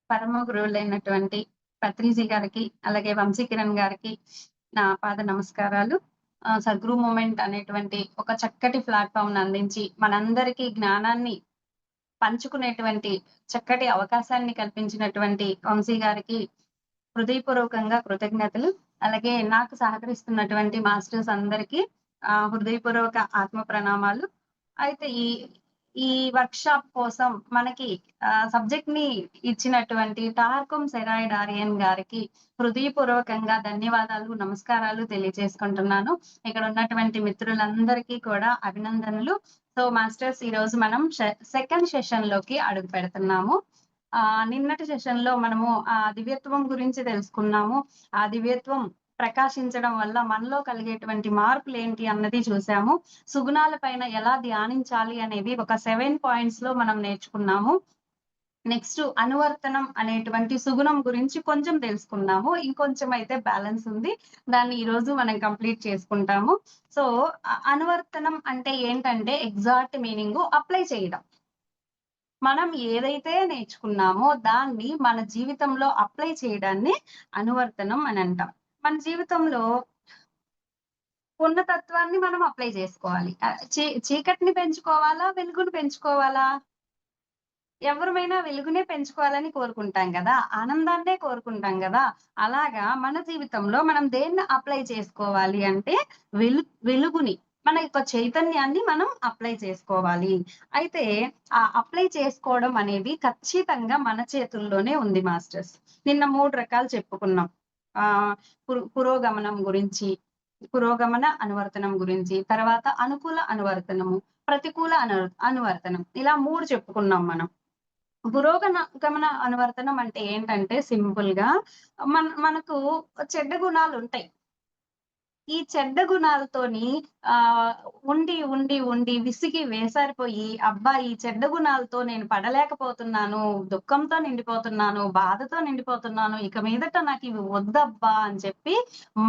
పరమ గురువులైనటువంటి పత్రిజీ గారికి, అలాగే వంశీకిరణ్ గారికి నా పాద నమస్కారాలు. సద్గురు మూమెంట్ అనేటువంటి ఒక చక్కటి ప్లాట్‌ఫార్మ్‌ని అందించి, మనందరికీ జ్ఞానాన్ని పంచుకునేటువంటి చక్కటి అవకాశాన్ని కల్పించినటువంటి వంశీ గారికి హృదయపూర్వకంగా కృతజ్ఞతలు. అలాగే నాకు సహకరిస్తున్నటువంటి మాస్టర్స్ అందరికీ హృదయపూర్వక ఆత్మ ప్రణామాలు. అయితే ఈ వర్క్‌షాప్ కోసం మనకి సబ్జెక్ట్ ని ఇచ్చినటువంటి టార్కం సెరాయ్ డారియన్ గారికి హృదయపూర్వకంగా ధన్యవాదాలు, నమస్కారాలు తెలియజేసుకుంటున్నాను. ఇక్కడ ఉన్నటువంటి మిత్రులందరికీ కూడా అభినందనలు. సో మాస్టర్స్, ఈ రోజు మనం సెకండ్ సెషన్ లోకి అడుగు పెడుతున్నాము. నిన్నటి సెషన్ లో మనము దివ్యత్వం గురించి తెలుసుకున్నాము. ఆ దివ్యత్వం ప్రకాశించడం వల్ల మనలో కలిగేటువంటి మార్పులు ఏంటి అన్నది చూసాము. సుగుణాల పైన ఎలా ధ్యానించాలి అనేది ఒక 7 పాయింట్స్ లో మనం నేర్చుకున్నాము. నెక్స్ట్ అనువర్తనం అనేటువంటి సుగుణం గురించి కొంచెం తెలుసుకున్నాము. ఇంకొంచెం అయితే బ్యాలెన్స్ ఉంది. దాన్ని ఈ రోజు మనం కంప్లీట్ చేసుకుంటాము. సో అనువర్తనం అంటే ఏంటంటే ఎగ్జాక్ట్ మీనింగ్ అప్లై చేయడం. మనం ఏదైతే నేర్చుకున్నామో దాన్ని మన జీవితంలో అప్లై చేయడాన్ని అనువర్తనం అని అంటాం. మన జీవితంలో ఉన్న తత్వాన్ని మనం అప్లై చేసుకోవాలి. చీకటిని పెంచుకోవాలా, వెలుగును పెంచుకోవాలా? ఎవరమైనా వెలుగునే పెంచుకోవాలని కోరుకుంటాం కదా, ఆనందాన్నే కోరుకుంటాం కదా. అలాగా మన జీవితంలో మనం దేన్ని అప్లై చేసుకోవాలి అంటే వెలుగుని, మన యొక్క చైతన్యాన్ని మనం అప్లై చేసుకోవాలి. అయితే ఆ అప్లై చేసుకోవడం అనేది ఖచ్చితంగా మన చేతుల్లోనే ఉంది మాస్టర్స్. నిన్న 3 రకాలు చెప్పుకున్నాం. పురోగమనం గురించి, పురోగమన అనువర్తనం గురించి, తర్వాత అనుకూల అనువర్తనము, ప్రతికూల అనువర్తనం, ఇలా 3 చెప్పుకున్నాం మనం. పురోగమన అనువర్తనం అంటే ఏంటంటే సింపుల్ గా మనకు చెడ్డ గుణాలు ఉంటాయి. ఈ చెడ్డ గుణాలతోని ఉండి ఉండి ఉండి విసిగి వేసారిపోయి, అబ్బా ఈ చెడ్డ గుణాలతో నేను పడలేకపోతున్నాను, దుఃఖంతో నిండిపోతున్నాను, బాధతో నిండిపోతున్నాను, ఇక మీదట నాకు ఇవి వద్దబ్బా అని చెప్పి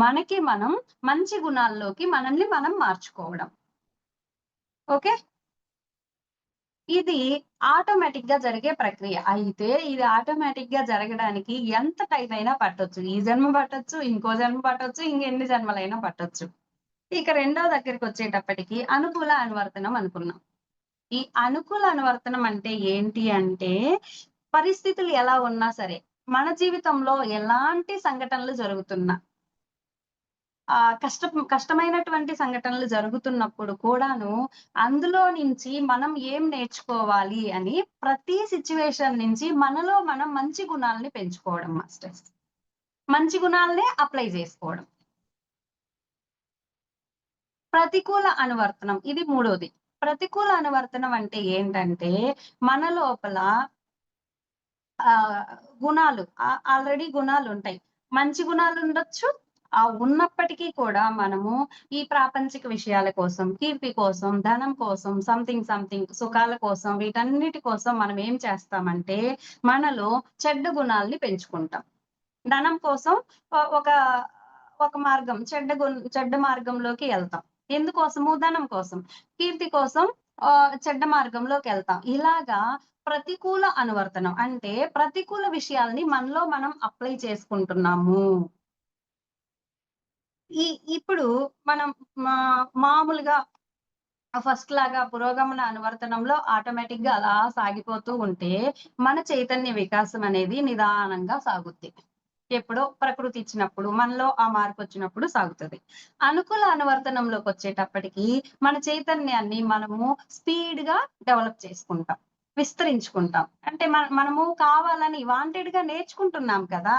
మనకి మనం మంచి గుణాల్లోకి మనల్ని మనం మార్చుకోవడం. ఓకే, ఇది ఆటోమేటిక్ గా జరిగే ప్రక్రియ. అయితే ఇది ఆటోమేటిక్ గా జరగడానికి ఎంత టైం అయినా పట్టొచ్చు. ఈ జన్మ పట్టొచ్చు, ఇంకో జన్మ పట్టొచ్చు, ఇంకెన్ని జన్మలైనా పట్టొచ్చు. ఇక రెండో దగ్గరికి వచ్చేటప్పటికి అనుకూల అనువర్తనం అనుకున్నాం. ఈ అనుకూల అనువర్తనం అంటే ఏంటి అంటే, పరిస్థితులు ఎలా ఉన్నా సరే, మన జీవితంలో ఎలాంటి సంఘటనలు జరుగుతున్నా, కష్టమైనటువంటి సంఘటనలు జరుగుతున్నప్పుడు కూడాను అందులో నుంచి మనం ఏం నేర్చుకోవాలి అని ప్రతి సిచ్యువేషన్ నుంచి మనలో మనం మంచి గుణాలని పెంచుకోవడం మాస్టర్స్. మంచి గుణాలనే అప్లై చేసుకోవడం. ప్రతికూల అనువర్తనం, ఇది మూడోది. ప్రతికూల అనువర్తనం అంటే ఏంటంటే, మన లోపల గుణాలు ఆల్రెడీ గుణాలు ఉంటాయి. మంచి గుణాలు ఉండొచ్చు. ఉన్నప్పటికీ కూడా మనము ఈ ప్రాపంచిక విషయాల కోసం, కీర్తి కోసం, ధనం కోసం, సంథింగ్ సుఖాల కోసం, వీటన్నిటి కోసం మనం ఏం చేస్తామంటే మనలో చెడ్డ గుణాల్ని పెంచుకుంటాం. ధనం కోసం ఒక మార్గం, చెడ్డ మార్గంలోకి వెళ్తాం. ఎందుకోసము? ధనం కోసం. కీర్తి కోసం చెడ్డ మార్గంలోకి వెళ్తాం. ఇలాగా ప్రతికూల అనువర్తనం అంటే ప్రతికూల విషయాల్ని మనలో మనం అప్లై చేసుకుంటున్నాము. ఇప్పుడు మనం మామూలుగా ఫస్ట్ లాగా పురోగమన అనువర్తనంలో ఆటోమేటిక్ గా అలా సాగిపోతూ ఉంటే మన చైతన్య వికాసం అనేది నిదానంగా సాగుద్ది. ఎప్పుడో ప్రకృతి ఇచ్చినప్పుడు, మనలో ఆ మార్పు వచ్చినప్పుడు సాగుతుంది. అనుకూల అనువర్తనంలోకి వచ్చేటప్పటికి మన చైతన్యాన్ని మనము స్పీడ్ గా డెవలప్ చేసుకుంటాం, విస్తరించుకుంటాం. అంటే మనము కావాలని వాంటెడ్ గా నేర్చుకుంటున్నాం కదా.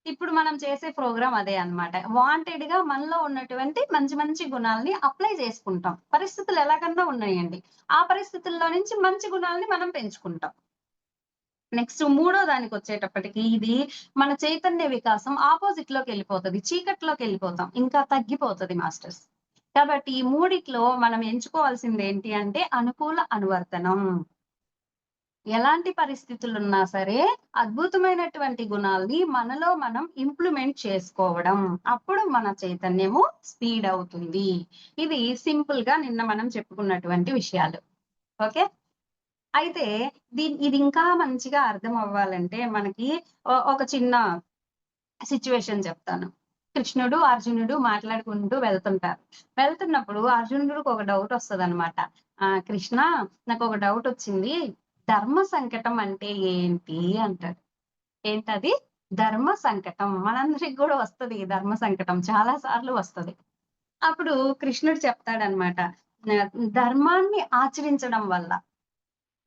ఇప్పుడు మనం చేసే ప్రోగ్రామ్ అదే అన్నమాట. వాంటెడ్ గా మనలో ఉన్నటువంటి మంచి గుణాలని అప్లై చేసుకుంటాం. పరిస్థితులు ఎలాగన్నా ఉన్నాయండి, ఆ పరిస్థితుల్లో నుంచి మంచి గుణాలని మనం పెంచుకుంటాం. నెక్స్ట్ మూడో దానికి వచ్చేటప్పటికి ఇది మన చైతన్య వికాసం ఆపోజిట్ లోకి వెళ్ళిపోతుంది, చీకట్లోకి వెళ్ళిపోతాం, ఇంకా తగ్గిపోతుంది మాస్టర్స్. కాబట్టి ఈ మూడిట్లో మనం ఎంచుకోవాల్సింది ఏంటి అంటే అనుకూల అనువర్తనం. ఎలాంటి పరిస్థితులున్నా సరే అద్భుతమైనటువంటి గుణాల్ని మనలో మనం ఇంప్లిమెంట్ చేసుకోవడం, అప్పుడు మన చైతన్యము స్పీడ్ అవుతుంది. ఇది సింపుల్ గా నిన్న మనం చెప్పుకున్నటువంటి విషయాలు. ఓకే, అయితే ఇది ఇంకా మంచిగా అర్థం అవ్వాలంటే మనకి ఒక చిన్న సిట్యుయేషన్ చెప్తాను. కృష్ణుడు, అర్జునుడు మాట్లాడుకుంటూ వెళ్తుంటారు. వెళ్తున్నప్పుడు అర్జునుడికి ఒక డౌట్ వస్తదనమాట. కృష్ణ, నాకొక డౌటొచ్చింది. ధర్మ సంకటం అంటే ఏంటి అంటాడు. ఏంటది? ధర్మ సంకటం. మనందరికి గూడా వస్తది ఈ ధర్మ సంకటం. చాలా సార్లు వస్తది. అప్పుడు కృష్ణుడు చెప్తాడనమాట. ఆహ్, ధర్మాన్ని ఆచరించడం వల్ల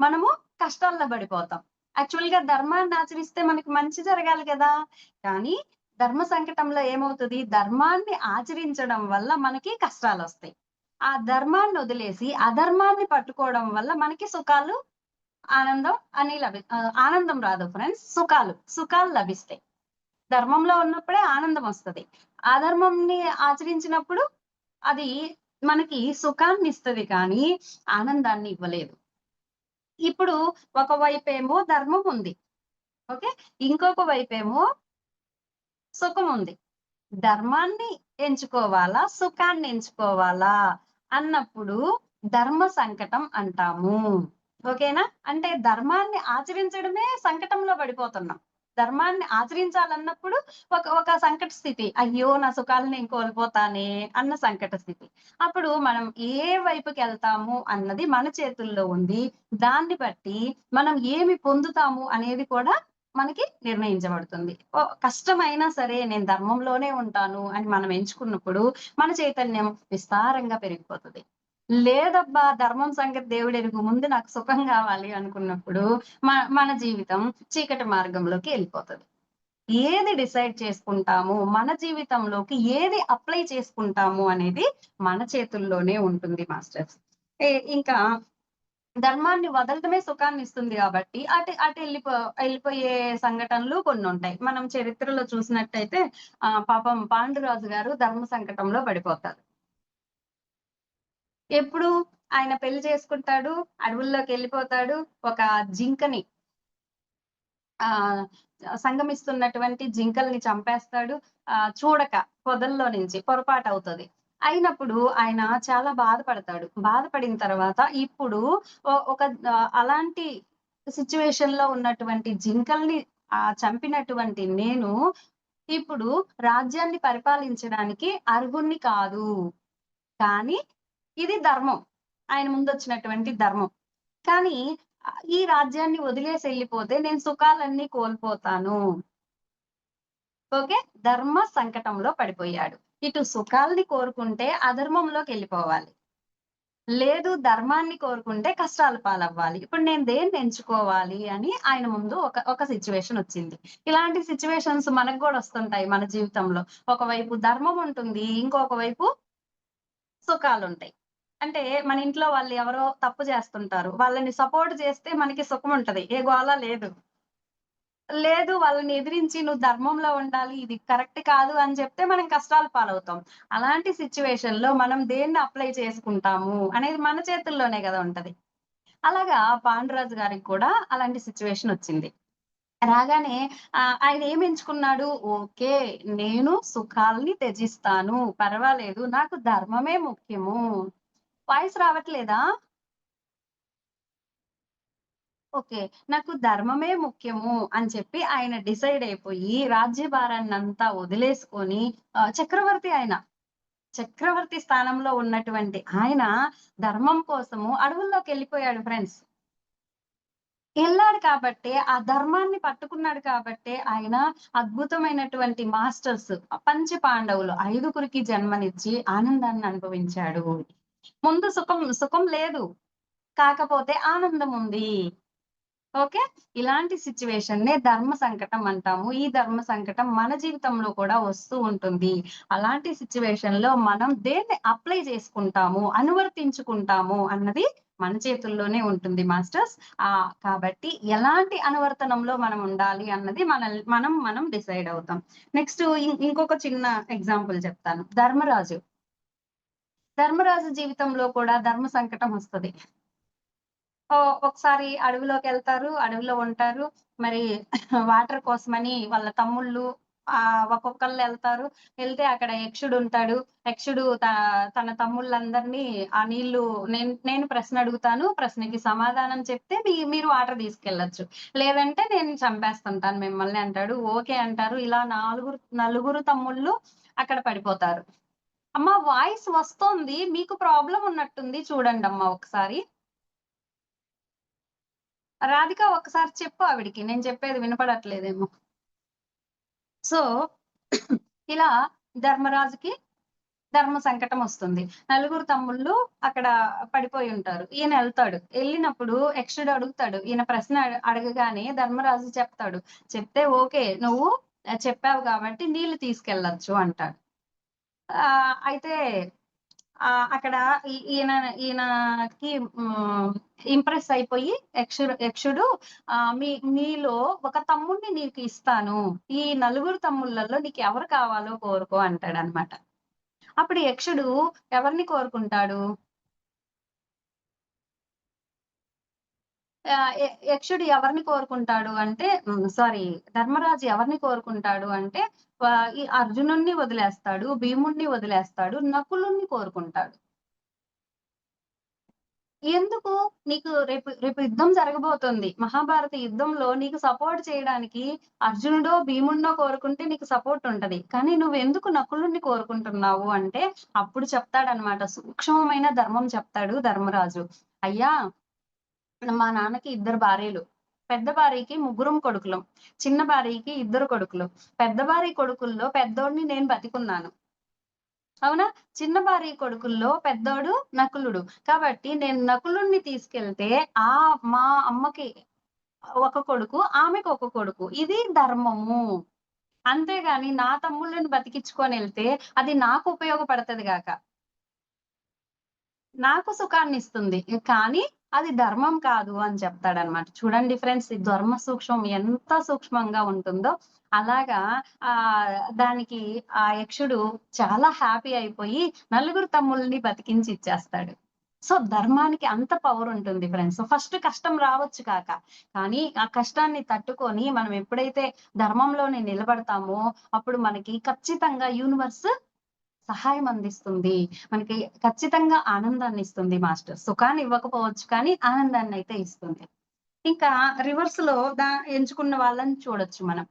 మనము కష్టాల్లో పడిపోతాం. యాక్చువల్‌గా ధర్మాన్ని ఆచరిస్తే మనకి మంచి జరగాలి కదా! కానీ ధర్మ సంకటంలో ఏమవుతది? ధర్మాన్ని ఆచరించడం వల్ల మనకి కష్టాలొస్తాయి. ఆ ధర్మాన్నొదిలేసి అధర్మాన్ని పట్టుకోవడం వల్ల మనకి సుఖాలు, ఆనందం ఆనందం రాదు ఫ్రెండ్స్. సుఖాలు లభిస్తాయి. ధర్మంలో ఉన్నప్పుడే ఆనందమొస్తది. అధర్మంని ఆచరించినప్పుడు అది మనకి సుఖాన్నిస్తది కానీ ఆనందాన్ని ఇవ్వలేదు. ఇప్పుడు ఒక వైపేమో ధర్మం ఉంది. ఓకే. ఇంకొక వైపేమో సుఖముంది. ధర్మాన్ని ఎంచుకోవాలా? సుఖాన్ని ఎంచుకోవాలా? అన్నప్పుడు ధర్మ సంకటం అంటాము. ఓకేనా? అంటే ధర్మాన్ని ఆచరించడమే సంకటంలో పడిపోతున్నాం. ధర్మాన్ని ఆచరించాలన్నప్పుడు ఒక సంకట స్థితి. అయ్యో! నా సుఖాలు నేను కోల్పోతానే అన్న సంకట స్థితి. అప్పుడు మనం ఏ వైపుకెళ్తాము అన్నది మన చేతుల్లో ఉంది. దాన్ని బట్టి మనం ఏమి పొందుతాము అనేది కూడా మనకి నిర్ణయించబడుతుంది. కష్టమైనా సరే నేను ధర్మంలోనే ఉంటాను అని మనం ఎంచుకున్నప్పుడు మన చైతన్యం విస్తారంగా పెరిగిపోతది. లేదబ్బా! ధర్మం సంగతి దేవుడెరుగు. ముందు నాకు సుఖం గావాలి అనుకున్నప్పుడు మన జీవితం చీకటి మార్గంలోకి ఎళ్ళిపోతది. ఏది డిసైడ్ చేసుకుంటాము, మన జీవితంలోకి ఏది అప్లై చేసుకుంటాము అనేది మన చేతుల్లోనే ఉంటుంది మాస్టర్స్. ఇంకా ధర్మాన్ని వదలటమే సుఖాన్నిస్తుంది గాబట్టి ఎళ్ళిపోయే సంఘటనలు కొన్నుంటాయి. మనం చరిత్రలో చూసినట్టయితే పాపం పాండురాజు గారు ధర్మ సంకటంలో పడిపోతారు. ఎప్పుడు ఆయన పెళ్లి చేసుకుంటాడు, అడవుల్లోకెళ్ళిపోతాడు. ఒక జింకని ఆహ్, సంగమిస్తున్నటువంటి జింకల్ని చంపేస్తాడు. చూడక పొదల్లో నుంచి పొరపాటవుతది. అయినప్పుడు ఆయన చాలా బాధపడతాడు. బాధపడిన తర్వాత ఇప్పుడు ఒక అలాంటి సిట్యుయేషన్‌లో ఉన్నటువంటి జింకల్ని చంపినటువంటి నేను ఇప్పుడు రాజ్యాన్ని పరిపాలించడానికి అర్హుడిని కాదు. కానీ ఇది ధర్మం. ఆయన ముందొచ్చినటువంటి ధర్మం. కానీ ఈ రాజ్యాన్ని వదిలేసి ఎళ్ళిపోతే నేను సుఖాలన్నీ కోల్పోతాను. ఓకే. ధర్మ సంకటంలో పడిపోయాడు. ఇటు సుఖాల్ని కోరుకుంటే అధర్మంలోకెళ్ళిపోవాలి. లేదు ధర్మాన్ని కోరుకుంటే కష్టాల పాలవ్వాలి. ఇప్పుడు నేను దేన్ని ఎంచుకోవాలి అని ఆయన ముందు ఒక సిట్యుయేషన్ ఒచ్చింది. ఇలాంటి సిట్యుయేషన్స్ మనకు గూడా ఒస్తుంటాయి మన జీవితంలో. ఒకవైపు ధర్మం ఉంటుంది. ఇంకొక వైపు సుఖాలుంటాయి. అంటే మన ఇంట్లో వాళ్ళు ఎవరో తప్పు చేస్తుంటారు. వాళ్ళని సపోర్ట్ చేస్తే మనకి సుఖముంటది. ఏ గోల లేదు. లేదు వాళ్ళని ఎదిరించి నువ్వు ధర్మంలో ఉండాలి. ఇది కరెక్ట్ కాదు అని చెప్తే మనం కష్టాల పాలవుతాం. అలాంటి సిట్యుయేషన్‌లో మనం దేన్ని అప్లై చేసుకుంటాము అనేది మన చేతుల్లోనే గదా ఉంటది. అలాగా పాండురాజు గారికి కూడా అలాంటి సిట్యుయేషన్ వచ్చింది. రాగానే ఆయన ఏమి ఎంచుకున్నాడు? ఓకే. నేను సుఖాల్ని త్యజిస్తాను. పర్వాలేదు. నాకు ధర్మమే ముఖ్యము. వాయిస్ రావట్లేదా? ఓకే. నాకు ధర్మమే ముఖ్యము అని చెప్పి ఆయన డిసైడ్ అయిపోయి రాజ్యభారాన్నంతా వదిలేసుకొని చక్రవర్తి ఆయన. చక్రవర్తి స్థానంలో ఉన్నటువంటి ఆయన ధర్మం కోసము అడవుల్లోకెళ్ళిపోయాడు ఫ్రెండ్స్. ఎళ్ళాడు కాబట్టే, ఆ ధర్మాన్ని పట్టుకున్నాడు కాబట్టే ఆయన అద్భుతమైనటువంటి మాస్టర్స్ పంచ పాండవులు ఐదుగురికి జన్మనిచ్చి ఆనందాన్ని అనుభవించాడు. ముందు సుఖం లేదు. కాకపోతే ఆనందముంది. ఓకే. ఇలాంటి సిట్యుయేషన్‌నే ధర్మ సంకటం అంటాము. ఈ ధర్మ సంకటం మన జీవితంలో కూడా వస్తూ ఉంటుంది. అలాంటి సిట్యుయేషన్‌లో మనం దేన్ని అప్లై చేసుకుంటాము, అనువర్తించుకుంటాము అన్నది మన చేతుల్లోనే ఉంటుంది మాస్టర్స్. కాబట్టి ఎలాంటి అనువర్తనంలో మనం ఉండాలి అన్నది మనం డిసైడ్ అవుతాం. నెక్స్ట్ ఇంకొక చిన్న ఎగ్జాంపుల్ చెప్తాను. ధర్మరాజు. ధర్మరాజు జీవితంలో కూడా ధర్మ సంకటం వస్తది. ఒకసారి అడవిలోకెళ్తారు. అడవిలో ఉంటారు. మరి వాటర్ కోసమని వాళ్ళ తమ్ముళ్ళు ఒక్కొక్కళ్ళు వెళ్తారు. వెళ్తే అక్కడ యక్షుడు ఉంటాడు. యక్షుడు తన తమ్ముళ్ళందరినీ ఆ నీళ్లు నేను ప్రశ్న అడుగుతాను. ప్రశ్నకి సమాధానం చెప్తే మీరు వాటర్ తీసుకెళ్ళొచ్చు. లేదంటే నేను చంపేస్తుంటాను మిమ్మల్ని అంటాడు. ఓకే అంటారు. ఇలా నలుగురు తమ్ముళ్ళు అక్కడ పడిపోతారు. అమ్మ వాయిస్ వస్తోంది. మీకు ప్రాబ్లమ్ ఉన్నట్టుంది చూడండమ్మా ఒకసారి. రాధిక ఒక్కసారి చెప్పు ఆవిడకి. నేను చెప్పేది వినపడట్లేదేమో. సో, ఇలా ధర్మరాజుకి ధర్మ సంకటం వస్తుంది. నలుగురు తమ్ముళ్ళు అక్కడ పడిపోయి ఉంటారు. ఈయన ఎళ్తాడు. ఎళ్ళినప్పుడు యక్షుడు అడుగుతాడు. ఈయన ప్రశ్న అడగగానే ధర్మరాజు చెప్తాడు. చెప్తే ఓకే. నువ్వు చెప్పావు కాబట్టి నీళ్లు తీసుకెళ్ళొచ్చు అంటాడు. అయితే అక్కడ ఈయనకి ఇంప్రెస్ అయిపోయి యక్షుడు మీలో ఒక తమ్ముడిని నీకు ఇస్తాను. ఈ నలుగురు తమ్ముళ్ళలో నీకెవరు కావాలో కోరుకో అంటాడనమాట. అప్పుడు యక్షుడు ఎవరిని కోరుకుంటాడు? యక్షుడు ఎవరిని కోరుకుంటాడు అంటే సారీ, ధర్మరాజు ఎవరిని కోరుకుంటాడు అంటే ఈ అర్జునుడిని వదిలేస్తాడు, భీముడిని వదిలేస్తాడు, నకులుడిని కోరుకుంటాడు. ఎందుకు? నీకు రేపు రేపు యుద్ధం జరగబోతుంది. మహాభారత యుద్ధంలో నీకు సపోర్ట్ చేయడానికి అర్జునుడో, భీముడినో కోరుకుంటే నీకు సపోర్ట్ ఉంటది. కానీ నువ్వెందుకు నకులుడిని కోరుకుంటున్నావు అంటే అప్పుడు చెప్తాడన్నమాట. సూక్ష్మమైన ధర్మం చెప్తాడు ధర్మరాజు. అయ్యా, మా నాన్నకి ఇద్దరు భార్యలు. పెద్ద భార్యకి ముగ్గురం కొడుకులం. చిన్న భార్యకి ఇద్దరు కొడుకులు. పెద్ద భార్య కొడుకుల్లో పెద్దోడిని నేను బతికున్నాను. అవునా? చిన్న భార్య కొడుకుల్లో పెద్దోడు నకులుడు. కాబట్టి నేను నకులుడిని తీసుకెళ్తే మా అమ్మకి ఒక కొడుకు, ఆమెకు ఒక కొడుకు. ఇది ధర్మము. అంతేగాని నా తమ్ముళ్ళని బతికించుకొనెళ్తే అది నాకు ఉపయోగపడతది గాక. నాకు సుఖాన్నిస్తుంది. కానీ అది ధర్మం కాదు అని చెప్తాడన్నమాట. చూడండి ఫ్రెండ్స్, ఈ ధర్మ సూక్ష్మం ఎంత సూక్ష్మంగా ఉంటుందో. అలాగా దానికి ఆ యక్షుడు చాలా హ్యాపీ అయిపోయి నలుగురు తమ్ముల్ని బతికించి ఇచ్చేస్తాడు. సో, ధర్మానికి అంత పవర్ ఉంటుంది ఫ్రెండ్స్. ఫస్ట్ కష్టం రావచ్చు కానీ ఆ కష్టాన్ని తట్టుకొని మనం ఎప్పుడైతే ధర్మంలోనే నిలబడతామో అప్పుడు మనకి ఖచ్చితంగా యూనివర్స్ సహాయం అందిస్తుంది. మనకి ఖచ్చితంగా ఆనందాన్నిస్తుంది మాస్టర్. సుఖాన్ని ఇవ్వకపోవచ్చు కానీ ఆనందాన్నయితే ఇస్తుంది. ఇంకా రివర్స్‌లో ఎంచుకున్న వాళ్ళని చూడొచ్చు మనం.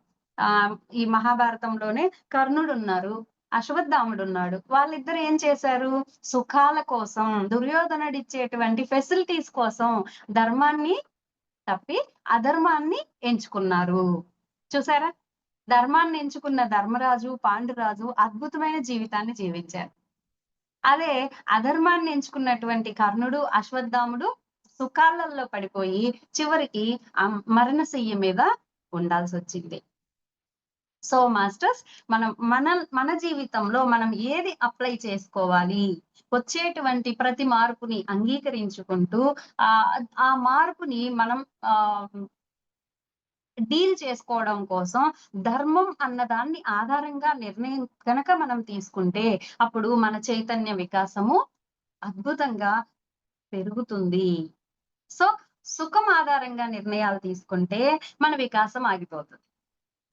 ఈ మహాభారతంలోనే కర్ణుడున్నారు, అశ్వత్థాముడున్నాడు. వాళ్ళిద్దరు ఏం చేశారు? సుఖాల కోసం, దుర్యోధనుడిచ్చేటువంటి ఫెసిలిటీస్ కోసం ధర్మాన్ని తప్పి అధర్మాన్ని ఎంచుకున్నారు. చూసారా? ధర్మాన్ని ఎంచుకున్న ధర్మరాజు, పాండురాజు అద్భుతమైన జీవితాన్ని జీవించారు. అదే అధర్మాన్ని ఎంచుకున్నటువంటి కర్ణుడు, అశ్వత్థాముడు సుఖాలలో పడిపోయి చివరికి మరణశయ్య మీద ఉండాల్సొచ్చింది. సో మాస్టర్స్, మన జీవితంలో మనం ఏది అప్లై చేసుకోవాలి? వచ్చేటువంటి ప్రతి మార్పుని అంగీకరించుకుంటూ ఆ మార్పుని మనం డీల్ చేసుకోవడం కోసం ధర్మం అన్నదాన్ని ఆధారంగా నిర్ణయం గనక మనం తీసుకుంటే అప్పుడు మన చైతన్య వికాసము అద్భుతంగా పెరుగుతుంది. సో, సుఖం ఆధారంగా నిర్ణయాలు తీసుకుంటే మన వికాసం ఆగిపోతుంది.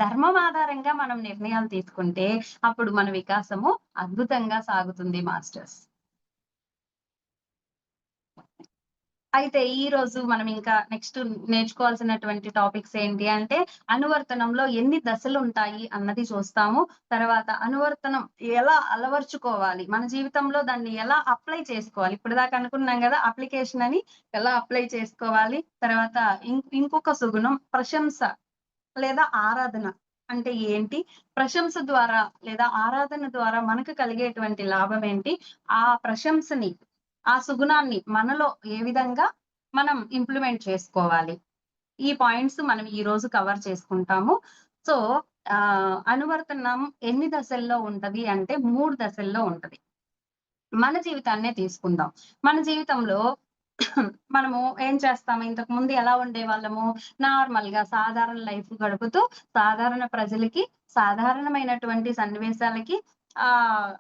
ధర్మం ఆధారంగా మనం నిర్ణయాలు తీసుకుంటే అప్పుడు మన వికాసము అద్భుతంగా సాగుతుంది మాస్టర్స్. అయితే ఈరోజు మనం ఇంకా నెక్స్ట్ నేర్చుకోవాల్సినటువంటి టాపిక్స్ ఏంటి అంటే, అనువర్తనంలో ఎన్ని దశలుంటాయి అన్నది చూస్తాము. తర్వాత అనువర్తనం ఎలా అలవరుచుకోవాలి? మన జీవితంలో దాన్ని ఎలా అప్లై చేసుకోవాలి? ఇప్పటిదాకా అనుకున్నాం గదా! అప్లికేషన్ అని ఎలా అప్లై చేసుకోవాలి? తర్వాత ఇంకొక సుగుణం ప్రశంస లేదా ఆరాధన అంటే ఏంటి? ప్రశంస ద్వారా లేదా ఆరాధన ద్వారా మనకు కలిగేటువంటి లాభం ఏంటి? ఆ ప్రశంసని, ఆ సుగుణాన్ని మనలో ఏ విధంగా మనం ఇంప్లిమెంట్ చేసుకోవాలి? ఈ పాయింట్స్ మనం ఈరోజు కవర్ చేసుకుంటాము. సో, అనువర్తనం ఎన్ని దశల్లో ఉంటది అంటే 3 దశల్లో ఉంటది. మన జీవితాన్నే తీసుకుందాం. మన జీవితంలో మనము ఏం చేస్తాము? ఇంతకు ముందు ఎలా ఉండేవాళ్ళము? నార్మల్‌గా సాధారణ లైఫ్ గడుపుతూ, సాధారణ ప్రజలకి, సాధారణమైనటువంటి సన్నివేశాలకి ఆహ్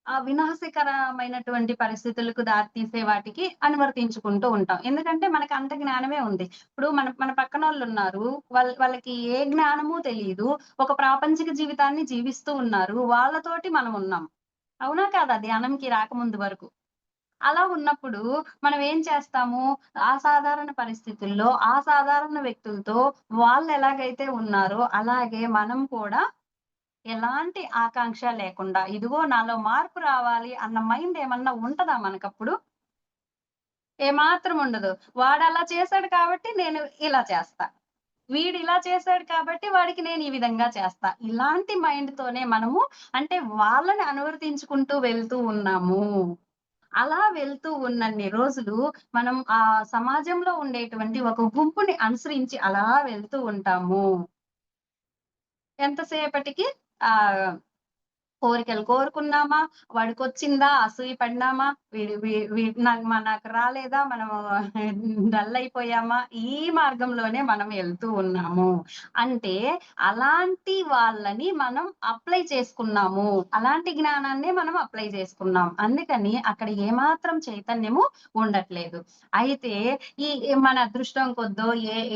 వినాశకరమైనటువంటి పరిస్థితులకు దారితీసే వాటికి అనువర్తించుకుంటూ ఉంటాం. ఎందుకంటే మనకు అంత జ్ఞానమే ఉంది. ఇప్పుడు మన మన పక్కనోళ్ళున్నారు. వాళ్ళకి ఏ జ్ఞానము తెలీదు. ఒక ప్రాపంచిక జీవితాన్ని జీవిస్తూ ఉన్నారు. వాళ్ళతోటి మనమున్నాం. అవునా కాదా? ధ్యానంకి రాకముందు వరకు. అలా ఉన్నప్పుడు మనం ఏం చేస్తాము? అసాధారణ పరిస్థితుల్లో, అసాధారణ వ్యక్తులతో వాళ్ళెలాగైతే ఉన్నారో అలాగే మనం కూడా ఎలాంటి ఆకాంక్ష లేకుండా, ఇదిగో నాలో మార్పు రావాలి అన్న మైండ్ ఏమన్నా ఉంటదా మనకప్పుడు? ఏమాత్రం ఉండదు. వాడలా చేసాడు కాబట్టి నేను ఇలా చేస్తా. వీడిలా చేసాడు కాబట్టి వాడికి నేను ఈ విధంగా చేస్తా. ఇలాంటి మైండ్‌తోనే మనము అంటే వాళ్ళని అనువర్తించుకుంటూ వెళ్తూ ఉన్నాము. అలా వెళ్తూ ఉన్నన్ని రోజులు మనం సమాజంలో ఉండేటువంటి ఒక గుంపుని అనుసరించి అలా వెళ్తూ ఉంటాము. ఎంతసేపటికి ఆహ్ కోరికలు కోరుకున్నామా? వాడికొచ్చిందా? అసూయ పడినామా? వీడు వీ వీ నాకు రాలేదా? మనము డల్ అయిపోయామా? ఈ మార్గంలోనే మనం ఎళ్తూ ఉన్నాము. అంటే అలాంటి వాళ్ళని మనం అప్లై చేసుకున్నాము. అలాంటి జ్ఞానాన్నే మనం అప్లై చేసుకున్నాం. అందుకని అక్కడ ఏమాత్రం చైతన్యము ఉండట్లేదు. అయితే మన అదృష్టం కొద్దో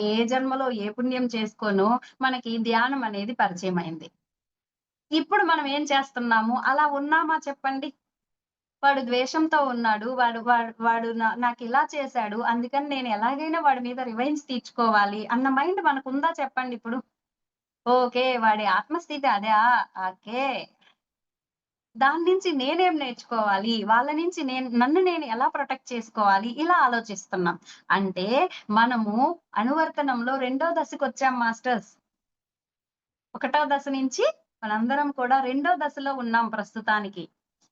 ఏ జన్మలో ఏ పుణ్యం చేసుకోనో మనకి ధ్యానం అనేది పరిచయమైంది. ఇప్పుడు మనం ఏం చేస్తున్నాము? అలా ఉన్నామా చెప్పండి? వాడు ద్వేషంతో ఉన్నాడు. వాడు వాడు వాడు నాకిలా చేశాడు. అందుకని నేను ఎలాగైనా వాడి మీద రివెంజ్ తీర్చుకోవాలి అన్న మైండ్ మనకుందా చెప్పండిప్పుడు? ఓకే. వాడి ఆత్మస్థితి అదా? ఓకే. దాని నుంచి నేనేం నేర్చుకోవాలి? వాళ్ళ నుంచి నన్ను నేను ఎలా ప్రొటెక్ట్ చేసుకోవాలి? ఇలా ఆలోచిస్తున్నాం. అంటే మనము అనువర్తనంలో రెండో దశకొచ్చాం మాస్టర్స్. ఒకటో దశ నుంచి మనందరం కూడా రెండో దశలో ఉన్నాం ప్రస్తుతానికి.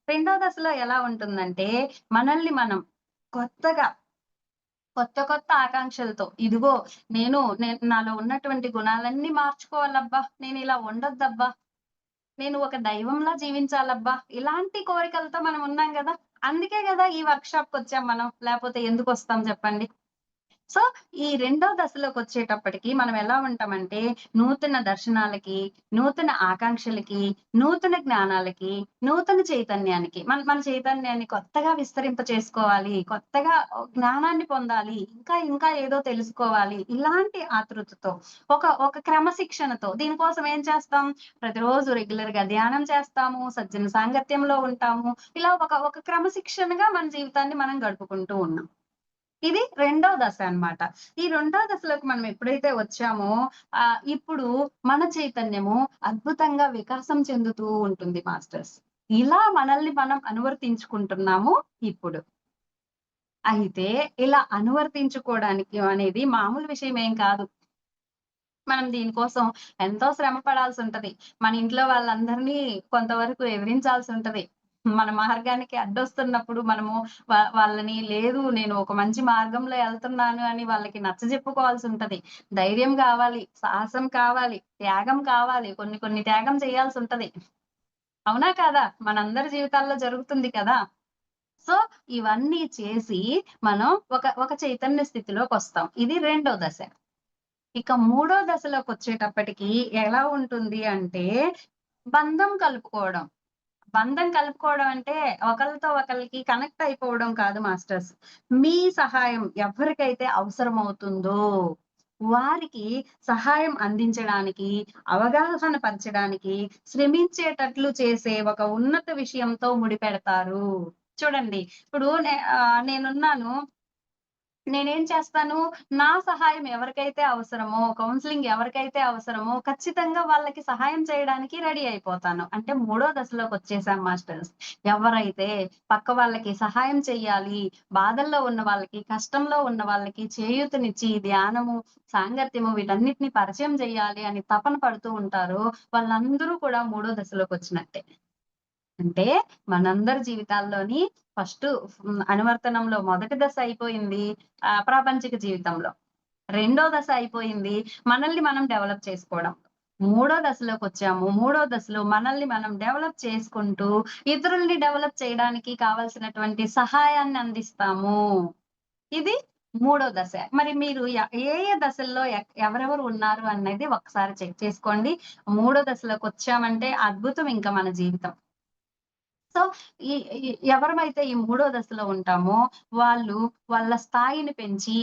రెండో దశలో ఎలా ఉంటుందంటే, మనల్ని మనం కొత్తగా కొత్త ఆకాంక్షలతో ఇదిగో నాలో ఉన్నటువంటి గుణాలన్నీ మార్చుకోవాలబ్బా! నేనిలా ఉండొద్దబ్బా! నేను ఒక దైవంలా జీవించాలబ్బా! ఇలాంటి కోరికలతో మనం ఉన్నాం గదా! అందుకే గదా ఈ వర్క్‌షాప్‌కొచ్చాం మనం. లేపోతే ఎందుకొస్తాం చెప్పండి? సో, ఈ రెండో దశలోకొచ్చేటప్పటికి మనం ఎలా ఉంటామంటే, నూతన దర్శనాలకి, నూతన ఆకాంక్షలకి, నూతన జ్ఞానాలకి, నూతన చైతన్యానికి మన మన చైతన్యాన్ని కొత్తగా విస్తరింప చేసుకోవాలి. కొత్తగా జ్ఞానాన్ని పొందాలి. ఇంకా ఏదో తెలుసుకోవాలి. ఇలాంటి ఆతృతతో ఒక క్రమశిక్షణతో దీనికోసం ఏం చేస్తాం? ప్రతిరోజు రెగ్యులర్‌గా ధ్యానం చేస్తాము. సజ్జన సాంగత్యంలో ఉంటాము. ఇలా ఒక క్రమశిక్షణగా మన జీవితాన్ని మనం గడుపుకుంటూ ఉన్నాం. ఇది రెండో దశ అన్నమాట. ఈ రెండో దశలోకి మనం ఎప్పుడైతే వచ్చామో ఇప్పుడు మన చైతన్యము అద్భుతంగా వికాసం చెందుతూ ఉంటుంది మాస్టర్స్. ఇలా మనల్ని మనం అనువర్తించుకుంటున్నాము ఇప్పుడు. అయితే ఇలా అనువర్తించుకోవడానికి అనేది మామూలు విషయం ఏం కాదు. మనం దీనికోసం ఎంతో శ్రమ పడాల్సుంటది. మన ఇంట్లో వాళ్ళందరినీ కొంతవరకు ఎదిరించాల్సుంటది. మన మార్గానికి అడ్డొస్తున్నప్పుడు మనము వాళ్ళని లేదు నేను ఒక మంచి మార్గంలో ఎళ్తున్నాను అని వాళ్ళకి నచ్చజెప్పుకోవాల్సుంటది. ధైర్యం కావాలి, సాహసం కావాలి, త్యాగం కావాలి. కొన్ని కొన్ని త్యాగం చేయాల్సుంటది. అవునా కాదా? మనందరి జీవితాల్లో జరుగుతుంది కదా! సో, ఇవన్నీ చేసి మనం ఒక చైతన్య స్థితిలోకొస్తాం. ఇది రెండో దశ. ఇక మూడో దశలోకొచ్చేటప్పటికి ఎలా ఉంటుంది అంటే, బంధం కలుపుకోవడం. బంధం కలుపుకోవడం అంటే, ఒకళ్ళతో ఒకళ్ళకి కనెక్ట్ అయిపోవడం కాదు మాస్టర్స్. మీ సహాయం ఎవరికైతే అవసరమవుతుందో, వారికి సహాయం అందించడానికి, అవగాహన పరచడానికి, శ్రమించేటట్లు చేసే ఒక ఉన్నత విషయంతో ముడిపెడతారు. చూడండి, ఇప్పుడు నేనున్నాను. నేనేం చేస్తాను, నా సహాయం ఎవరికైతే అవసరమో, కౌన్సెలింగ్ ఎవరికైతే అవసరమో ఖచ్చితంగా వాళ్ళకి సహాయం చేయడానికి రెడీ అయిపోతాను. అంటే మూడో దశలోకొచ్చేసాం మాస్టర్స్. ఎవరైతే పక్క వాళ్ళకి సహాయం చెయ్యాలి, బాధల్లో ఉన్న వాళ్ళకి, కష్టంలో ఉన్న వాళ్ళకి చేయూతనిచ్చి ధ్యానము, సాంగత్యము వీటన్నిటిని పరిచయం జేయాలి అని తపన పడుతూ ఉంటారో, వాళ్ళందరూ కూడా మూడో దశలోకొచ్చినట్టే. అంటే మనందరి జీవితాల్లోని ఫస్టు అనువర్తనంలో మొదటి దశ అయిపోయింది ప్రాపంచిక జీవితంలో. రెండో దశ అయిపోయింది మనల్ని మనం డెవలప్ చేసుకోవడం. మూడో దశలోకొచ్చాము. మూడో దశలో మనల్ని మనం డెవలప్ చేసుకుంటూ ఇతరుల్ని డెవలప్ చేయడానికి కావాల్సినటువంటి సహాయాన్ని అందిస్తాము. ఇది మూడో దశ. మరి మీరు ఏ దశల్లో ఎవరెవరు ఉన్నారు అనేది ఒకసారి చెక్ చేసుకోండి. మూడో దశలోకొచ్చామంటే అద్భుతం ఇంక మన జీవితం. సో, ఈ ఈ ఎవరమైతే ఈ మూడో దశలో ఉంటామో, వాళ్ళు వాళ్ళ స్థాయిని పెంచి,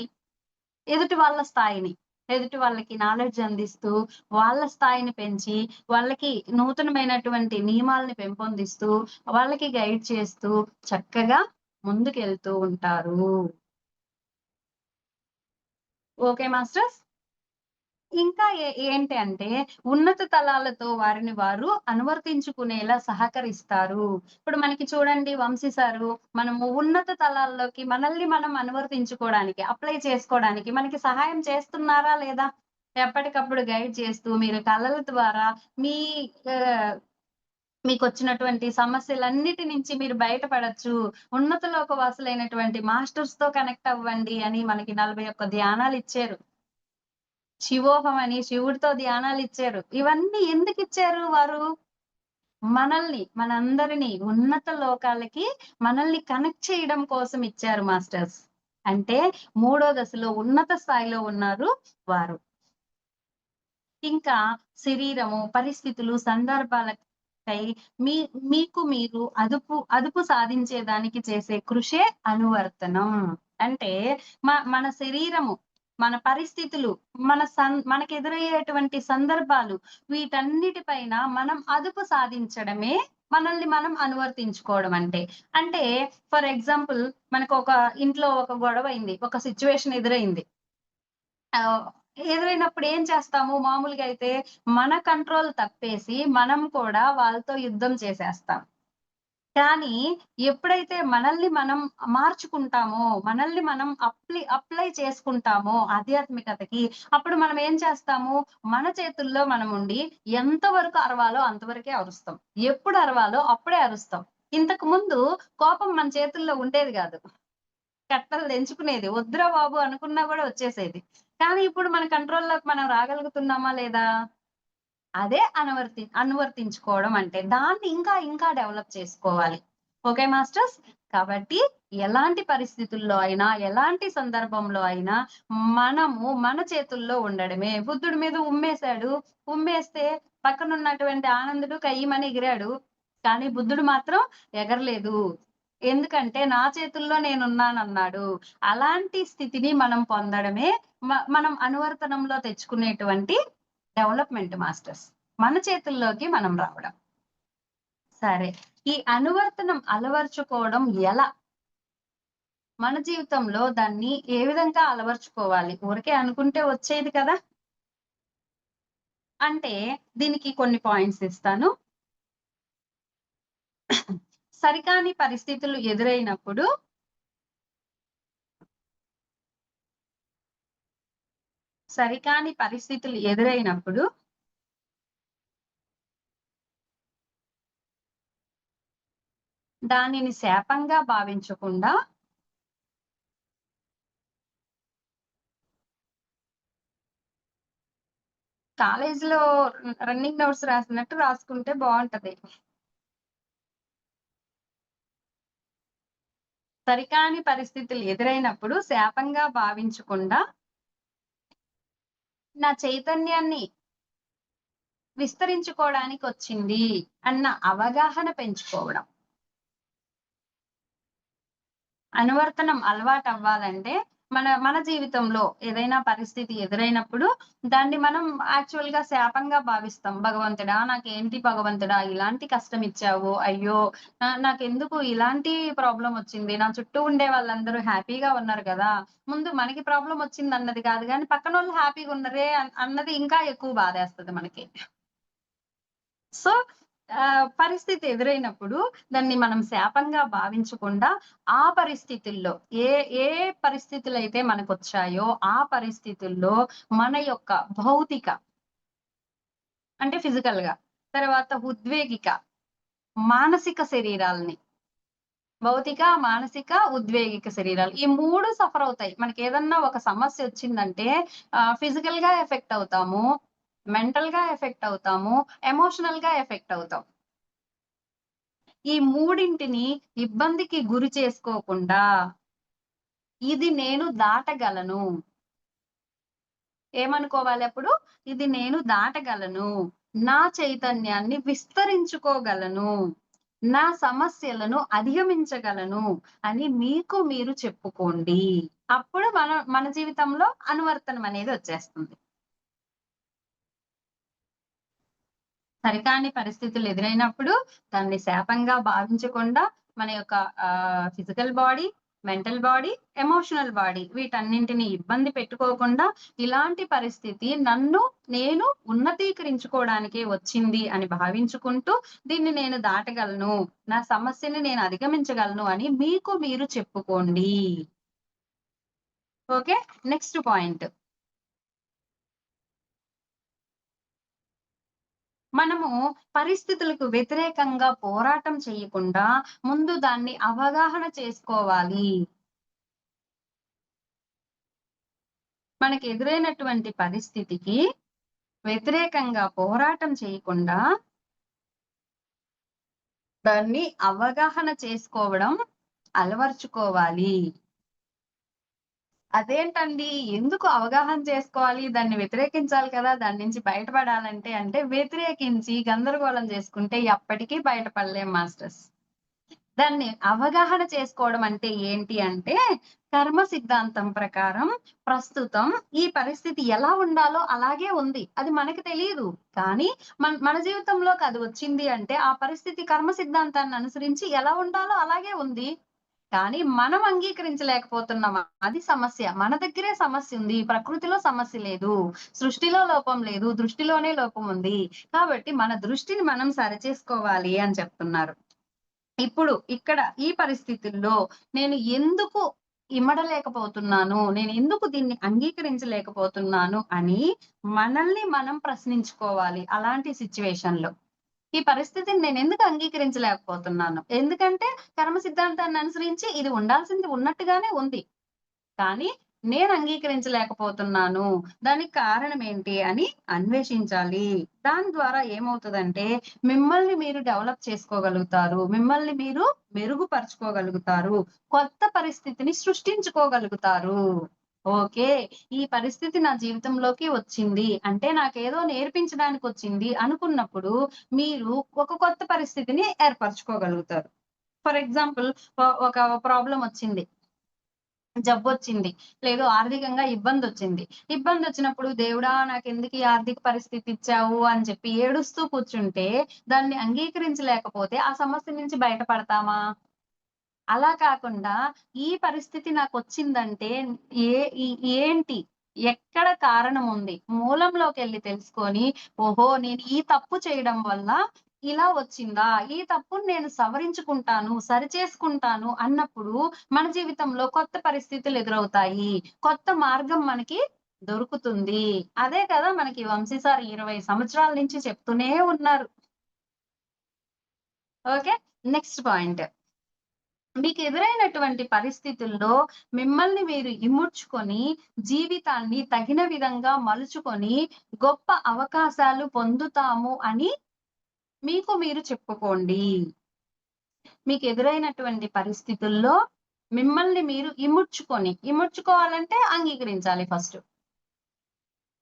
ఎదుటి వాళ్ళ స్థాయిని, ఎదుటి వాళ్ళకి నాలెడ్జ్ అందిస్తూ, వాళ్ళ స్థాయిని పెంచి, వాళ్ళకి నూతనమైనటువంటి నియమాల్ని పెంపొందిస్తూ, వాళ్ళకి గైడ్ చేస్తూ, చక్కగా ముందుకెళ్తూ ఉంటారు. Okay masters? ఇంకా ఏంటి అంటే, ఉన్నత తలాలతో వారిని వారు అనువర్తించుకునేలా సహకరిస్తారు. ఇప్పుడు మనకి చూడండి వంశీ సారు, మనము ఉన్నత తలాల్లోకి మనల్ని మనం అనువర్తించుకోవడానికి, అప్లై చేసుకోవడానికి మనకి సహాయం చేస్తున్నారా లేదా? ఎప్పటికప్పుడు గైడ్ చేస్తూ, మీరు కళల ద్వారా మీ ఆహ్, మీకొచ్చినటువంటి సమస్యలన్నిటి నుంచి మీరు బయటపడొచ్చు. ఉన్నత లోకవాసులైనటువంటి మాస్టర్స్‌తో కనెక్ట్ అవ్వండి అని మనకి 41 ధ్యానాలిచ్చారు. శివోహం అని శివుడితో ధ్యానాలిచ్చారు. ఇవన్నీ ఎందుకిచ్చారు వారు? మనల్ని, మనందరిని ఉన్నత లోకాలకి మనల్ని కనెక్ట్ చేయడం కోసం ఇచ్చారు మాస్టర్స్. అంటే మూడో దశలో ఉన్నత స్థాయిలో ఉన్నారు వారు. ఇంకా శరీరము, పరిస్థితులు, సందర్భాలకై మీ మీకు మీరు అదుపు సాధించేదానికి చేసే కృషే అనువర్తనం. అంటే మన శరీరము, మన పరిస్థితులు, మనకెదురయ్యేటువంటి సందర్భాలు వీటన్నిటి పైన మనం అదుపు సాధించడమే మనల్ని మనం అనువర్తించుకోవడం అంటే. అంటే ఫర్ ఎగ్జాంపుల్ మనకొక ఇంట్లో ఒక గొడవయింది. ఒక సిట్యుయేషన్ ఎదురైంది. ఆహ్, ఎదురైనప్పుడు ఏం చేస్తాము మామూలుగా అయితే మన కంట్రోల్ తప్పేసి మనం కూడా వాళ్ళతో యుద్ధం చేసేస్తాం. కానీ ఎప్పుడైతే మనల్ని మనం మార్చుకుంటామో, మనల్ని మనం అప్లై చేసుకుంటామో ఆధ్యాత్మికతకి, అప్పుడు మనం ఏం చేస్తాము, మన చేతుల్లో మనముండి ఎంత వరకు అరవాలో అంతవరకే అరుస్తాం. ఎప్పుడు అరవాలో అప్పుడే అరుస్తాం. ఇంతకు ముందు కోపం మన చేతుల్లో ఉండేది గాదు. కట్టలు తెంచుకునేది. వద్దురా బాబు అనుకున్నా గూడా వచ్చేసేది. కానీ ఇప్పుడు మన కంట్రోల్‌లోకి మనం రాగలుగుతున్నామా లేదా? అదే అనువర్తించుకోవడం అంటే. దాన్ని ఇంకా డెవలప్ చేసుకోవాలి. Okay masters? కాబట్టి ఎలాంటి పరిస్థితుల్లో అయినా, ఎలాంటి సందర్భంలో అయినా మనము మన చేతుల్లో ఉండడమే. బుద్ధుడి మీద ఉమ్మేశాడు. ఉమ్మేస్తే పక్కనున్నటువంటి ఆనందుడు కయ్యిమని ఎగిరాడు. కానీ బుద్ధుడు మాత్రం ఎగరలేదు. ఎందుకంటే నా చేతుల్లో నేనున్నానన్నాడు. అలాంటి స్థితిని మనం పొందడమే మనం అనువర్తనంలో తెచ్చుకునేటువంటి డెవలప్‌మెంట్ మాస్టర్స్. మన చేతుల్లోకి మనం రావడం. సరే. ఈ అనువర్తనం అలవరుచుకోవడం ఎలా? మన జీవితంలో దాన్ని ఏ విధంగా అలవరుచుకోవాలి? ఊరికే అనుకుంటే వచ్చేది కదా! అంటే దీనికి కొన్ని పాయింట్స్ ఇస్తాను. సరికాని పరిస్థితులు ఎదురైనప్పుడు సరికాని పరిస్థితులు ఎదురైనప్పుడు దానిని శాపంగా భావించకుండా కాలేజీలో రన్నింగ్ నోట్స్ రాసినట్టు రాసుకుంటే బావుంటది. సరికాని పరిస్థితులు ఎదురైనప్పుడు శాపంగా భావించకుండా నా చైతన్యాన్ని విస్తరించుకోవడానికొచ్చింది అన్న అవగాహన పెంచుకోవడం. అనువర్తనం అలవాటవ్వాలంటే మన జీవితంలో ఏదైనా పరిస్థితి ఎదురైనప్పుడు దాన్ని మనం యాక్చువల్‌గా శాపంగా భావిస్తాం. భగవంతుడా! నాకేంటి భగవంతుడా! ఇలాంటి కష్టమిచ్చావు. అయ్యో! నాకెందుకు ఇలాంటి ప్రాబ్లమొచ్చింది. నా చుట్టూ ఉండే వాళ్ళందరూ హ్యాపీగా ఉన్నారు గదా! ముందు మనకి ప్రాబ్లమొచ్చిందన్నది కాదు గానీ పక్కనోళ్ళు హ్యాపీగున్నరే అన్నది ఇంకా ఎక్కువ బాధేస్తది మనకి. సో, పరిస్థితి ఎదురైనప్పుడు దాన్ని మనం శాపంగా భావించకుండా, ఆ పరిస్థితుల్లో ఏ ఏ పరిస్థితులైతే మనకొచ్చాయో, ఆ పరిస్థితుల్లో మన యొక్క భౌతిక అంటే ఫిజికల్‌గా, తర్వాత ఉద్వేగిక, మానసిక శరీరాల్ని భౌతిక, మానసిక, ఉద్వేగిక శరీరాలు. ఈ 3 సఫర్ అవుతాయి. మనకేదన్నా ఒక సమస్యొచ్చిందంటే ఫిజికల్‌గా ఎఫెక్ట్ అవుతాము, మెంటల్‌గా ఎఫెక్ట్ అవుతాము, ఎమోషనల్‌గా ఎఫెక్ట్ అవుతాం. ఈ మూడింటిని ఇబ్బందికి గురి చేసుకోకుండా, ఇది నేను దాటగలను. ఏమనుకోవాలప్పుడు? ఇది నేను దాటగలను. నా చైతన్యాన్ని విస్తరించుకోగలను. నా సమస్యలను అధిగమించగలను అని మీకు మీరు చెప్పుకోండి. అప్పుడు మన జీవితంలో అనువర్తనం అనేది వచ్చేస్తుంది. సరికాని పరిస్థితులు ఎదురైనప్పుడు దాన్ని శాపంగా భావించకుండా మన యొక్క physical body, mental body, emotional body వీటన్నింటిని ఇబ్బంది పెట్టుకోకుండా ఇలాంటి పరిస్థితి నేను ఉన్నతీకరించుకోవడానికే వచ్చింది అని భావించుకుంటూ దీన్ని నేను దాటగలను. నా సమస్యని నేను అధిగమించగలను అని మీకు మీరు చెప్పుకోండి. ఓకే. Next point. మనము పరిస్థితులకు వ్యతిరేకంగా పోరాటం చేయకుండా ముందు దాన్ని అవగాహన చేసుకోవాలి. మనకి ఎదురైనటువంటి పరిస్థితికి వ్యతిరేకంగా పోరాటం చేయకుండా దాన్ని అవగాహన చేసుకోవడం అలవర్చుకోవాలి. అదేంటండి? ఎందుకు అవగాహన చేసుకోవాలి? దాన్ని వ్యతిరేకించాలి కదా! దాని నుంచి బయటపడాలంటే అంటే వ్యతిరేకించి గందరగోళం చేసుకుంటే ఎప్పటికీ బయటపడలేం మాస్టర్స్. దాన్ని అవగాహన చేసుకోవడం అంటే ఏంటి అంటే, కర్మ సిద్ధాంతం ప్రకారం ప్రస్తుతం ఈ పరిస్థితి ఎలా ఉండాలో అలాగే ఉంది. అది మనకి తెలీదు. కానీ మన జీవితంలోకి అది వచ్చింది అంటే, ఆ పరిస్థితి కర్మ సిద్ధాంతాన్ని అనుసరించి ఎలా ఉండాలో అలాగే ఉంది. కానీ మనం అంగీకరించలేకపోతున్నాం. అది సమస్య. మన దగ్గరే సమస్యుంది. ప్రకృతిలో సమస్య లేదు. సృష్టిలో లోపం లేదు. దృష్టిలోనే లోపం ఉంది. కాబట్టి మన దృష్టిని మనం సరిచేసుకోవాలి అని చెప్తున్నారు. ఇప్పుడు ఇక్కడ ఈ పరిస్థితుల్లో నేను ఎందుకు ఇమడలేకపోతున్నాను? నేను ఎందుకు దీన్ని అంగీకరించలేకపోతున్నాను అని మనల్ని మనం ప్రశ్నించుకోవాలి అలాంటి సిట్యుయేషన్‌లో. ఈ పరిస్థితిని నేనెందుకు అంగీకరించలేకపోతున్నాను? ఎందుకంటే కర్మ సిద్ధాంతాన్ని అనుసరించి ఇది ఉండాల్సింది ఉన్నట్టుగానే ఉంది. కానీ నేను అంగీకరించలేకపోతున్నాను. దానికి కారణం ఏంటి అని అన్వేషించాలి. దాని ద్వారా ఏమవుతదంటే మిమ్మల్ని మీరు డెవలప్ చేసుకోగలుగుతారు. మిమ్మల్ని మీరు మెరుగుపరుచుకోగలుగుతారు. కొత్త పరిస్థితిని సృష్టించుకోగలుగుతారు. ఓకే. ఈ పరిస్థితి నా జీవితంలోకి వచ్చింది. అంటే నాకేదో నేర్పించడానికొచ్చింది అనుకున్నప్పుడు మీరు ఒక కొత్త పరిస్థితిని ఏర్పరచుకోగలుగుతారు. ఫర్ ఎగ్జాంపుల్ ఒక ప్రాబ్లమ్ వచ్చింది. జబ్బొచ్చింది. లేదు ఆర్థికంగా ఇబ్బందొచ్చింది. ఇబ్బందొచ్చినప్పుడు దేవుడా! నాకెందుకు ఈ ఆర్థిక పరిస్థితి ఇచ్చావు అని చెప్పి ఏడుస్తూ కూర్చుంటే, దాన్ని అంగీకరించలేకపోతే ఆ సమస్య నుంచి బయటపడతామా? అలా కాకుండా ఈ పరిస్థితి నాకొచ్చిందంటే ఏ ఈ ఏంటి? ఎక్కడ కారణం ఉంది? మూలంలోకెళ్లి తెలుసుకొని, ఓహో! నేను ఈ తప్పు చేయడం వల్ల ఇలా వచ్చిందా? ఈ తప్పుని నేను సవరించుకుంటాను, సరిచేసుకుంటాను అన్నప్పుడు మన జీవితంలో కొత్త పరిస్థితులు ఎదురవుతాయి. కొత్త మార్గం మనకి దొరుకుతుంది. అదే కదా మనకి వంశీ సార్ 20 సంవత్సరాల నుంచి చెప్తూనే ఉన్నారు. ఓకే. Next point. మీకెదురైనటువంటి పరిస్థితుల్లో మిమ్మల్ని మీరు ఇముడ్చుకొని, జీవితాన్ని తగిన విధంగా మలుచుకొని, గొప్ప అవకాశాలు పొందుతాము అని మీకు మీరు చెప్పుకోండి. మీకెదురైనటువంటి పరిస్థితుల్లో మిమ్మల్ని మీరు ఇముడ్చుకోవాలంటే అంగీకరించాలి ఫస్ట్.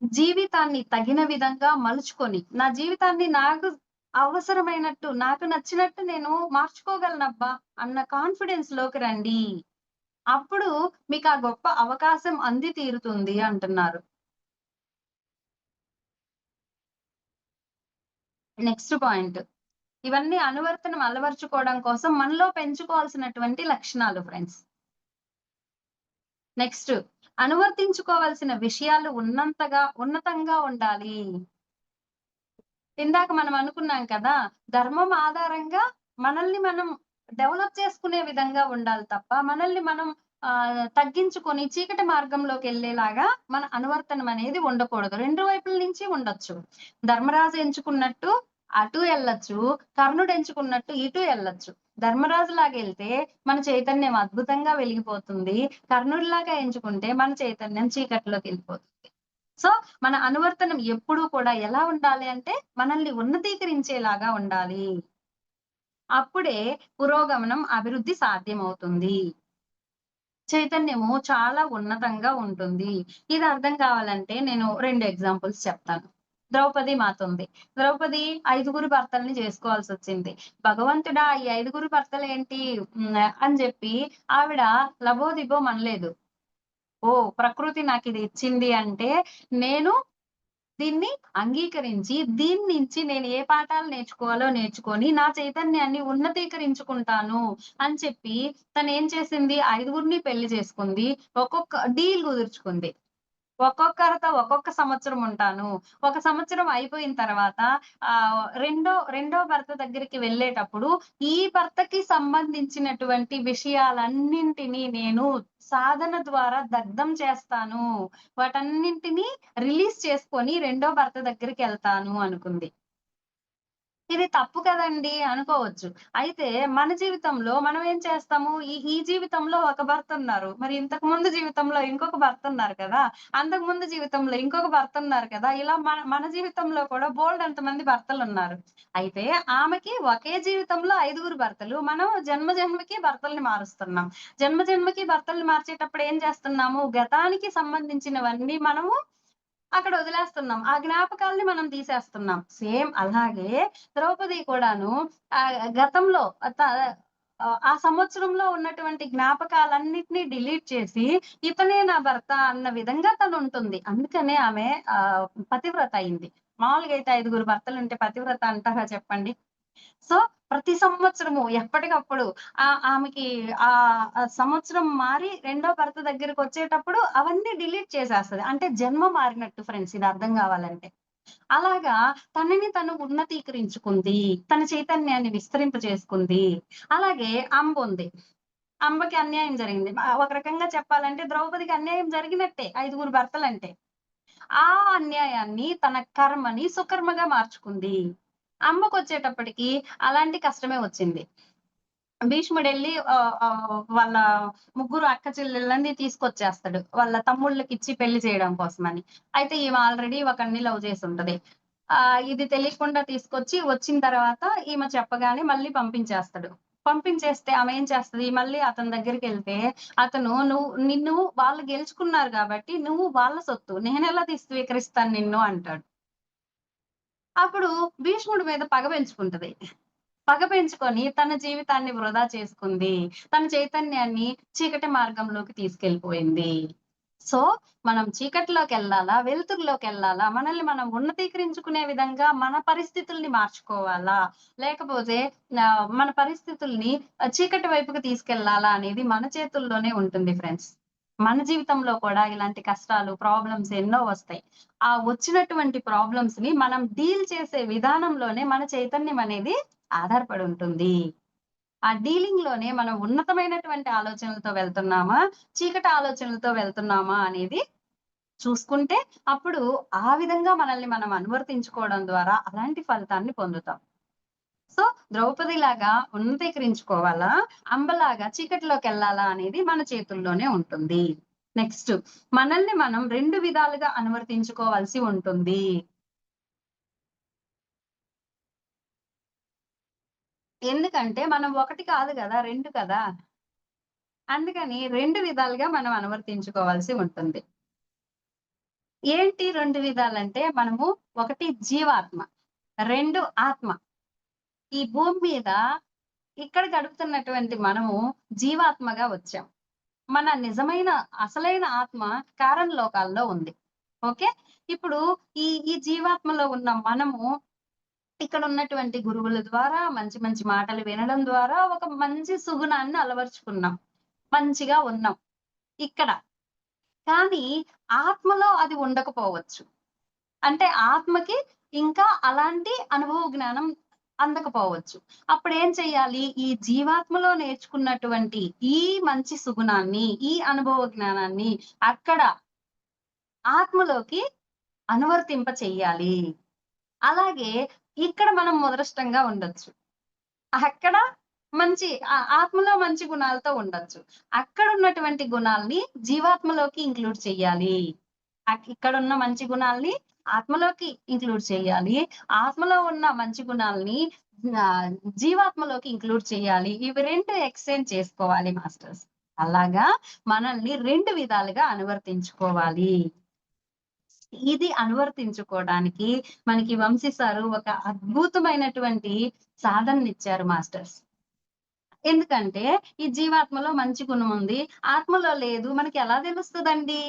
జీవితాన్ని తగిన విధంగా మలుచుకొని, నా జీవితాన్ని నాకు అవసరమైనట్టు, నాకు నచ్చినట్టు నేను మార్చుకోగలనబ్బా! అన్న కాన్ఫిడెన్స్‌లోకి రండి. అప్పుడు మీకా గొప్ప అవకాశం అంది తీరుతుంది అంటున్నారు. Next point. ఇవన్నీ అనువర్తనం అలవరుచుకోవడం కోసం మనలో పెంచుకోవాల్సినటువంటి లక్షణాలు ఫ్రెండ్స్. నెక్స్ట్ అనువర్తించుకోవాల్సిన విషయాలు ఉన్నతంగా ఉండాలి. ఇందాక మనం అనుకున్నాం కదా! ధర్మం ఆధారంగా మనల్ని మనం డెవలప్ చేసుకునే విధంగా ఉండాలి తప్ప, మనల్ని మనం తగ్గించుకొని చీకటి మార్గంలోకెళ్ళేలాగా మన అనువర్తనం అనేది ఉండకూడదు. 2 వైపుల నుంచి ఉండొచ్చు. ధర్మరాజు ఎంచుకున్నట్టు అటు ఎళ్ళొచ్చు. కర్ణుడు ఎంచుకున్నట్టు ఇటు ఎళ్ళొచ్చు. ధర్మరాజులాగెళ్తే మన చైతన్యం అద్భుతంగా వెలిగిపోతుంది. కర్ణుడిలాగా ఎంచుకుంటే మన చైతన్యం చీకట్లోకెళ్ళిపోతుంది. సో, మన అనువర్తనం ఎప్పుడూ కూడా ఎలా ఉండాలి అంటే, మనల్ని ఉన్నతీకరించేలాగా ఉండాలి. అప్పుడే పురోగమనం, అభివృద్ధి సాధ్యమవుతుంది. చైతన్యము చాలా ఉన్నతంగా ఉంటుంది. ఇది అర్థం కావాలంటే నేను 2 ఎగ్జాంపుల్స్ చెప్తాను. ద్రౌపది మాత ఉంది. ద్రౌపది 5గురు భర్తల్ని చేసుకోవాల్సొచ్చింది. భగవంతుడా! ఈ 5గురు భర్తలేంటి అని జెప్పి ఆవిడ లబోదిబోమనలేదు. ఓహ్! ప్రకృతి నాకిది ఇచ్చింది అంటే, నేను దీన్ని అంగీకరించి, దీని నుంచి నేను ఏ పాఠాలు నేర్చుకోవాలో నేర్చుకొని, నా చైతన్యాన్ని ఉన్నతీకరించుకుంటాను అని చెప్పి, తనేం చేసింది, 5గురిని పెళ్లి చేసుకుంది. ఒక్కొక్క డీల్ కుదుర్చుకుంది. ఒక్కొక్కరితో ఒక్కొక్క సంవత్సరం ఉంటాను. ఒక సంవత్సరం అయిపోయిన తర్వాత రెండో భర్త దగ్గరికి వెళ్ళేటప్పుడు, ఈ భర్తకి సంబంధించినటువంటి విషయాలన్నింటినీ నేను సాధన ద్వారా దగ్ధం చేస్తాను. వాటన్నింటిని రిలీజ్ చేసుకొని రెండో భర్త దగ్గరికెళ్తాను అనుకుంది. ఇది తప్పు కదండీ! అనుకోవచ్చు. అయితే మన జీవితంలో మనం ఏం చేస్తాము? ఈ ఈ జీవితంలో ఒక భర్తున్నారు. మరి ఇంతకు ముందు జీవితంలో ఇంకొక భర్తున్నారు కదా! అంతకుముందు జీవితంలో ఇంకొక భర్తున్నారు కదా! ఇలా మన మన జీవితంలో కూడా బోలెడంత మంది భర్తలున్నారు. అయితే ఆమెకి ఒకే జీవితంలో 5గురు భర్తలు. మనం జన్మ జన్మకి భర్తల్ని మారుస్తున్నాం. జన్మ జన్మకి భర్తల్ని మార్చేటప్పుడు ఏం చేస్తున్నాము? గతానికి సంబంధించినవన్నీ మనము అక్కడ వదిలేస్తున్నాం. ఆ జ్ఞాపకాల్ని మనం తీసేస్తున్నాం. సేమ్ అలాగే ద్రౌపది కూడాను గతంలో ఆ సంవత్సరంలో ఉన్నటువంటి జ్ఞాపకాలన్నిటిని డిలీట్ చేసి, ఇతనే నా భర్త అన్న విధంగా తనుంటుంది. అందుకనే ఆమె పతివ్రత అయింది. మామూలుగా అయితే 5గురు భర్తలుంటే పతివ్రత అంటారా చెప్పండి? సో, ప్రతి సంవత్సరము ఎప్పటికప్పుడు ఆమెకి ఆ సంవత్సరం మారి రెండో భర్త దగ్గరికొచ్చేటప్పుడు అవన్నీ డిలీట్ చేసేస్తది. అంటే జన్మ మారినట్టు ఫ్రెండ్స్ ఇది అర్థం గావాలంటే. అలాగా తనని తను ఉన్నతీకరించుకుంది. తన చైతన్యాన్ని విస్తరింపజేసుకుంది. అలాగే అంబుంది. అంబకి అన్యాయం జరిగింది. ఒక రకంగా చెప్పాలంటే ద్రౌపదికి అన్యాయం జరిగినట్టే 5గురు భర్తలంటే. ఆ అన్యాయాన్ని తన కర్మని సుకర్మగా మార్చుకుంది. అమ్మకొచ్చేటప్పటికి అలాంటి కష్టమే వచ్చింది. భీష్ముడెళ్లి వాళ్ళ ముగ్గురు అక్క చెల్లెళ్ళని తీసుకొచ్చేస్తాడు. వాళ్ళ తమ్ముళ్ళకిచ్చి పెళ్లి చేయడం కోసమని. అయితే ఈమె ఆల్రెడీ ఒకడిని లవ్ చేసుంటది. ఇది తెలియకుండా తీసుకొచ్చి వచ్చిన తర్వాత ఈమె చెప్పగానే మళ్ళీ పంపించేస్తాడు. పంపించేస్తే ఆమె ఏం చేస్తది, మళ్ళీ అతని దగ్గరికెళ్తే అతను నిన్ను వాళ్ళు గెలుచుకున్నారు గాబట్టి నువ్వు వాళ్ళ సొత్తు. నేనెలా స్వీకరిస్తాను నిన్ను అంటాడు. అప్పుడు భీష్ముడి మీద పగ పెంచుకుంటది. పగ పెంచుకొని తన జీవితాన్ని వృధా చేసుకుంది. తన చైతన్యాన్ని చీకటి మార్గంలోకి తీసుకెళ్ళిపోయింది. సో, మనం చీకటిలోకెళ్ళాలా? వెలుతురులోకెళ్ళాలా? మనల్ని మనం ఉన్నతీకరించుకునే విధంగా మన పరిస్థితుల్ని మార్చుకోవాలా? లేకపోతే మన పరిస్థితుల్ని చీకటి వైపుకి తీసుకెళ్ళాలా అనేది మన చేతుల్లోనే ఉంటుంది ఫ్రెండ్స్. మన జీవితంలో కూడా ఇలాంటి కష్టాలు, ప్రాబ్లమ్స్ ఎన్నో వస్తాయి. ఆ వచ్చినటువంటి ప్రాబ్లమ్స్‌ని మనం డీల్ చేసే విధానంలోనే మన చైతన్యం అనేది ఆధారపడి ఉంటుంది. ఆ డీలింగ్‌లోనే మనం ఉన్నతమైనటువంటి ఆలోచనలతో వెళ్తున్నామా? చీకటి ఆలోచనలతో వెళ్తున్నామా అనేది చూసుకుంటే, అప్పుడు ఆ విధంగా మనల్ని మనం అనువర్తించుకోవడం ద్వారా అలాంటి ఫలితాన్ని పొందుతాం. సో, ద్రౌపదిలాగా ఉన్నతీకరించుకోవాలా? అంబలాగా చీకటిలోకెళ్ళాలా అనేది మన చేతుల్లోనే ఉంటుంది. నెక్స్ట్ మనల్ని మనం 2 విధాలుగా అనువర్తించుకోవాల్సి ఉంటుంది. ఎందుకంటే మనం 1 కాదు గదా! 2 కదా! అందుకని 2 విధాలుగా మనం అనువర్తించుకోవాల్సి ఉంటుంది. ఏంటి 2 విధాలంటే మనము 1 జీవాత్మ, 2 ఆత్మ. ఈ భూమి మీద ఇక్కడ గడుపుతున్నటువంటి మనము జీవాత్మగా వచ్చాం. మన నిజమైన అసలైన ఆత్మ కారణ లోకాల్లో ఉంది. ఓకే. ఇప్పుడు ఈ జీవాత్మలో ఉన్న మనము ఇక్కడ ఉన్నటువంటి గురువుల ద్వారా మంచి మంచి మాటలు వినడం ద్వారా ఒక మంచి సుగుణాన్ని అలవరుచుకున్నాం. మంచిగా ఉన్నాం ఇక్కడ. కానీ ఆత్మలో అది ఉండకపోవచ్చు. అంటే ఆత్మకి ఇంకా అలాంటి అనుభవ జ్ఞానం అందకపోవచ్చు. అప్పుడేం చెయ్యాలి? ఈ జీవాత్మలో నేర్చుకున్నటువంటి ఈ మంచి సుగుణాన్ని, ఈ అనుభవ జ్ఞానాన్ని అక్కడ ఆత్మలోకి అనువర్తింప చెయ్యాలి. అలాగే ఇక్కడ మనం ముదరష్టంగా ఉండొచ్చు. అక్కడ మంచి ఆత్మలో మంచి గుణాలతో ఉండొచ్చు. అక్కడున్నటువంటి గుణాల్ని జీవాత్మలోకి ఇంక్లూడ్ చెయ్యాలి. ఇక్కడున్న మంచి గుణాల్ని ఆత్మలోకి ఇంక్లూడ్ చేయాలి. ఆత్మలో ఉన్న మంచి గుణాల్ని ఆహ్, జీవాత్మలోకి ఇంక్లూడ్ చేయాలి. ఇవి 2 ఎక్స్‌చేంజ్ చేసుకోవాలి మాస్టర్స్. అలాగా మనల్ని 2 విధాలుగా అనువర్తించుకోవాలి. ఇది అనువర్తించుకోవడానికి మనకి వంశీ సారు ఒక అద్భుతమైనటువంటి సాధననిచ్చారు మాస్టర్స్. ఎందుకంటే ఈ జీవాత్మలో మంచి గుణం ఉంది. ఆత్మలో లేదు మనకెలా తెలుస్తదండి?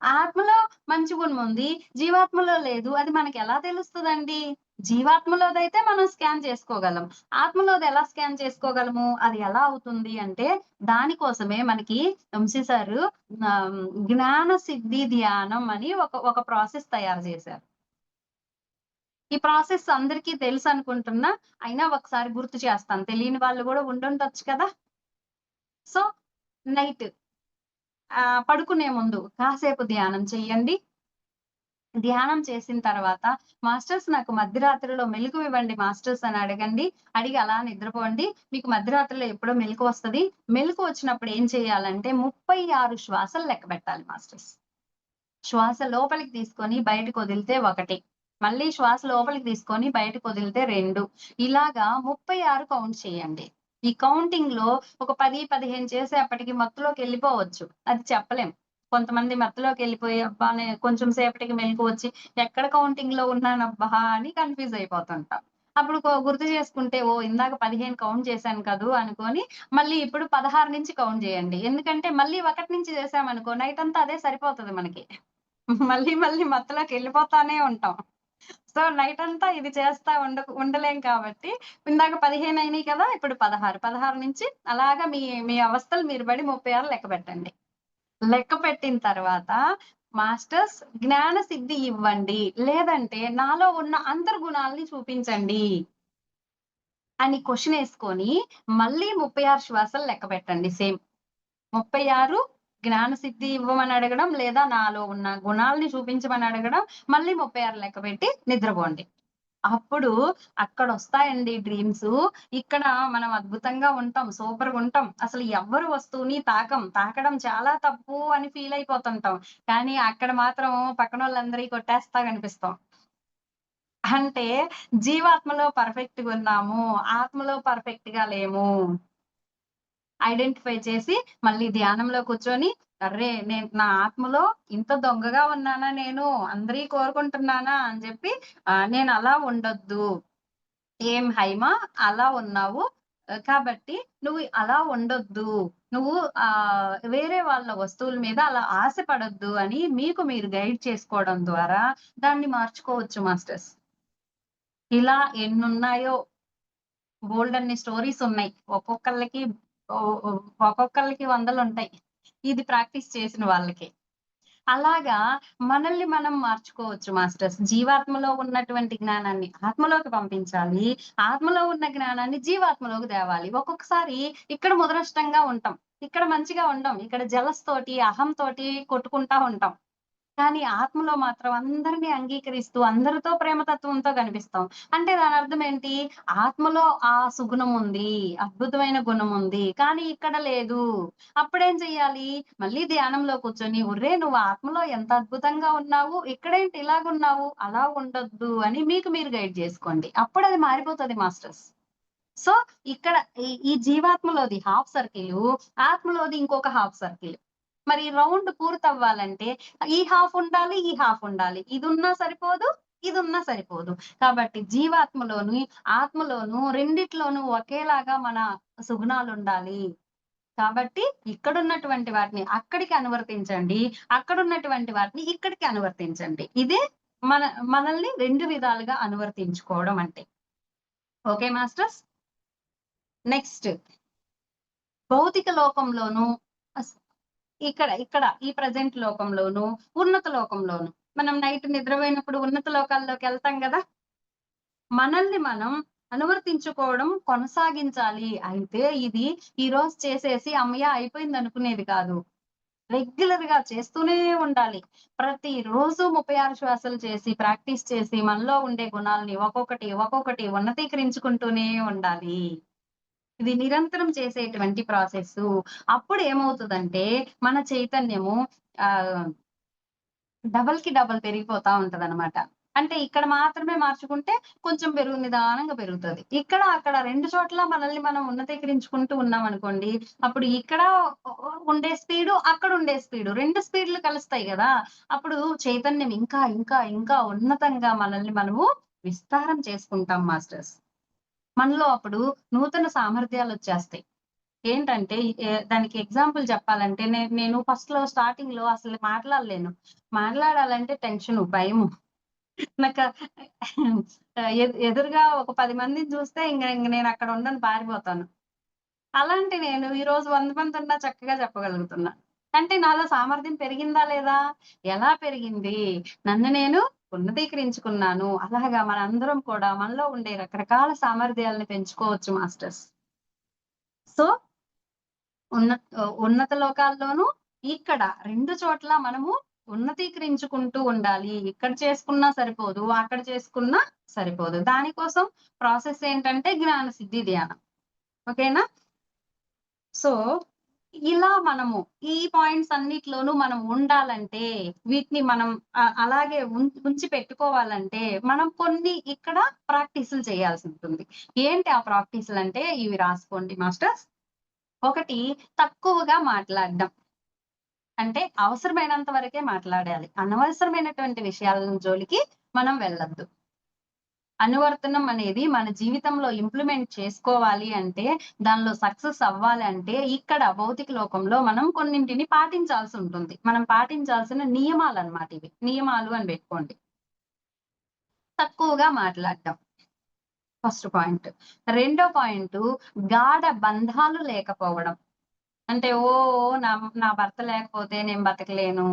ఆత్మలో మంచి గుణం ఉంది. జీవాత్మలో లేదు. అది మనకెలా తెలుస్తదండి? జీవాత్మలోదైతే మనం స్కాన్ చేసుకోగలం. ఆత్మలోది ఎలా స్కాన్ చేసుకోగలము? అది ఎలా అవుతుంది అంటే, దానికోసమే మనకి వంశీ సారు ఆహ్, జ్ఞాన సిద్ధి ధ్యానం అని ఒక ప్రాసెస్ తయారు చేశారు. ఈ ప్రాసెస్ అందరికీ తెలుసనుకుంటున్నా. అయినా ఒకసారి గుర్తు చేస్తాను. తెలియని వాళ్ళు గూడా ఉండుండొచ్చు కదా! సో, నైట్ పడుకునే ముందు కాసేపు ధ్యానం చెయ్యండి. ధ్యానం చేసిన తర్వాత మాస్టర్స్ నాకు మధ్యరాత్రిలో మెలుకువివ్వండి మాస్టర్స్ అని అడగండి. అడిగి అలా నిద్రపోండి. మీకు మధ్యరాత్రిలో ఎప్పుడో మెలుకువొస్తది. మెలుకువొచ్చినప్పుడు ఏం చేయాలంటే 36 శ్వాసలు లెక్కబెట్టాలి మాస్టర్స్. శ్వాస లోపలికి తీసుకొని బయటకొదిలితే 1. మళ్ళీ శ్వాస లోపలికి తీసుకొని బయటకొదిలితే 2. ఇలాగా 36 కౌంట్ చేయండి. ఈ కౌంటింగ్‌లో ఒక 10, 15 చేసేప్పటికి మత్తులోకెళ్ళిపోవచ్చు. అది చెప్పలేం. కొంతమంది మత్తులోకెళ్ళిపోయి అబ్బా! కొంచెం సేపటికి మెలుకువొచ్చి ఎక్కడ కౌంటింగ్‌లో ఉన్నానబ్బా! అని కన్‌ఫ్యూజ్ అయిపోతుంటాం. అప్పుడు గుర్తు చేసుకుంటే ఓహ్! ఇందాక 15 కౌంట్ చేశాను కదూ అనుకోని మళ్ళీ ఇప్పుడు 16 నుంచి కౌంట్ చేయండి. ఎందుకంటే మళ్ళీ 1 నుంచి చేశామనుకో నైటంతా అదే సరిపోతది మనకి. మళ్ళీ మళ్ళీ మత్తులోకెళ్ళిపోతానే ఉంటాం. సో, నైటంతా ఇది చేస్తా ఉండలేం కాబట్టి, ఇందాక 15 అయినియి కదా! ఇప్పుడు 16. 16 నుంచి అలాగా మీ మీ అవస్థలు మీరు పడి 36 లెక్కపెట్టండి. లెక్కపెట్టిన తర్వాత మాస్టర్స్ జ్ఞాన సిద్ధి ఇవ్వండి. లేదంటే నాలో ఉన్న అంతర్గుణాల్ని చూపించండి అని క్వెషనేసుకొని మళ్ళీ 36 శ్వాసలు లెక్కపెట్టండి సేమ్. 36 జ్ఞాన సిద్ధి ఇవ్వమని అడగడం, లేదా నాలో ఉన్న గుణాల్ని చూపించమని అడగడం, మళ్ళీ 36 లెక్కపెట్టి నిద్రపోండి. అప్పుడు అక్కడొస్తాయండి డ్రీమ్సు. ఇక్కడ మనం అద్భుతంగా ఉంటాం. సూపర్‌గుంటాం. అసలు ఎవ్వరు వస్తువుని తాకం. తాకడం చాలా తప్పు అని ఫీల్ అయిపోతుంటాం. కానీ అక్కడ మాత్రం పక్కనోళ్ళందరియి కొట్టేస్తా కనిపిస్తాం. అంటే జీవాత్మలో పర్ఫెక్ట్‌గున్నాము. ఆత్మలో పర్ఫెక్ట్‌గా లేము. ఐడెంటిఫై చేసి మళ్ళీ ధ్యానంలో కూర్చొని, అర్రే! నేను నా ఆత్మలో ఇంత దొంగగా ఉన్నానా నేను? అందరియి కోరుకుంటున్నానా? అని జెప్పి నేనలా ఉండొద్దు. ఏం హైమా అలా ఉన్నావు. కాబట్టి నువ్వు అలా ఉండొద్దు. నువ్వు వేరే వాళ్ళ వస్తువుల మీద అలా ఆశ పడొద్దు అని మీకు మీరు గైడ్ చేసుకోవడం ద్వారా దాన్ని మార్చుకోవచ్చు మాస్టర్స్. ఇలా ఎన్నున్నాయో బోలెడన్ని స్టోరీస్ ఉన్నాయి. ఓ ఓ ఒక్కొక్కళ్ళకి వందలుంటాయి. ఇది ప్రాక్టీస్ చేసిన వాళ్ళకి. అలాగా మనల్ని మనం మార్చుకోవచ్చు మాస్టర్స్. జీవాత్మలో ఉన్నటువంటి జ్ఞానాన్ని ఆత్మలోకి పంపించాలి. ఆత్మలో ఉన్న జ్ఞానాన్ని జీవాత్మలోకి తేవాలి. ఒక్కొక్కసారి ఇక్కడ ముదనష్టంగా ఉంటాం. ఇక్కడ మంచిగా ఉండం. ఇక్కడ జలస్ తోటి, అహం తోటి కొట్టుకుంటా ఉంటాం. కానీ ఆత్మలో మాత్రం అందరిని అంగీకరిస్తూ, అందరితో ప్రేమతత్వంతో కనిపిస్తాం. అంటే దానర్థం ఏంటి? ఆత్మలో ఆ సుగుణం ఉంది. అద్భుతమైన గుణం ఉంది. కానీ ఇక్కడ లేదు. అప్పుడేం చెయ్యాలి? మళ్ళీ ధ్యానంలో కూర్చొని, ఒరేయ్! నువ్వు ఆత్మలో ఎంత అద్భుతంగా ఉన్నావు. ఇక్కడేంటి ఇలాగున్నావు? అలా ఉండొద్దు అని మీకు మీరు గైడ్ జేసుకోండి. అప్పుడది మారిపోతది మాస్టర్స్. సో, ఇక్కడ ఈ జీవాత్మలోది హాఫ్ సర్కిలు, ఆత్మలోది ఇంకొక హాఫ్ సర్కిల్. మరి రౌండ్ పూర్తవ్వాలంటే ఈ హాఫ్ ఉండాలి, ఈ హాఫ్ ఉండాలి. ఇదున్నా సరిపోదు, ఇదున్నా సరిపోదు. కాబట్టి జీవాత్మలోని, ఆత్మలోను రెండిట్లోనూ ఒకేలాగా మన సుగుణాలుండాలి. కాబట్టి ఇక్కడున్నటువంటి వాటిని అక్కడికి అనువర్తించండి. అక్కడున్నటువంటి వాటిని ఇక్కడికి అనువర్తించండి. ఇదే మన మనల్ని 2 విధాలుగా అనువర్తించుకోవడం అంటే. Okay masters? నెక్స్ట్ భౌతిక లోకంలోను అస్ ఇక్కడ ఇక్కడ ఈ ప్రెజెంట్ లోకంలోను, ఉన్నత లోకంలోను. మనం నైట్ నిద్రపోయినప్పుడు ఉన్నత లోకాల్లోకెళ్తాం గదా! మనల్ని మనం అనువర్తించుకోవడం కొనసాగించాలి. అయితే ఇది ఈరోజు చేసేసి హమ్మయ్య! అయిపోయిందనుకునేది కాదు. రెగ్యులర్‌గా చేస్తూనే ఉండాలి. ప్రతిరోజు 36 శ్వాసలు చేసి, ప్రాక్టీస్ చేసి, మనలో ఉండే గుణాల్ని ఒక్కొక్కటి, ఒక్కొక్కటి ఉన్నతీకరించుకుంటూనే ఉండాలి. ఇది నిరంతరం చేసేటువంటి ప్రాసెస్సు. అప్పుడేమవుతదంటే, మన చైతన్యము ఆహ్, డబల్‌కి డబల్ పెరిగిపోతా ఉంటదనమాట. అంటే ఇక్కడ మాత్రమే మార్చుకుంటే కొంచెం నిదానంగా పెరుగుతది. ఇక్కడ, అక్కడ 2 చోట్ల మనల్ని మనం ఉన్నతీకరించుకుంటూ ఉన్నామనుకోండి, అప్పుడు ఇక్కడ ఉండే స్పీడు, అక్కడ ఉండే స్పీడు 2 స్పీడ్‌లు కలుస్తాయి గదా! అప్పుడు చైతన్యం ఇంకా, ఇంకా, ఇంకా ఉన్నతంగా మనల్ని మనము విస్తారం చేసుకుంటాం మాస్టర్స్. మనలో అప్పుడు నూతన సామర్థ్యాలొచ్చేస్తాయి. ఏంటంటే దానికి ఎగ్జాంపుల్ చెప్పాలంటే నేను స్టార్టింగ్‌లో అసలు మాట్లాడలేను. మాట్లాడాలంటే టెన్షను, భయము. నాక ఎదురుగా ఒక 10 మందిని చూస్తే ఇంగ నేనక్కడ ఉండను, పారిపోతాను. అలాంటి నేను ఈరోజు 100 మందున్నా చక్కగా చెప్పగలుగుతున్నా. అంటే నాలో సామర్థ్యం పెరిగిందా లేదా? ఎలా పెరిగింది? నన్ను నేను ఉన్నతీకరించుకున్నాను. అలాగా మనందరం కూడా మనలో ఉండే రకరకాల సామర్థ్యాలను పెంచుకోవచ్చు మాస్టర్స్. సో, ఉన్నత లోకాల్లోనూ, ఇక్కడ 2 చోట్ల మనము ఉన్నతీకరించుకుంటూ ఉండాలి. ఇక్కడ చేసుకున్నా సరిపోదు, అక్కడ చేసుకున్నా సరిపోదు. దానికోసం ప్రాసెస్ ఏంటంటే జ్ఞాన సిద్ధి ధ్యానం. ఓకేనా? సో, ఇలా మనము ఈ పాయింట్స్ అన్నిట్లోనూ మనం ఉండాలంటే, వీటిని మనం అలాగే ఉంచి పెట్టుకోవాలంటే, మనం కొన్ని ఇక్కడ ప్రాక్టీసులు చేయాల్సుంటుంది. ఏంటి ఆ ప్రాక్టీసులంటే ఇవి రాసుకోండి మాస్టర్స్. ఒకటి, తక్కువగా మాట్లాడడం. అంటే అవసరమైనంత వరకే మాట్లాడాలి. అనవసరమైనటువంటి విషయాల జోలికి మనం వెళ్ళొద్దు. అనువర్తనం అనేది మన జీవితంలో ఇంప్లిమెంట్ చేసుకోవాలి అంటే, దానిలో సక్సెస్ అవ్వాలి అంటే, ఇక్కడ భౌతిక లోకంలో మనం కొన్నింటిని పాటించాల్సుంటుంది. మనం పాటించాల్సిన నియమాలన్నమాట ఇవి. నియమాలు అని పెట్టుకోండి. తక్కువగా మాట్లాడడం. First point. రెండో పాయింటు, గాఢ బంధాలు లేకపోవడం. అంటే నా నా భర్త లేకపోతే నేను బతకలేను.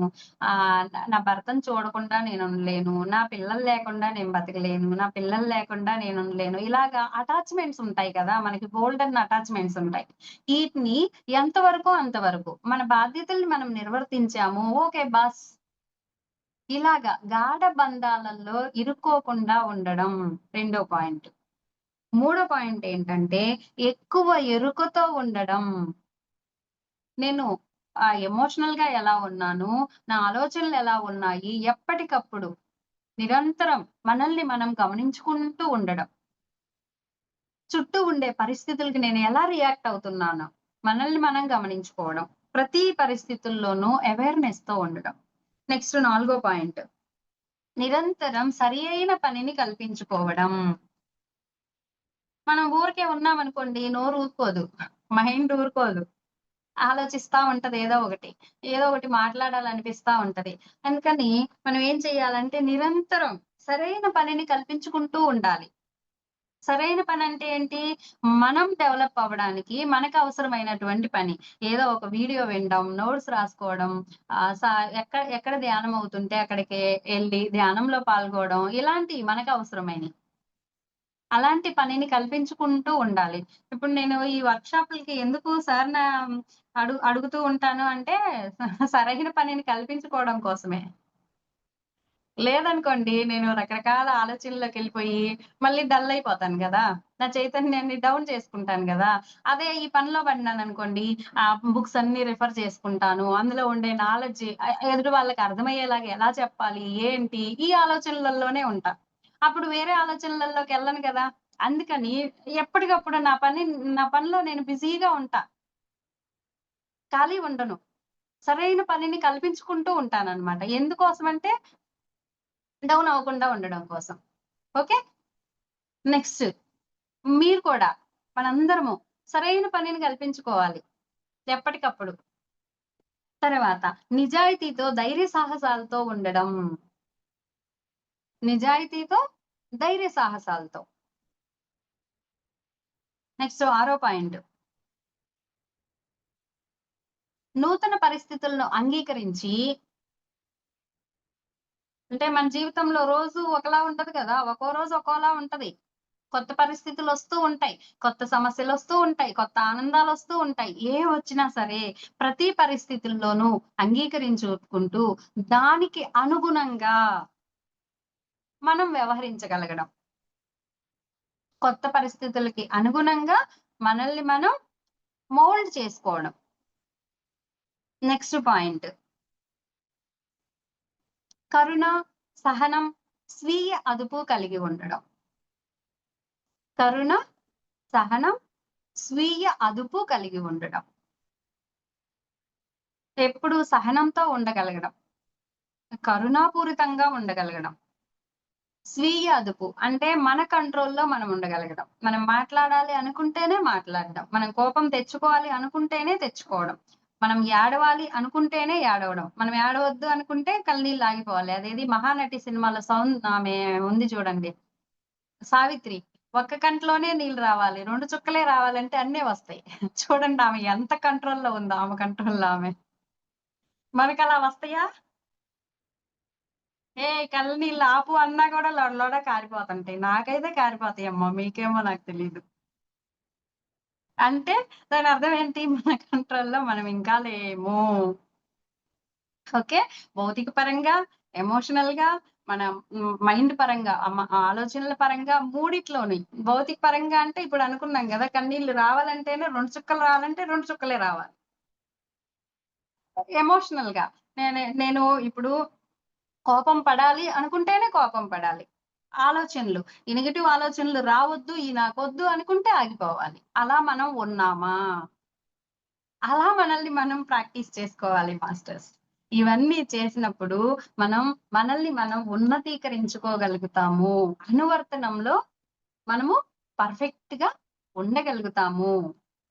నా భర్తను చూడకుండా నేనుండలేను. నా పిల్లలు లేకుండా నేను బతకలేను. నా పిల్లలు లేకుండా నేనుండలేను. ఇలాగా అటాచ్‌మెంట్స్ ఉంటాయి కదా! మనకి బోలెడన్ని అటాచ్‌మెంట్స్ ఉంటాయి. ఈటిని ఎంతవరకో అంతవరకు. మన బాధ్యతల్ని మనం నిర్వర్తించాము. ఓకే. బస్. ఇలాగా గాఢ బంధాలలో ఇరుక్కోకుండా ఉండడం రెండో పాయింట్. మూడో పాయింట్ ఏంటంటే, ఎక్కువ ఎరుకతో ఉండడం. నేను ఎమోషనల్‌గా ఎలా ఉన్నాను, నా ఆలోచనలు ఎలా ఉన్నాయి, ఎప్పటికప్పుడు నిరంతరం మనల్ని మనం గమనించుకుంటూ ఉండడం. చుట్టూ ఉండే పరిస్థితులకి నేను ఎలా రియాక్ట్ అవుతున్నాను, మనల్ని మనం గమనించుకోవడం. ప్రతి పరిస్థితుల్లోనూ అవేర్‌నెస్‌తో ఉండడం. నెక్స్ట్ నాలుగో పాయింట్. నిరంతరం సరియైన పనిని కల్పించుకోవడం. మనం ఊరికే ఉన్నామనుకోండి, నోరు ఊరుకోదు. మైండ్ ఊరుకోదు. ఆలోచిస్తా ఉంటది ఏదో ఒకటి. ఏదో ఒకటి మాట్లాడాలనిపిస్తా ఉంటది. అందుకని మనం ఏం చేయాలంటే నిరంతరం సరైన పనిని కల్పించుకుంటూ ఉండాలి. సరైన పనంటే ఏంటి? మనం డెవలప్ అవ్వడానికి మనకు అవసరమైనటువంటి పని. ఏదో ఒక వీడియో వినడం, నోట్స్ రాసుకోవడం, ఆహ్, స ఎక్కడ ధ్యానం అవుతుంటే అక్కడికి ఎళ్లి ధ్యానంలో పాల్గొవడం, ఇలాంటియి మనకు అవసరమైనయి. అలాంటి పనిని కల్పించుకుంటూ ఉండాలి. ఇప్పుడు నేను ఈ వర్క్‌షాపులకి ఎందుకు సార్ అడుగుతూ ఉంటాను అంటే సరైన పనిని కల్పించుకోవడం కోసమే. లేదనుకోండి నేను రకరకాల ఆలోచనల్లోకెళ్ళిపోయి మళ్ళీ డల్ అయిపోతాను గదా! నా చైతన్యాన్ని డౌన్ చేసుకుంటాను గదా! అదే ఈ పనిలో పడినాననుకోండి, బుక్స్ అన్నీ రిఫర్ చేసుకుంటాను. అందులో ఉండే నాలెడ్జ్ ఎదుటి వాళ్ళకి అర్థమయ్యేలాగా ఎలా చెప్పాలి? ఏంటి? ఈ ఆలోచనలలోనే ఉంటా. అప్పుడు వేరే ఆలోచనలలోకెళ్ళను గదా! అందుకని ఎప్పటికప్పుడు నా పనిలో నేను బిజీగా ఉంటా. ఖాళీ ఉండను. సరైన పనిని కల్పించుకుంటూ ఉంటానన్నమాట. ఎందుకోసమంటే డౌన్ అవ్వకుండా ఉండడం కోసం. ఓకే. నెక్స్ట్ మీరు కూడా మనందరము సరైన పనిని కల్పించుకోవాలి ఎప్పటికప్పుడు. తర్వాత నిజాయితీతో, ధైర్య సాహసాలతో ఉండడం. నిజాయితీతో, ధైర్య సాహసాలతో. నెక్స్ట్ ఆరో పాయింట్. నూతన పరిస్థితులను అంగీకరించి, అంటే మన జీవితంలో రోజు ఒకలా ఉండదు కదా! ఒక్కో రోజు ఒక్కోలా ఉంటది. కొత్త పరిస్థితులొస్తూ ఉంటాయి. కొత్త సమస్యలొస్తూ ఉంటాయి. కొత్త ఆనందాలొస్తూ ఉంటాయి. ఏవొచ్చినా సరే ప్రతి పరిస్థితుల్లోనూ అంగీకరించుకుంటూ దానికి అనుగుణంగా మనం వ్యవహరించగలగడం. కొత్త పరిస్థితులకి అనుగుణంగా మనల్ని మనం మోల్డ్ చేసుకోవడం. Next point. కరుణ, సహనం, స్వీయ అదుపు కలిగి ఉండడం. కరుణ, సహనం, స్వీయ అదుపు కలిగి ఉండడం. ఎప్పుడు సహనంతో ఉండగలగడం. కరుణాపూరితంగా ఉండగలగడం. స్వీయ అదుపు అంటే మన కంట్రోల్‌లో మనం ఉండగలగడం. మనం మాట్లాడాలి అనుకుంటేనే మాట్లాడడం. మనం కోపం తెచ్చుకోవాలి అనుకుంటేనే తెచ్చుకోవడం. మనం ఏడవాలి అనుకుంటేనే ఏడవడం. మనం ఏడవద్దు అనుకుంటే కన్నీళ్ళు ఆగిపోవాలి. అదేది 'మహానటి' సినిమాలో ఆమె ఉంది చూడండి. సావిత్రి. ఒక్క కంట్లోనే నీళ్ళు రావాలి. 2 చుక్కలే రావాలంటే అన్నీ వస్తాయి. చూడండి ఆమె ఎంత కంట్రోల్‌లో ఉందో ఆమె కంట్రోల్‌లో ఆమె. మనకలా వస్తాయా? ఏయ్! కళ్ళనీళ్ళు ఆపు అన్నా గూడా లొడ లొడ కారిపోతుంటాయి. నాకైతే కారిపోతాయమ్మా! మీకేమో నాకు తెలీదు. అంటే దానర్థం ఏంటి? మన కంట్రోల్‌లో మనం ఇంకా లేము. ఓకే. భౌతిక పరంగా, ఎమోషనల్‌గా, మన మైండ్ పరంగా, ఆలోచనల పరంగా మూడిట్లోని. భౌతిక పరంగా అంటే ఇప్పుడు అనుకున్నాం గదా! కన్నీళ్ళు రావాలంటేనే 2 చుక్కలు రావాలంటే 2 చుక్కలే రావాలి. ఎమోషనల్‌గా నేను ఇప్పుడు కోపం పడాలి అనుకుంటేనే కోపం పడాలి. ఆలోచనలు. ఈ నెగెటివ్ ఆలోచనలు రావద్దు, ఈ నాకొద్దు అనుకుంటే ఆగిపోవాలి. అలా మనం ఉన్నామా? అలా మనల్ని మనం ప్రాక్టీస్ చేసుకోవాలి మాస్టర్స్. ఇవన్నీ చేసినప్పుడు మనం మనల్ని మనం ఉన్నతీకరించుకోగలుగుతాము. అనువర్తనంలో మనము పర్ఫెక్ట్‌గా ఉండగలుగుతాము.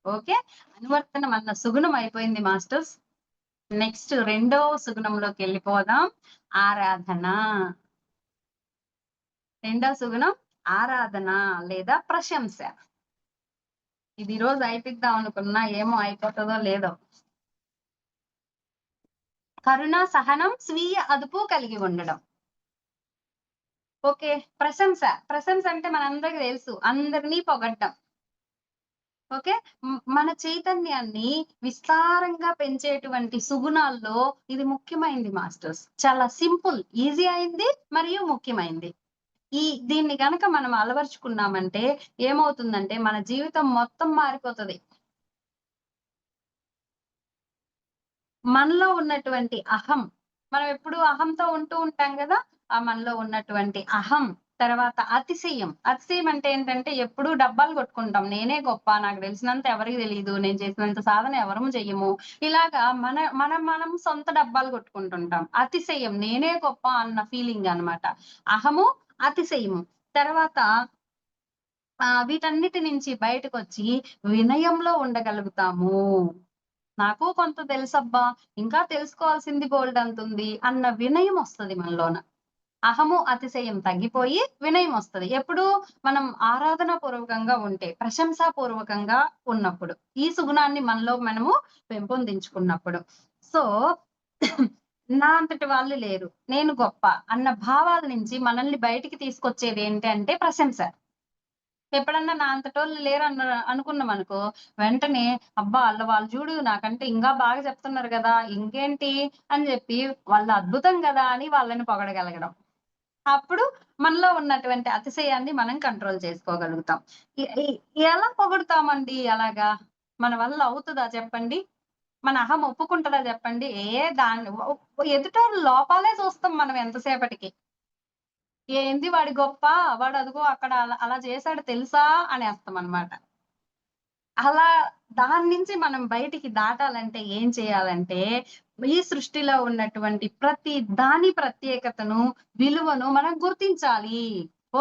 ఓకే. అనువర్తనం అన్న సుగుణం అయిపోయింది మాస్టర్స్. నెక్స్ట్ రెండో సుగుణంలోకెళ్ళిపోదాం. ఆరాధన. రెండో సుగుణం ఆరాధన లేదా ప్రశంస. ఇది ఈ రోజు అయిపిద్దాం అనుకున్నా ఏమో అయిపోతదో లేదో. కరుణ, సహనం, స్వీయ అదుపు కలిగి ఉండడం. ఓకే. ప్రశంస. ప్రశంస అంటే మనందరికి తెలుసు. అందరిని పొగడ్డం. ఓకే. మన చైతన్యాన్ని విస్తారంగా పెంచేటువంటి సుగుణాల్లో ఇది ముఖ్యమైనది మాస్టర్స్. చాలా సింపుల్. ఈజీ అయింది మరియు ముఖ్యమైనది. దీన్ని గనక మనం అలవరుచుకున్నామంటే ఏమవుతుందంటే మన జీవితం మొత్తం మారిపోతది. మనలో ఉన్నటువంటి అహం, మనం ఎప్పుడు అహంతో ఉంటూ ఉంటాం గదా! ఆ మనలో ఉన్నటువంటి అహం, తర్వాత అతిశయం. అతిశయం అంటే ఏంటంటే ఎప్పుడూ డబ్బాలు కొట్టుకుంటాం. నేనే గొప్ప, నాకు తెలిసినంత ఎవరికీ తెలీదు, నేను చేసినంత సాధన ఎవరము చెయ్యము. ఇలాగా మనం సొంత డబ్బాలు కొట్టుకుంటుంటాం. అతిశయం, నేనే గొప్ప అన్న ఫీలింగ్ అన్నమాట. అహము, అతిశయము. తర్వాత వీటన్నిటి నుంచి బయటకొచ్చి వినయంలో ఉండగలుగుతాము. నాకు కొంత తెలుసబ్బా! ఇంకా తెలుసుకోవాల్సింది బోలెడంతుంది అన్న వినయం ఒస్తది మనలోన. అహము, అతిశయం తగ్గిపోయి వినయమొస్తది. ఎప్పుడు? మనం ఆరాధనా పూర్వకంగా ఉంటే, ప్రశంసాపూర్వకంగా ఉన్నప్పుడు. ఈ సుగుణాన్ని మనలో మనము పెంపొందించుకున్నప్పుడు. సో, నా అంతటి వాళ్ళు లేరు. నేను గొప్ప అన్న భావాల నుంచి మనల్ని బయటికి తీసుకొచ్చేదేంటి అంటే ప్రశంస. ఎప్పుడన్నా నా అంతటోళ్ళు అనుకున్నామనుకో, వెంటనే అబ్బా! వాళ్ళు చూడు నాకంటే ఇంకా బాగా చెప్తున్నారు గదా! ఇంకేంటి అని జెప్పి వాళ్ళు అద్భుతం గదా! అని వాళ్ళని పొగడగలగడం. అప్పుడు మనలో ఉన్నటువంటి అతిశయాన్ని మనం కంట్రోల్ చేసుకోగలుగుతాం. ఎ ఎ ఎలా పొగుడుతామండి అలాగా? మన వల్ల అవుతదా చెప్పండి? మన అహం ఒప్పుకుంటదా చెప్పండి? దాన్ని ఎదుటోళ్ళ లోపాలే చూస్తాం మనం ఎంతసేపటికి. ఏంది వాడి గొప్ప, వాడదిగో అక్కడ అలా అలా చేసాడు తెలుసా అనేస్తామనమాట. అలా దాని నుంచి మనం బయటికి దాటాలంటే ఏం చేయాలంటే, ఈ సృష్టిలో ఉన్నటువంటి ప్రతి దాని ప్రత్యేకతను, విలువను మనం గుర్తించాలి.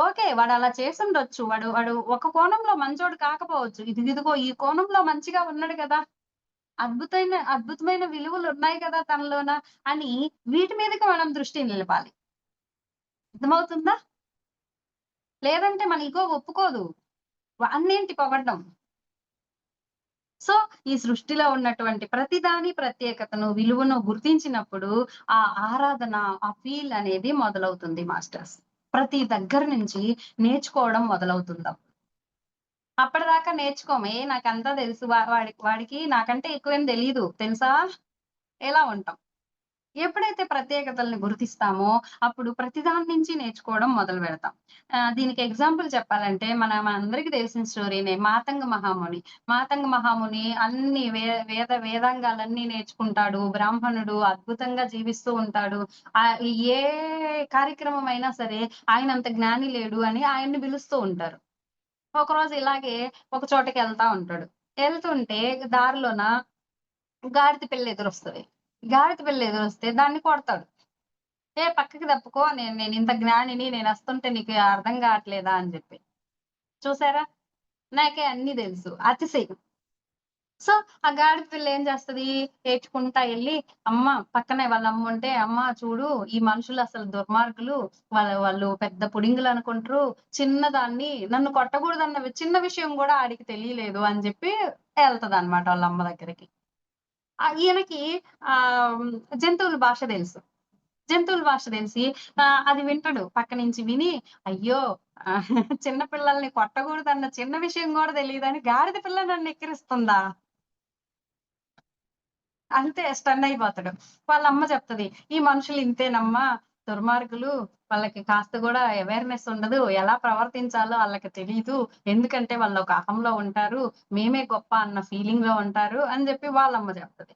ఓకే. వాడలా చేసుండొచ్చు. వాడు ఒక కోణంలో మంచోడు కాకపోవచ్చు. ఇదిగో ఈ కోణంలో మంచిగా ఉన్నాడు కదా! అద్భుతమైన విలువలున్నాయి కదా తనలోన అని వీటి మీదకి మనం దృష్టి నిలపాలి. అర్థమవుతుందా? లేదంటే మన ఇగో ఒప్పుకోదు. అన్నేంటి పొగడ్డం. సో, ఈ సృష్టిలో ఉన్నటువంటి ప్రతిదాని ప్రత్యేకతను, విలువను గుర్తించినప్పుడు ఆ ఆరాధన, ఆ ఫీల్ అనేది మొదలవుతుంది మాస్టర్స్. ప్రతి దగ్గర నుంచి నేర్చుకోవడం మొదలవుతుందప్పుడు. అప్పటిదాకా నేర్చుకోము. నాకంతా తెలుసు. వాడికి నాకంటే ఎక్కువేం తెలీదు తెలుసా? ఇలా ఉంటాం. ఎప్పుడైతే ప్రత్యేకతల్ని గుర్తిస్తామో, అప్పుడు ప్రతిదాని నుంచి నేర్చుకోవడం మొదలుపెడతాం. దీనికి ఎగ్జాంపుల్ చెప్పాలంటే మనందరికీ తెలిసిన స్టోరీనే 'మాతంగ మహాముని'. మాతంగ మహాముని అన్ని వేదాంగాలన్నీ నేర్చుకుంటాడు. బ్రాహ్మణుడు అద్భుతంగా జీవిస్తూ ఉంటాడు. ఏ కార్యక్రమం అయినా సరే ఆయనంత జ్ఞాని లేడు అని ఆయన్ని పిలుస్తూ ఉంటారు. ఒకరోజు ఇలాగే ఒక చోటకెళ్తా ఉంటాడు. ఎళ్తుంటే దారిలోన గాడిద పిల్ల ఎదురొస్తది. గాడిద పిల్ల ఎదురొస్తే దాన్ని కొడతాడు. "ఏ పక్కకి తప్పుకో నేనింత జ్ఞానిని నేనొస్తుంటే నీకు అర్థం కావట్లేదా?" అని జెప్పి. చూసారా? నాకే అన్నీ తెలుసు. అతిశయం. సో, ఆ గాడిద పిల్ల ఏం చేస్తది? ఏడ్చుకుంటా ఎళ్లి, పక్కనే వాళ్ళ అమ్ముంటే, "అమ్మ చూడు ఈ మనుషులసలు దుర్మార్గులు. వాళ్ళు పెద్ద పుడింగులనుకుంట్రు. చిన్నదాన్ని నన్ను కొట్టకూడదన్న చిన్న విషయం గూడా ఆడికి తెలియలేదు" అని జెప్పి ఎళ్తదన్నమాట వాళ్ళ అమ్మ దగ్గరికి. ఈయనకి ఆహ్, జంతువుల భాష తెలుసు. జంతువుల భాష తెలిసి అది వింటడు. పక్క నుంచి విని, అయ్యో! చిన్న పిల్లల్ని కొట్టకూడదన్న చిన్న విషయం గూడా తెలీదని గాడిద పిల్ల నన్నెక్కిరిస్తుందా? అంతే స్టన్ అయిపోతాడు. వాళ్ళ అమ్మ చెప్తది, "ఈ మనుషులు ఇంతేనమ్మా, దుర్మార్గులు. వాళ్ళకి కాస్త గూడా అవేర్‌నెస్ ఉండదు. ఎలా ప్రవర్తించాలో ఆళ్ళకి తెలీదు. ఎందుకంటే వాళ్ళొక అహంలో ఉంటారు. మేమే గొప్ప అన్న ఫీలింగ్‌లో ఉంటారు" అని జెప్పి వాళ్ళమ్మ చెప్తది.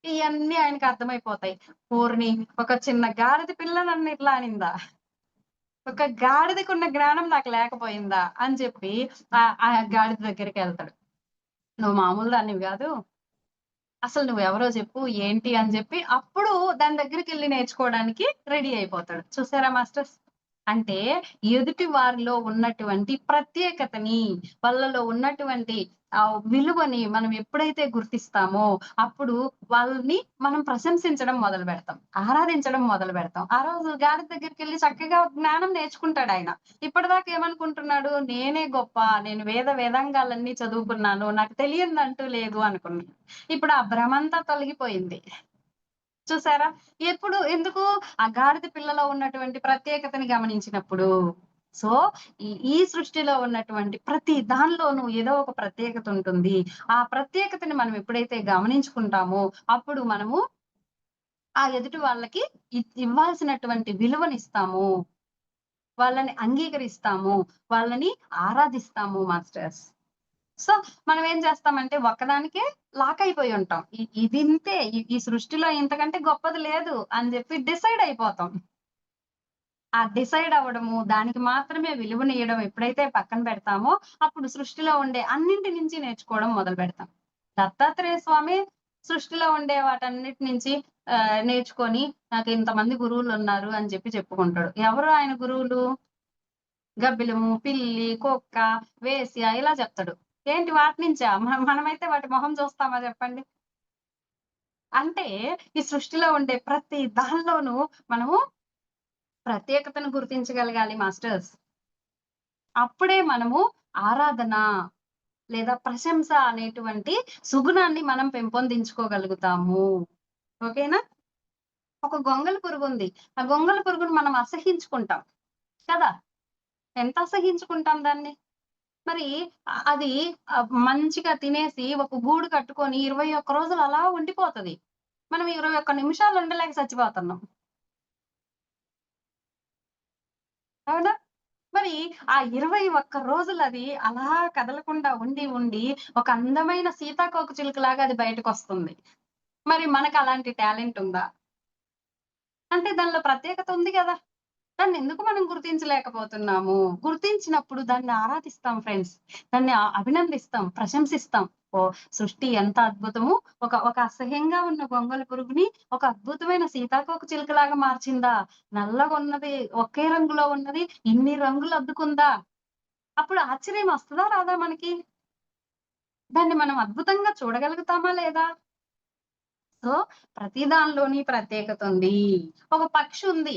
ఇయన్నీ ఆయనకి అర్థమైపోతాయి. ఓరిని! ఒక చిన్న గాడిద పిల్ల నన్నిట్లా అనిందా? ఒక గాడిదకున్న జ్ఞానం నాకు లేకపోయిందా? అని చెప్పి ఆ గాడిద దగ్గరికెళ్తాడు. "నువ్వు మామూలు దానివి గాదు. అసలు నువ్వెవరో జెప్పు, ఏంటి?" అని జెప్పి అప్పుడు దాని దగ్గరికెళ్లి నేర్చుకోవడానికి రెడీ అయిపోతాడు. చూసారా మాస్టర్స్? అంటే ఎదుటి వారిలో ఉన్నటువంటి ప్రత్యేకతని, వాళ్ళలో ఉన్నటువంటి విలువని మనం ఎప్పుడైతే గుర్తిస్తామో, అప్పుడు వాళ్ళని మనం ప్రశంసించడం మొదలుపెడతాం. ఆరాధించడం మొదలుపెడతాం. ఆ రోజు గాడిద దగ్గరికెళ్లి చక్కగా జ్ఞానం నేర్చుకుంటాడాయన. ఇప్పటిదాకా ఏమనుకుంటున్నాడు? నేనే గొప్ప, నేను వేదాంగాలన్నీ చదువుకున్నాను. నాకు తెలియనిదంటూ లేదు అనుకున్నాడు. ఇప్పుడు ఆ భ్రమంతా తొలగిపోయింది. చూసారా? ఎందుకు? ఆ గాడిద పిల్లలో ఉన్నటువంటి ప్రత్యేకతని గమనించినప్పుడు. సో, ఈ సృష్టిలో ఉన్నటువంటి ప్రతి దానిలోనూ ఏదో ఒక ప్రత్యేకత ఉంటుంది. ఆ ప్రత్యేకతని మనం ఎప్పుడైతే గమనించుకుంటామో, అప్పుడు మనము ఆ ఎదుటి వాళ్ళకి ఇవ్వాల్సినటువంటి విలువనిస్తాము. వాళ్ళని అంగీకరిస్తాము. వాళ్ళని ఆరాధిస్తాము మాస్టర్స్. సో, మనం ఏం చేస్తామంటే ఒక్కదానికే లాక్ అయిపోయి ఉంటాం. ఇదింతే ఈ సృష్టిలో ఇంతకంటే గొప్పది లేదు అని జెప్పి డిసైడ్ అయిపోతాం. ఆ డిసైడ్ అవ్వడము, దానికి మాత్రమే విలువనియ్యడం ఎప్పుడైతే పక్కన పెడతామో, అప్పుడు సృష్టిలో ఉండే అన్నింటి నుంచి నేర్చుకోవడం మొదలుపెడతాం. దత్తాత్రేయ స్వామి సృష్టిలో ఉండే వాటన్నిటి నుంచి నేర్చుకొని నాకు ఇంతమంది గురువులున్నారు అని జెప్పి చెప్పుకుంటాడు. ఎవరు ఆయన గురువులు? గబ్బిలము, పిల్లి, కుక్క, వేశ్య ఇలా చెప్తాడు. ఏంటి వాటి నుంచా? మనమైతే వాటి మొహం చూస్తామా చెప్పండి? అంటే ఈ సృష్టిలో ఉండే ప్రతి దానిలోనూ మనము ప్రత్యేకతను గుర్తించగలగాలి మాస్టర్స్. అప్పుడే మనము ఆరాధన లేదా ప్రశంస అనేటువంటి సుగుణాన్ని మనం పెంపొందించుకోగలుగుతాము. ఓకేనా? ఒక గొంగళి పురుగుంది. ఆ గొంగళి పురుగుని మనం అసహించుకుంటాం కదా! ఎంత అసహించుకుంటాం దాన్ని? మరి అది మంచిగా తినేసి ఒక గూడు కట్టుకొని 21 రోజులు అలా ఉండిపోతది. మనం 21 నిమిషాలు ఉండలేక చచ్చిపోతున్నాం. అవునా? మరి ఆ 21 రోజులది అలా కదలకుండా ఉండి ఒక అందమైన సీతాకోకచిలుకలాగా అది బయటకొస్తుంది. మరి మనకలాంటి టాలెంట్ ఉందా? అంటే దానిలో ప్రత్యేకత ఉంది గదా! దాన్నెందుకు మనం గుర్తించలేకపోతున్నాము? గుర్తించినప్పుడు దాన్ని ఆరాధిస్తాం ఫ్రెండ్స్. దాన్ని అభినందిస్తాం, ప్రశంసిస్తాం. ఓహ్! సృష్టి ఎంత అద్భుతము. ఒక అసహ్యంగా ఉన్న గొంగళి పురుగుని ఒక అద్భుతమైన సీతాకోకచిలుకలాగా మార్చిందా? నల్లగున్నది ఒకే రంగులో ఉన్నది ఇన్ని రంగులద్దుకుందా? అప్పుడు ఆశ్చర్యం వస్తదా? రాదా మనకి? దాన్ని మనం అద్భుతంగా చూడగలుగుతామా? లేదా? సో, ప్రతి దానిలోని ప్రత్యేకతుంది. ఒక పక్షుంది.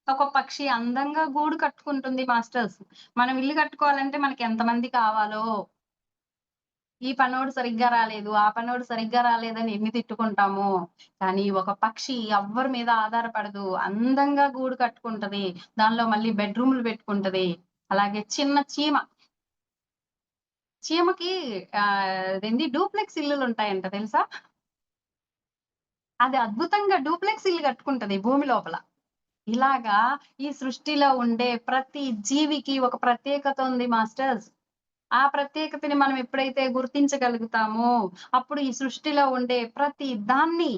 ఒక పక్షి అందంగా గూడు కట్టుకుంటుంది మాస్టర్స్. మనం ఇల్లు కట్టుకోవాలంటే మనకెంతమంది కావాలో, ఈ పనోడు సరిగ్గా రాలేదు, ఆ పనోడు సరిగ్గా రాలేదని ఎన్ని తిట్టుకుంటామో. కానీ ఒక పక్షి ఎవ్వరి మీద ఆధారపడదు. అందంగా గూడు కట్టుకుంటది. దానిలో మళ్ళీ బెడ్‌రూమ్‌లు పెట్టుకుంటది. అలాగే చిన్న చీమ. చీమకి అదేంది డూప్లెక్స్ ఇల్లులుంటాయంట తెలుసా? అది అద్భుతంగా డూప్లెక్స్ ఇల్లు కట్టుకుంటది భూమి లోపల. ఇలాగా ఈ సృష్టిలో ఉండే ప్రతి జీవికి ఒక ప్రత్యేకత ఉంది మాస్టర్స్. ఆ ప్రత్యేకతని మనం ఎప్పుడైతే గుర్తించగలుగుతామో, అప్పుడు ఈ సృష్టిలో ఉండే ప్రతి దాన్ని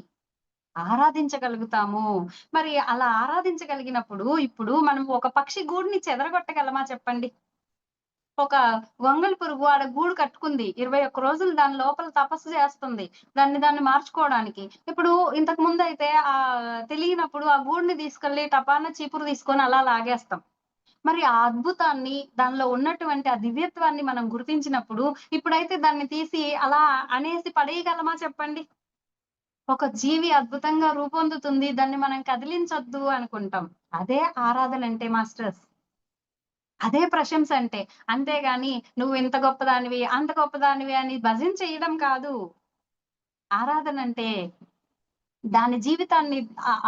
ఆరాధించగలుగుతాము. మరి అలా ఆరాధించగలిగినప్పుడు, ఇప్పుడు మనం ఒక పక్షి గూడుని చెదరగొట్టగలమా చెప్పండి? ఒక గొంగళి పురుగు ఆడ గూడు కట్టుకుంది. 21 రోజులు దాని లోపల తపస్సు చేస్తుంది. దాన్ని మార్చుకోవడానికి. ఇప్పుడు ఇంతకు ముందయితే తెలియనప్పుడు ఆ గూడుని తీసుకెళ్ళి టపాన చీపురు తీసుకొని అలా లాగేస్తాం. మరి ఆ అద్భుతాన్ని, దానిలో ఉన్నటువంటి ఆ దివ్యత్వాన్ని మనం గుర్తించినప్పుడు, ఇప్పుడైతే దాన్ని తీసి అలా అనేసి పడేయగలమా చెప్పండి? ఒక జీవి అద్భుతంగా రూపొందుతుంది. దాన్ని మనం కదిలించొద్దు అనుకుంటాం. అదే ఆరాధనంటే మాస్టర్స్. అదే ప్రశంసంటే. అంతేగాని నువ్వింత గొప్పదానివి, అంత గొప్పదానివి అని భజన చేయడం కాదు. ఆరాధనంటే దాని జీవితాన్ని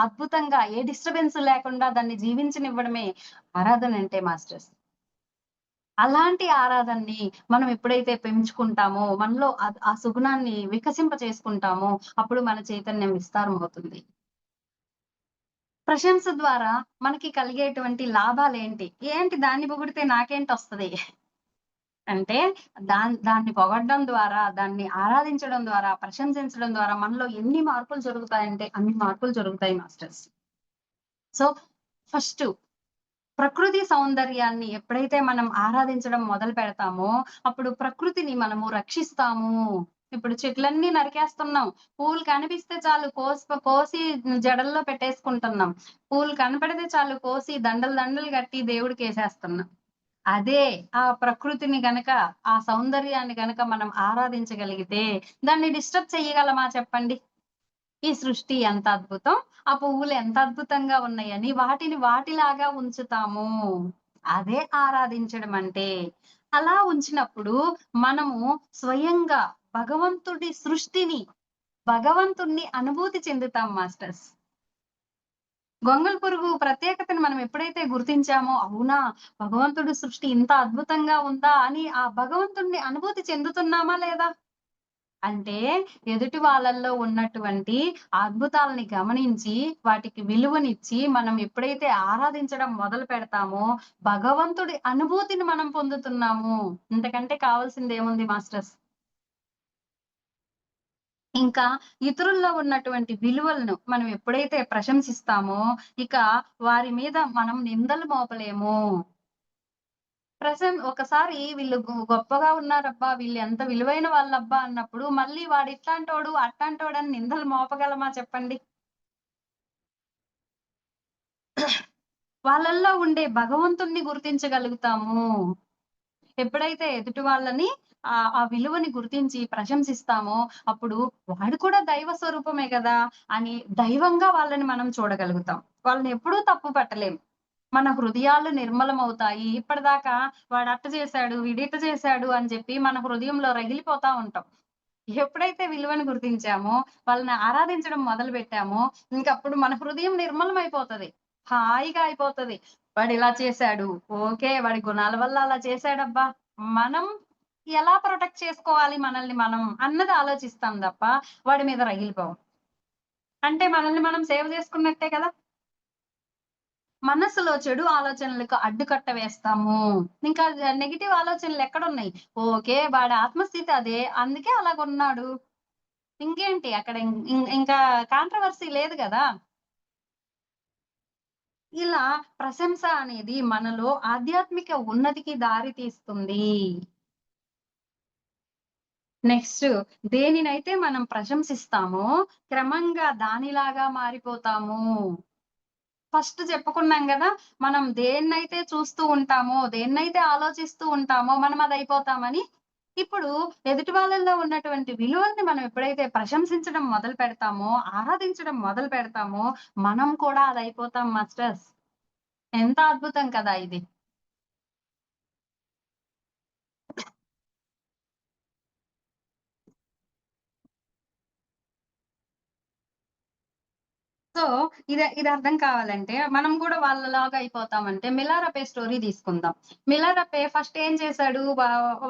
అద్భుతంగా ఏ డిస్టర్బెన్స్ లేకుండా దాన్ని జీవించనివ్వడమే ఆరాధనంటే మాస్టర్స్. అలాంటి ఆరాధనని మనం ఎప్పుడైతే పెంచుకుంటామో, మనలో ఆ సుగుణాన్ని వికసింప చేసుకుంటామో, అప్పుడు మన చైతన్యం విస్తారమవుతుంది. ప్రశంస ద్వారా మనకి కలిగేటువంటి లాభాలేంటి? ఏంటి దాన్ని పొగిడితే నాకేంటొస్తది? అంటే దాన్ని పొగడడం ద్వారా, దాన్ని ఆరాధించడం ద్వారా, ప్రశంసించడం ద్వారా మనలో ఎన్ని మార్పులు జరుగుతాయంటే అన్ని మార్పులు జరుగుతాయి మాస్టర్స్. సో, ఫస్టు ప్రకృతి సౌందర్యాన్ని ఎప్పుడైతే మనం ఆరాధించడం మొదలు పెడతామో, అప్పుడు ప్రకృతిని మనము రక్షిస్తాము. ఇప్పుడు చెట్లన్నీ నరికేస్తున్నాం. పూలు కనిపిస్తే చాలు కోసి జడల్లో పెట్టేసుకుంటున్నాం. పూలు కనపడితే చాలు కోసి దండలు దండలు కట్టి దేవుడికేసేస్తున్నాం. అదే ఆ ప్రకృతిని గనక, ఆ సౌందర్యాన్ని గనక మనం ఆరాధించగలిగితే, దాన్ని డిస్టర్బ్ చెయ్యగలమా చెప్పండి? ఈ సృష్టి ఎంత అద్భుతం! ఆ పువ్వులు ఎంత అద్భుతంగా ఉన్నాయని వాటిని వాటిలాగా ఉంచుతాము. అదే ఆరాధించడం అంటే. అలా ఉంచినప్పుడు మనము స్వయంగా భగవంతుడి సృష్టిని, భగవంతుడిని అనుభూతి చెందుతాం మాస్టర్స్. గొంగళి పురుగు ప్రత్యేకతను మనం ఎప్పుడైతే గుర్తించామో, అవునా! భగవంతుడి సృష్టి ఇంత అద్భుతంగా ఉందా అని ఆ భగవంతుడిని అనుభూతి చెందుతున్నామా లేదా? అంటే ఎదుటి వాళ్ళల్లో ఉన్నటువంటి అద్భుతాలని గమనించి, వాటికి విలువనిచ్చి, మనం ఎప్పుడైతే ఆరాధించడం మొదలు పెడతామో, భగవంతుడి అనుభూతిని మనం పొందుతున్నాము. ఇంతకంటే కావాల్సిందేముంది మాస్టర్స్? ఇంకా ఇతరుల్లో ఉన్నటువంటి విలువలను మనం ఎప్పుడైతే ప్రశంసిస్తామో, ఇక వారి మీద మనం నిందలు మోపలేము. ఒకసారి వీళ్ళు గొప్పగా ఉన్నారబ్బా! వీళ్ళెంత విలువైన వాళ్ళబ్బా! అన్నప్పుడు మళ్ళీ వాడిట్లాంటోడు, అట్టాంటోడని నిందలు మోపగలమా చెప్పండి? వాళ్ళల్లో ఉండే భగవంతుడిని గుర్తించగలుగుతాము. ఎప్పుడైతే ఎదుటి వాళ్ళని ఆ విలువని గుర్తించి ప్రశంసిస్తామో, అప్పుడు వాడు కూడా దైవ స్వరూపమే గదా! అని దైవంగా వాళ్ళని మనం చూడగలుగుతాం. వాళ్ళని ఎప్పుడూ తప్పు పట్టలేం. మన హృదయాలు నిర్మలమవుతాయి. ఇప్పటిదాకా వాడట్ట చేశాడు, వీడిట్ట చేశాడు అని చెప్పి మన హృదయంలో రగిలిపోతా ఉంటాం. ఎప్పుడైతే విలువను గుర్తించామో, వాళ్ళని ఆరాధించడం మొదలుపెట్టామో, ఇంకప్పుడు మన హృదయం నిర్మలమైపోతది. హాయిగా అయిపోతది. వాడిలా చేశాడు. ఓకే. వాడి గుణాల వల్ల అలా చేశాడబ్బా! మనం ఎలా ప్రొటెక్ట్ చేసుకోవాలి మనల్ని మనం అన్నది ఆలోచిస్తాం తప్ప, వాడి మీద రగిలిపోం. అంటే మనల్ని మనం సేవ్ చేసుకున్నట్టే కదా! మనసులో చెడు ఆలోచనలకు అడ్డుకట్ట వేస్తాము. ఇంకా నెగెటివ్ ఆలోచనలెక్కడున్నాయి? ఓకే. వాడి ఆత్మస్థితి అదే. అందుకే అలాగున్నాడు. ఇంకేంటి అక్కడ ఇంకా కాంట్రోవర్సీ లేదు గదా! ఇలా ప్రశంస అనేది మనలో ఆధ్యాత్మిక ఉన్నతికి దారి తీస్తుంది. నెక్స్ట్ దేనినైతే మనం ప్రశంసిస్తామో క్రమంగా దానిలాగా మారిపోతాము. ఫస్ట్ చెప్పుకున్నాం గదా! మనం దేన్నైతే చూస్తూ ఉంటామో, దేన్నైతే ఆలోచిస్తూ ఉంటామో మనం అదయిపోతామని. ఇప్పుడు ఎదుటి వాళ్ళలో ఉన్నటువంటి విలువల్ని మనం ఎప్పుడైతే ప్రశంసించడం మొదలు పెడతామో, ఆరాధించడం మొదలు పెడతామో, మనం కూడా అదయిపోతాం మాస్టర్స్. ఎంత అద్భుతం కదా ఇది. సో, ఇది అర్థం కావాలంటే మనం గూడా వాళ్ళలాగా అయిపోతామంటే 'మిలారెపే' స్టోరీ తీసుకుందాం. 'మిలారెపే' ఫస్ట్ ఏం చేశాడు?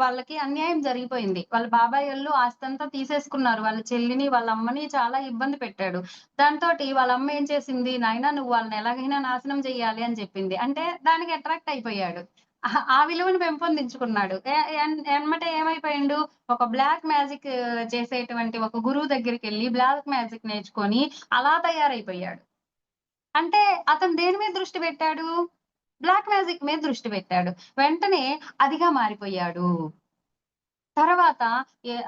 వాళ్ళకి అన్యాయం జరిగిపోయింది. వాళ్ళ బాబాయోళ్ళు ఆస్తంతా తీసేసుకున్నారు. వాళ్ళ చెల్లిని, వాళ్ళ అమ్మని చాలా ఇబ్బంది పెట్టాడు. దాంతోటి వాళ్ళ అమ్మ ఏం చేసింది? "నాయనా నువ్వు వాళ్ళని ఎలాగైనా నాశనం చెయ్యాలి" అని చెప్పింది. అంటే దానికి అట్రాక్ట్ అయిపోయాడు. ఆ విలువను పెంపొందించుకున్నాడు. ఎమ్మటే ఏమైపోయిండు? ఒక బ్లాక్ మ్యాజిక్ చేసేటువంటి ఒక గురువు దగ్గరికెళ్ళి బ్లాక్ మ్యాజిక్ నేర్చుకొని అలా తయారైపోయాడు. అంటే అతను దేని మీద దృష్టి పెట్టాడు? బ్లాక్ మ్యాజిక్ మీద దృష్టి పెట్టాడు. వెంటనే అదిగా మారిపోయాడు. తర్వాత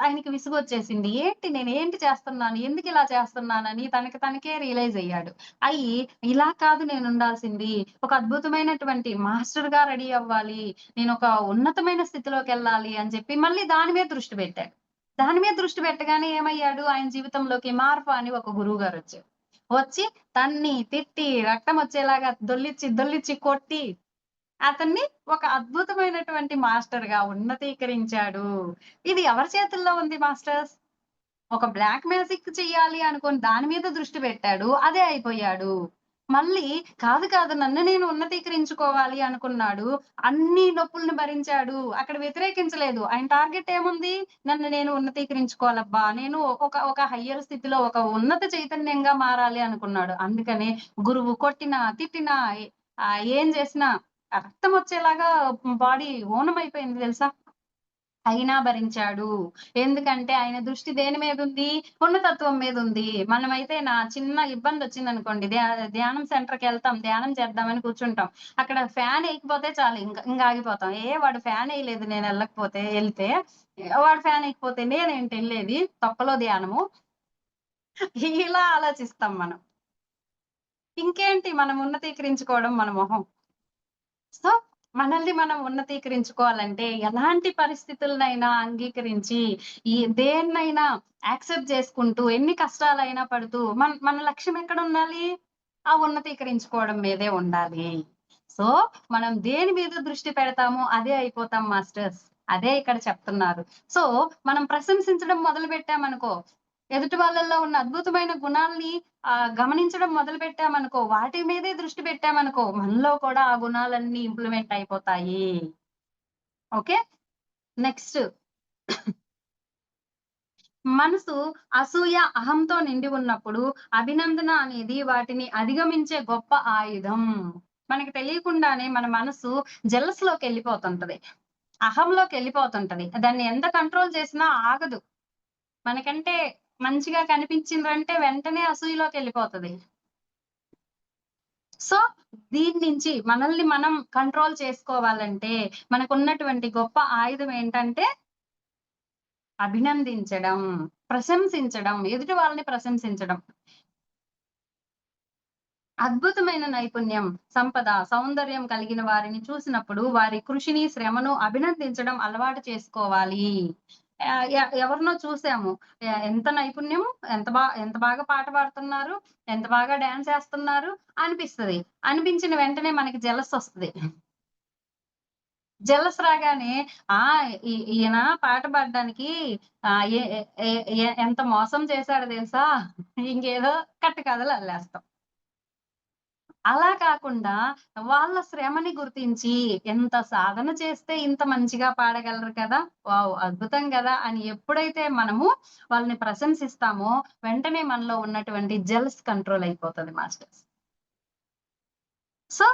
ఆయనకి విసుగొచ్చేసింది. నేనేంటి చేస్తున్నాను? ఎందుకిలా చేస్తున్నానని తనకి తనకే రియలైజ్ అయ్యాడు. అయ్యి ఇలా కాదు నేనుండాల్సింది. ఒక అద్భుతమైనటువంటి మాస్టర్‌గా రెడీ అవ్వాలి. నేనొక ఉన్నతమైన స్థితిలోకెళ్ళాలి అని చెప్పి మళ్ళీ దాని మీద దృష్టి పెట్టాడు. దాని మీద దృష్టి పెట్టగానే ఏమయ్యాడు? ఆయన జీవితంలోకి మార్ఫా అని ఒక గురువుగారొచ్చారు. వచ్చి తన్ని, తిట్టి, రక్తమొచ్చేలాగా దొర్లిచ్చి, దొర్లిచ్చి కొట్టి అతన్ని ఒక అద్భుతమైనటువంటి మాస్టర్‌గా ఉన్నతీకరించాడు. ఇది ఎవరి చేతుల్లో ఉంది మాస్టర్స్? ఒక బ్లాక్ మ్యాజిక్ చెయ్యాలి అనుకోని దాని మీద దృష్టి పెట్టాడు. అదే అయిపోయాడు. మళ్ళీ కాదు నన్ను నేను ఉన్నతీకరించుకోవాలి అనుకున్నాడు. అన్ని నొప్పుల్ని భరించాడు. అక్కడ వ్యతిరేకించలేదు. ఆయన టార్గెట్ ఏముంది? నన్ను నేను ఉన్నతీకరించుకోవాలబ్బా! నేను ఒక హయ్యర్ స్థితిలో ఒక ఉన్నత చైతన్యంగా మారాలి అనుకున్నాడు. అందుకనే గురువు కొట్టినా, తిట్టినా ఏం చేసినా రక్తమొచ్చేలాగా బాడీ ఓనమైపోయింది తెలుసా? అయినా భరించాడు. ఎందుకంటే ఆయన దృష్టి దేని మీదుంది? ఉన్నతత్వం మీదుంది. మనమైతే చిన్న ఇబ్బందొచ్చిందనుకోండి ధ్యానం సెంటర్‌కెళ్తాం. ధ్యానం చేద్దామని కూర్చుంటాం. అక్కడ ఫ్యాన్ ఎయకపోతే చాలు ఇంక ఆగిపోతాం. వాడు ఫ్యాన్ ఎయలేదు నేనెళ్ళకపోతే ఎళ్తే. వాడు ఫ్యాన్ ఎయకపోతే నేనేంటెళ్ళేది తొక్కలో ధ్యానము. ఇలా ఆలోచిస్తాం మనం. ఇంకేంటి మనం ఉన్నతీకరించుకోవడం మన మొహం. సో, మనల్ని మనం ఉన్నతీకరించుకోవాలంటే ఎలాంటి పరిస్థితులనైనా అంగీకరించి, దేన్నైనా యాక్సెప్ట్ చేసుకుంటూ, ఎన్ని కష్టాలైనా పడుతూ మన లక్ష్యం ఎక్కడుండాలి? ఆ ఉన్నతీకరించుకోవడం మీదే ఉండాలి. సో, మనం దేని మీద దృష్టి పెడతామో అదే అయిపోతాం మాస్టర్స్. అదే ఇక్కడ చెప్తున్నారు. సో, మనం ప్రశంసించడం మొదలుపెట్టామనుకో, ఎదుటి వాళ్ళలో ఉన్న అద్భుతమైన గుణాల్ని గమనించడం మొదలుపెట్టామనుకో, వాటి మీదే దృష్టి పెట్టామనుకో, మనలో కూడా ఆ గుణాలన్నీ ఇంప్లిమెంట్ అయిపోతాయి. ఓకే. నెక్స్ట్ మనసు అసూయ, అహంతో నిండి ఉన్నప్పుడు అభినందన అనేది వాటిని అధిగమించే గొప్ప ఆయుధం. మనకి తెలియకుండానే మన మనసు జెలస్‌లోకెళ్ళిపోతుంటది. అహంలోకెళ్ళిపోతుంటది. దాన్ని ఎంత కంట్రోల్ చేసినా ఆగదు. మనకంటే మంచిగా కనిపించిండ్రంటే వెంటనే అసూయలోకెళ్ళిపోతది. సో, దీన్నించి మనల్ని మనం కంట్రోల్ చేసుకోవాలంటే, మనకున్నటువంటి గొప్ప ఆయుధం ఏంటంటే, అభినందించడం, ప్రశంసించడం, ఎదుటి వాళ్ళని ప్రశంసించడం. అద్భుతమైన నైపుణ్యం, సంపద, సౌందర్యం కలిగిన వారిని చూసినప్పుడు వారి కృషిని, శ్రమను అభినందించడం అలవాటు చేసుకోవాలి. ఎవరినో చూసాము. ఎంత నైపుణ్యం, ఎంత బాగా పాట పాడుతున్నారు, ఎంత బాగా డాన్స్ ఏస్తున్నారు అనిపిస్తది. అనిపించిన వెంటనే మనకి జెలసొస్తది. జెలస్ రాగానే ఆ! ఈయన పాట పాడడానికి ఆహ్, ఎ ఎ ఎ ఎ ఎంత మోసం చేసాడో తెలుసా? ఇంకేదో కట్టుకథలు అల్లేస్తాం. అలా కాకుండా వాళ్ళ శ్రమని గుర్తించి, ఎంత సాధన చేస్తే ఇంత మంచిగా పాడగలరు కదా! వావ్! అద్భుతం గదా! అని ఎప్పుడైతే మనము వాళ్ళని ప్రశంసిస్తామో, వెంటనే మనలో ఉన్నటువంటి జెలస్ కంట్రోల్ అయిపోతది మాస్టర్స్. సో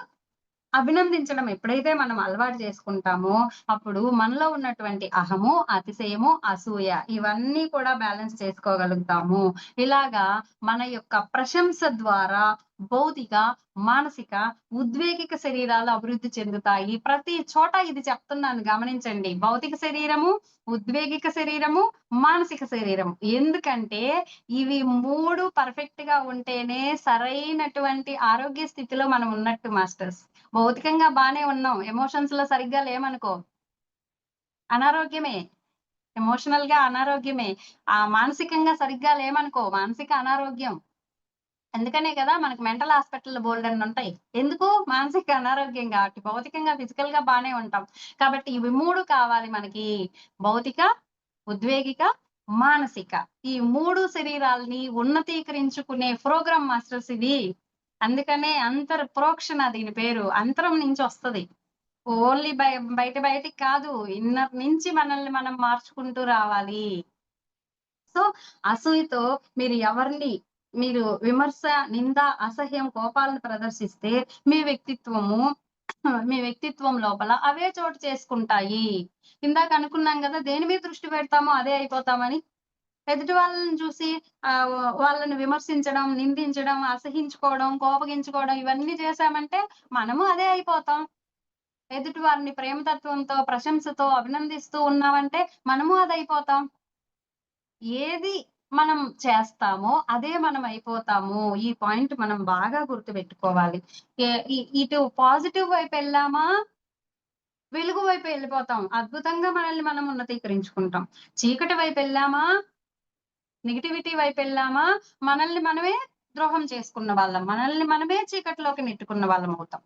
అభినందించడం ఎప్పుడైతే మనం అలవాటు చేసుకుంటామో, అప్పుడు మనలో ఉన్నటువంటి అహము, అతిశయము, అసూయ ఇవన్నీ కూడా బ్యాలెన్స్ చేసుకోగలుగుతాము. ఇలాగా మన యొక్క ప్రశంస ద్వారా భౌతిక, మానసిక, ఉద్వేగిక శరీరాలు అభివృద్ధి చెందుతాయి. ప్రతి చోట ఇది చెప్తున్నాను గమనించండి. భౌతిక శరీరము, ఉద్వేగిక శరీరము, మానసిక శరీరం. ఎందుకంటే ఇవి 3 పర్ఫెక్ట్‌గా ఉంటేనే సరైనటువంటి ఆరోగ్య స్థితిలో మనం ఉన్నట్టు మాస్టర్స్. భౌతికంగా బానే ఉన్నాం. ఎమోషన్స్‌లో సరిగ్గా లేమనుకో అనారోగ్యమే. ఎమోషనల్‌గా అనారోగ్యమే. మానసికంగా సరిగ్గా లేమనుకో మానసిక అనారోగ్యం. అందుకనే కదా మనకి మెంటల్ హాస్పిటల్‌లు బోలెడన్నుంటాయి. ఎందుకు? మానసిక అనారోగ్యం కాబట్టి. భౌతికంగా, ఫిజికల్‌గా బానే ఉంటాం. కాబట్టి ఇవి 3 కావాలి మనకి. భౌతిక, ఉద్వేగిక, మానసిక. ఈ 3 శరీరాల్ని ఉన్నతీకరించుకునే ప్రోగ్రామ్ మాస్టర్స్ ఇవి. అందుకనే ప్రోక్షణ దీని పేరు. అంతరం నుంచొస్తది. ఓన్లీ బయటికి కాదు. ఇన్నర్ నుంచి మనల్ని మనం మార్చుకుంటూ రావాలి. సో, అసూయతో మీరు ఎవరిని మీరు విమర్శ, నింద, అసహ్యం, కోపాలను ప్రదర్శిస్తే మీ వ్యక్తిత్వము మీ వ్యక్తిత్వం లోపల అవే చోటు చేసుకుంటాయి. ఇందాక అనుకున్నాం గదా! దేని మీద దృష్టి పెడతామో అదే అయిపోతామని. ఎదుటి వాళ్ళని చూసి వాళ్ళని విమర్శించడం, నిందించడం, అసహించుకోవడం, కోపగించుకోవడం ఇవన్నీ చేశామంటే మనము అదే అయిపోతాం. ఎదుటి వారిని ప్రేమతత్వంతో, ప్రశంసతో అభినందిస్తూ ఉన్నామంటే మనము అదయిపోతాం. ఏది మనం చేస్తామో అదే మనం అయిపోతాము. ఈ పాయింట్ మనం బాగా గుర్తుపెట్టుకోవాలి. ఎ ఇ ఇటు పాజిటివ్ వైపెళ్ళామా, వెలుగు వైపు ఎళ్ళిపోతాం. అద్భుతంగా మనల్ని మనం ఉన్నతీకరించుకుంటాం. చీకటి వైపెళ్ళామా, నెగటివిటీ వైపెళ్ళామా, మనల్ని మనమే ద్రోహం చేసుకున్న వాళ్ళం. మనల్ని మనమే చీకటిలోకి నెట్టుకున్న వాళ్ళమవుతాం.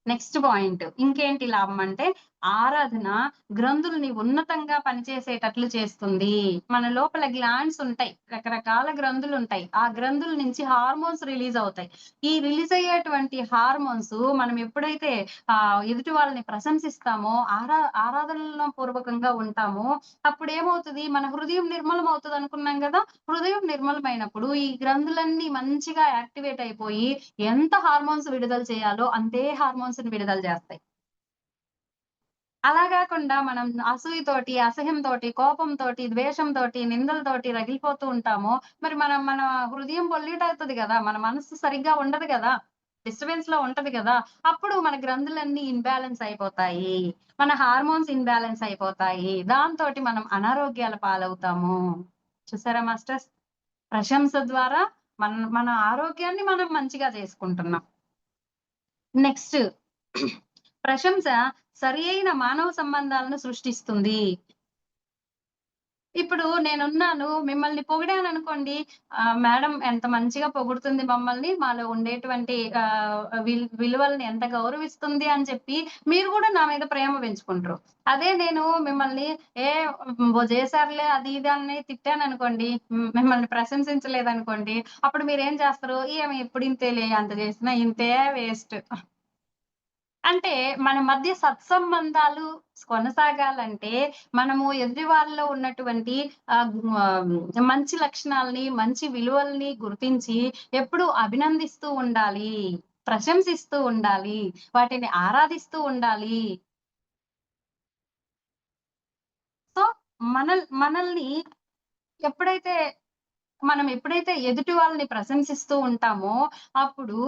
Next point. ఇంకేంటి లాభం అంటే, ఆరాధన గ్రంథుల్ని ఉన్నతంగా పనిచేసేటట్లు చేస్తుంది. మన లోపల గ్లాండ్స్ ఉంటాయి. రకరకాల గ్రంథులుంటాయి. ఆ గ్రంథుల నుంచి హార్మోన్స్ రిలీజ్ అవుతాయి. ఈ రిలీజ్ అయ్యేటువంటి హార్మోన్స్ మనం ఎప్పుడైతే ఎదుటి వాళ్ళని ప్రశంసిస్తామో, ఆరాధనలో పూర్వకంగా ఉంటామో, అప్పుడేమవుతది మన హృదయం నిర్మలమవుతదనుకున్నాం గదా! హృదయం నిర్మలమైనప్పుడు ఈ గ్రంథులన్నీ మంచిగా యాక్టివేట్ అయిపోయి ఎంత హార్మోన్స్ విడుదల చేయాలో అంతే హార్మోన్స్‌ని విడుదల చేస్తాయి. అలా గాకుండా మనం అసూయతోటి, అసహ్యంతోటి, కోపంతోటి, ద్వేషంతోటి, నిందలతోటి రగిలిపోతూ ఉంటామో, మరి మన హృదయం పొల్యూట్ అవుతది గదా! మన మనస్సు సరిగ్గా ఉండదు గదా! డిస్టర్బెన్స్‌లో ఉంటది గదా! అప్పుడు మన గ్రంథులన్నీ ఇన్‌బాలెన్స్ అయిపోతాయి. మన హార్మోన్స్ ఇన్‌బాలెన్స్ అయిపోతాయి. దాంతోటి మనం అనారోగ్యాల పాలవుతాము. చూసారా మాస్టర్స్? ప్రశంస ద్వారా మన ఆరోగ్యాన్ని మనం మంచిగా చేసుకుంటున్నాం. నెక్స్ట్ ప్రశంస సరియైన మానవ సంబంధాలను సృష్టిస్తుంది. ఇప్పుడు నేనున్నాను, మిమ్మల్ని పొగిడాననుకోండి, మేడం ఎంత మంచిగా పొగుడుతుంది మమ్మల్ని, మాలో ఉండేటువంటి విలువల్ని ఎంత గౌరవిస్తుంది అని చెప్పి, మీరు గూడా నా మీద ప్రేమ పెంచుకుంటరు. అదే నేను మిమ్మల్ని ఏ చేశారులే అది ఇది అని తిట్టాననుకోండి, మిమ్మల్ని ప్రశంసించలేదనుకోండి, అప్పుడు మీరేం చేస్తరు? ఈమె ఎప్పుడు ఇంతేలే, ఎంత చేసినా ఇంతే వేస్ట్. అంటే మన మధ్య సత్సంబంధాలు కొనసాగాలంటే, మనము ఎదుటి వాళ్ళలో ఉన్నటువంటి మంచి లక్షణాల్ని, మంచి విలువల్ని గుర్తించి ఎప్పుడూ అభినందిస్తూ ఉండాలి. ప్రశంసిస్తూ ఉండాలి. వాటిని ఆరాధిస్తూ ఉండాలి. సో, మనల్ని ఎప్పుడైతే ఎప్పుడైతే ఎదుటి వాళ్ళని ప్రశంసిస్తూ ఉంటామో, అప్పుడు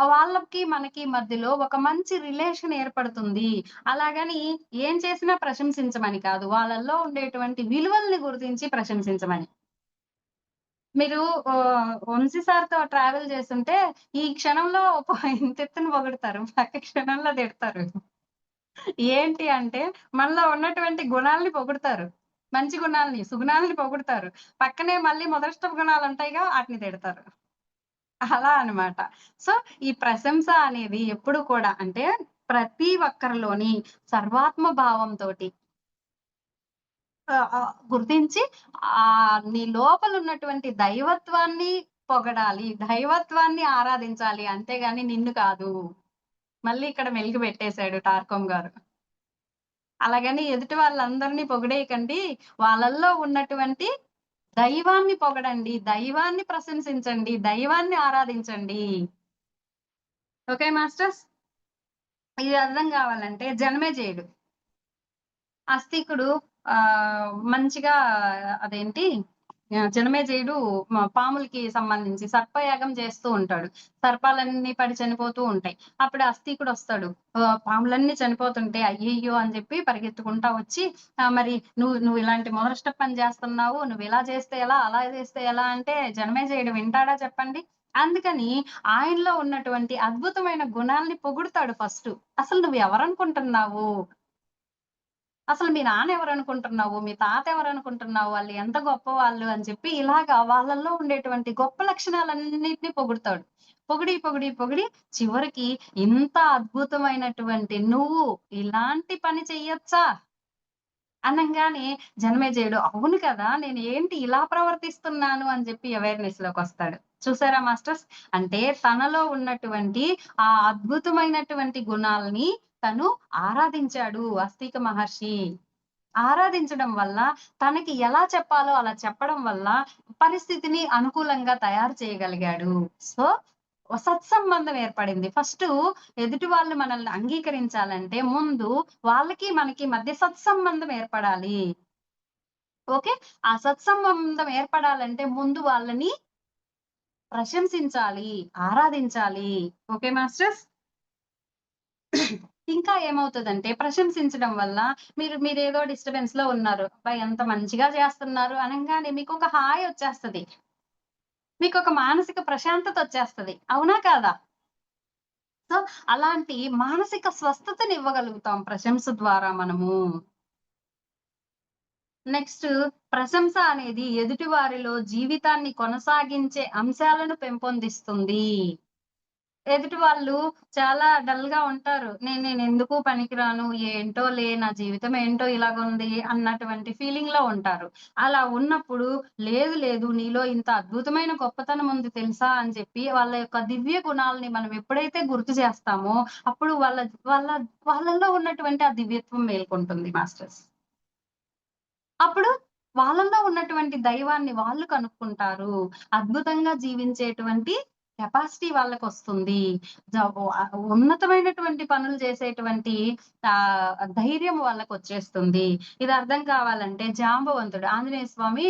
వాళ్ళకి, మనకి మధ్యలో ఒక మంచి రిలేషన్ ఏర్పడుతుంది. అలాగని ఏం చేసినా ప్రశంసించమని కాదు. వాళ్ళలో ఉండేటువంటి విలువల్ని గుర్తించి ప్రశంసించమని. మీరు వంశీ సార్‌తో ట్రావెల్ చేసుంటే, ఈ క్షణంలో ఇంతెత్తున పొగుడుతారు. పక్క క్షణంలో తిడతారు. ఏంటి అంటే, మనలో ఉన్నటువంటి గుణాల్ని పొగుడుతారు. మంచి గుణాల్ని, సుగుణాల్ని పొగుడుతారు. పక్కనే మళ్ళీ మొదటి గుణాలుంటాయిగా ఆటిని తిడతారు. అలా అన్నమాట. సో, ఈ ప్రశంస అనేది ఎప్పుడు కూడా అంటే ప్రతి ఒక్కరిలోని సర్వాత్మ భావంతోటి గుర్తించి నీ లోపలున్నటువంటి దైవత్వాన్ని పొగడాలి. దైవత్వాన్ని ఆరాధించాలి. అంతేగాని నిన్ను కాదు. మళ్ళీ ఇక్కడ మెలిక పెట్టేసాడు టార్కోమ్ గారు. అలాగని ఎదుటి వాళ్ళందరిని పొగిడేయకండి. వాళ్ళల్లో ఉన్నటువంటి దైవాన్ని పొగడండి. దైవాన్ని ప్రశంసించండి. దైవాన్ని ఆరాధించండి. Okay masters? ఇది అర్థం కావాలంటే జనమేజయుడు. ఆస్తికుడు మంచిగా అదేంటి జనమేజయుడు పాములకి సంబంధించి సర్పయాగం చేస్తూ ఉంటాడు. సర్పాలన్నీ పడి చనిపోతూ ఉంటాయి. అప్పుడు అస్తికుడొస్తాడు. పాములన్నీ చనిపోతుంటే అయ్యయ్యో! అని చెప్పి పరిగెత్తుకుంటా వచ్చి మరి నువ్వు ఇలాంటి మొదటి పని చేస్తున్నావు. నువ్విలా చేస్తే ఎలా? అలా చేస్తే ఎలా? అంటే జనమేజయుడు వింటాడా చెప్పండి? అందుకని ఆయనలో ఉన్నటువంటి అద్భుతమైన గుణాల్ని పొగుడుతాడు ఫస్టు. అసలు నువ్వెవరనుకుంటున్నావు? అసలు మీ నాన్న ఎవరనుకుంటున్నావు? మీ తాత ఎవరనుకుంటున్నావు? వాళ్ళు ఎంత గొప్పవాళ్ళు అని చెప్పి ఇలాగా వాళ్ళలో ఉండేటువంటి గొప్ప లక్షణాలన్నిటిని పొగుడుతాడు. పొగిడి చివరికి ఇంత అద్భుతమైనటువంటి నువ్వు ఇలాంటి పని చెయ్యొచ్చా? అనంగానే జనమేజయుడు అవును కదా! నేను ఏంటి ఇలా ప్రవర్తిస్తున్నాను అని చెప్పి అవేర్‌నెస్‌లోకొస్తాడు. చూసారా మాస్టర్స్? అంటే తనలో ఉన్నటువంటి ఆ అద్భుతమైనటువంటి గుణాల్ని తను ఆరాధించాడు అస్తిక మహర్షి. ఆరాధించడం వల్ల తనకి ఎలా చెప్పాలో అలా చెప్పడం వల్ల పరిస్థితిని అనుకూలంగా తయారు చేయగలిగాడు. సో, సత్సంబంధం ఏర్పడింది. ఫస్టు ఎదుటి వాళ్ళు మనల్ని అంగీకరించాలంటే ముందు వాళ్ళకి, మనకి మధ్య సత్సంబంధం ఏర్పడాలి. ఓకే. ఆ సత్సంబంధం ఏర్పడాలంటే ముందు వాళ్ళని ప్రశంసించాలి, ఆరాధించాలి. Okay masters? ఇంకా ఏమవుతదంటే ప్రశంసించడం వల్ల మీరేదో డిస్టర్బెన్స్‌లో ఉన్నారు. అబ్బా! ఎంత మంచిగా చేస్తున్నారు అనంగానే మీకొక హాయొచ్చేస్తది. మీకొక మానసిక ప్రశాంతతొచ్చేస్తది. అవునా కాదా? సో, అలాంటి మానసిక స్వస్థతనివ్వగలుగుతాం ప్రశంస ద్వారా మనము. నెక్స్ట్ ప్రశంస అనేది ఎదుటి వారిలో జీవితాన్ని కొనసాగించే అంశాలను పెంపొందిస్తుంది. ఎదుటి వాళ్ళు చాలా డల్‌గా ఉంటారు. నేనెందుకు పనికిరాను, ఏంటోలే నా జీవితం ఏంటో ఇలాగుంది అన్నటువంటి ఫీలింగ్‌లో ఉంటారు. అలా ఉన్నప్పుడు లేదు నీలో ఇంత అద్భుతమైన గొప్పతనం ఉంది తెలుసా అని చెప్పి వాళ్ళ యొక్క దివ్య గుణాల్ని మనం ఎప్పుడైతే గుర్తు చేస్తామో అప్పుడు వాళ్ళ వాళ్ళలో ఉన్నటువంటి ఆ దివ్యత్వం మేల్కొంటుంది మాస్టర్స్. అప్పుడు వాళ్ళలో ఉన్నటువంటి దైవాన్ని వాళ్ళు కనుక్కుంటారు. అద్భుతంగా జీవించేటువంటి కెపాసిటీ వాళ్ళకొస్తుంది. ఉన్నతమైనటువంటి పనులు చేసేటువంటి ధైర్యం వాళ్ళకొచ్చేస్తుంది. ఇది అర్థం కావాలంటే జాంబవంతుడు ఆంజనేయ స్వామి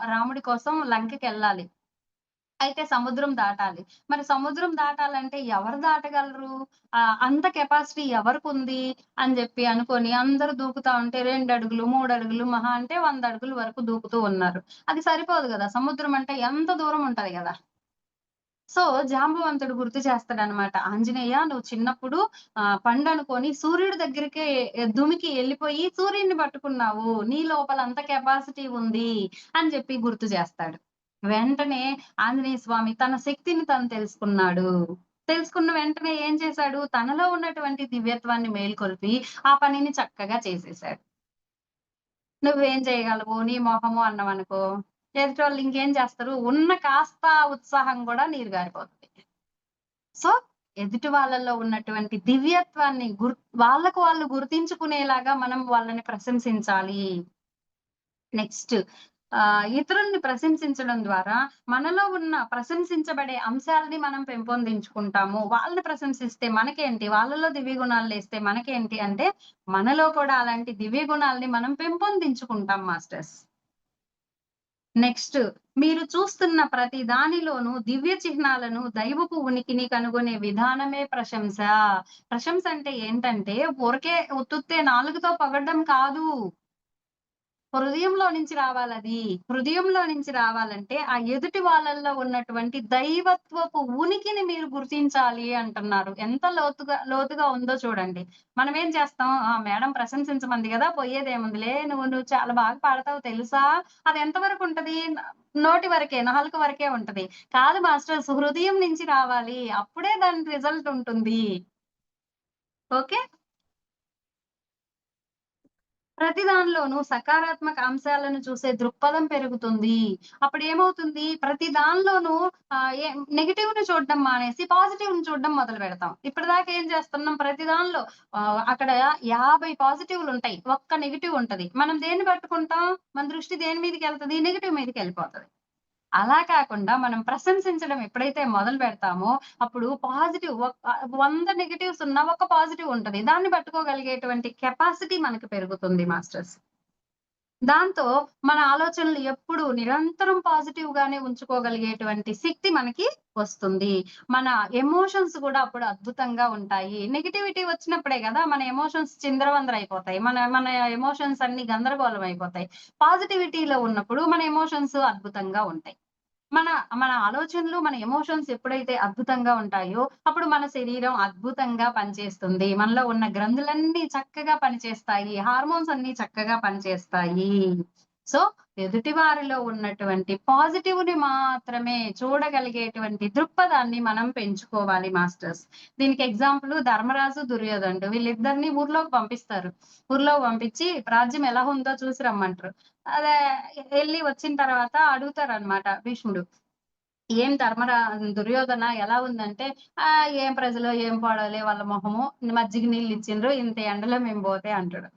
రాముడి కోసం లంకకెళ్ళాలి. అయితే సముద్రం దాటాలి. మరి సముద్రం దాటాలంటే ఎవరు దాటగలరు? అంత కెపాసిటీ ఎవరికుంది అని జెప్పి అనుకోని అందరూ దూకుతా ఉంటే 2 అడుగులు, 3 అడుగులు మహా అంటే 100 అడుగుల వరకు దూకుతూ ఉన్నారు. అది సరిపోదు గదా! సముద్రం అంటే ఎంత దూరం ఉంటది గదా! సో, జాంబవంతుడు గుర్తు చేస్తాడనమాట. "ఆంజనేయ నువ్వు చిన్నప్పుడు పండనుకోని సూర్యుడి దగ్గరికే దుమికి ఎళ్ళిపోయి సూర్యుడిని పట్టుకున్నావు. నీ లోపల అంత కెపాసిటీ ఉంది" అని జెప్పి గుర్తు చేస్తాడు. వెంటనే ఆంజనేయ స్వామి తన శక్తిని తను తెలుసుకున్నాడు. తెలుసుకున్న వెంటనే ఏం చేశాడు? తనలో ఉన్నటువంటి దివ్యత్వాన్ని మేల్కొల్పి ఆ పనిని చక్కగా చేసేసాడు. "నువ్వేం చేయగలవు? నీ మొహము" అన్నామనుకో, ఎదుటోళ్ళు ఇంకేం చేస్తారు? ఉన్న కాస్త ఉత్సాహం గూడా నీరు గారిపోతది. సో, ఎదుటి వాళ్ళలో ఉన్నటువంటి దివ్యత్వాన్ని వాళ్ళకు వాళ్ళు గుర్తించుకునేలాగా మనం వాళ్ళని ప్రశంసించాలి. నెక్స్ట్ ఇతరుల్ని ప్రశంసించడం ద్వారా మనలో ఉన్న ప్రశంసించబడే అంశాలని మనం పెంపొందించుకుంటాము. వాళ్ళని ప్రశంసిస్తే మనకేంటి? వాళ్ళలో దివ్య గుణాలు లేస్తే మనకేంటి అంటే, మనలో కూడా అలాంటి దివ్య గుణాల్ని మనం పెంపొందించుకుంటాం మాస్టర్స్. నెక్స్ట్ మీరు చూస్తున్న ప్రతి దానిలోనూ దివ్య చిహ్నాలను, దైవపు ఉనికిని కనుగొనే విధానమే ప్రశంస. ప్రశంస అంటే ఏంటంటే, ఊరికే ఉత్తుత్తే నాలుకతో పొగడ్డం కాదు. హృదయంలో నుంచి రావాలది. హృదయంలో నుంచి రావాలంటే, ఆ ఎదుటి వాళ్ళల్లో ఉన్నటువంటి దైవత్వపు ఉనికిని మీరు గుర్తించాలి అంటున్నారు. ఎంత లోతుగా ఉందో చూడండి. మనమేం చేస్తాం, ఆ! మేడం ప్రశంసించమంది గదా! పోయేదేముందిలే. నువ్వు చాలా బాగా పాడతావు తెలుసా? అది ఎంత వరకుంటది? నోటి వరకే, నాలుక వరకే ఉంటది. కాదు మాస్టర్స్ హృదయం నుంచి రావాలి. అప్పుడే దాని రిజల్ట్ ఉంటుంది. ఓకే. ప్రతి దానిలోనూ సకారాత్మక అంశాలను చూసే దృక్పథం పెరుగుతుంది. అప్పుడేమవుతుంది ప్రతి దానిలోనూ నెగెటివ్‌ని చూడడం మానేసి పాజిటివ్‌ని చూడడం మొదలుపెడతాం. ఇప్పటిదాకా ఏం చేస్తున్నాం ప్రతి దానిలో అక్కడ 50 పాజిటివ్‌లుంటాయి. ఒక్క నెగెటివ్ ఉంటది. మనం దేన్ని పట్టుకుంటాం? మన దృష్టి దేని మీదకెళ్తది? నెగెటివ్ మీదకెళ్ళిపోతది. అలా కాకుండా మనం ప్రశంసించడం ఎప్పుడైతే మొదలు పెడతామో, అప్పుడు పాజిటివ్ 100 నెగెటివ్స్ ఉన్న ఒక పాజిటివ్ ఉంటది. దాన్ని పట్టుకోగలిగేటువంటి కెపాసిటీ మనకి పెరుగుతుంది మాస్టర్స్. దాంతో మన ఆలోచనలు ఎప్పుడు నిరంతరం పాజిటివ్ గానే ఉంచుకోగలిగేటువంటి శక్తి మనకి వస్తుంది. మన ఎమోషన్స్ గూడా అప్పుడు అద్భుతంగా ఉంటాయి. నెగటివిటీ వచ్చినప్పుడే గదా! మన ఎమోషన్స్ చిందరవందరైపోతాయి. మన మన ఎమోషన్స్ అన్నీ గందరగోళం అయిపోతాయి. పాజిటివిటీలో ఉన్నప్పుడు మన ఎమోషన్స్ అద్భుతంగా ఉంటాయి. మన మన ఆలోచనలు, మన ఎమోషన్స్ ఎప్పుడైతే అద్భుతంగా ఉంటాయో, అప్పుడు మన శరీరం అద్భుతంగా పనిచేస్తుంది. మనలో ఉన్న గ్రంథులన్నీ చక్కగా పనిచేస్తాయి. హార్మోన్స్ అన్నీ చక్కగా పనిచేస్తాయి. సో, ఎదుటి వారిలో ఉన్నటువంటి పాజిటివ్‌ని మాత్రమే చూడగలిగేటువంటి దృక్పథాన్ని మనం పెంచుకోవాలి మాస్టర్స్. దీనికి ఎగ్జాంపుల్ ధర్మరాజు, దుర్యోధనుడు వీళ్ళిద్దరిని ఊర్లోకి పంపిస్తారు. ఊర్లోకి పంపించి రాజ్యం ఎలా ఉందో చూసి రమ్మంటారు. అదే ఎళ్లి వచ్చిన తర్వాత అడుగుతారనమాట భీష్ముడు. ఏం దుర్యోధన ఎలా ఉందంటే, ఏం ప్రజలో ఏం పాడోలే వాళ్ళ మొహము. మజ్జిగ నీళ్ళు ఇచ్చిండ్రు. ఇంత ఎండలో మేము పోతే అంటాడు.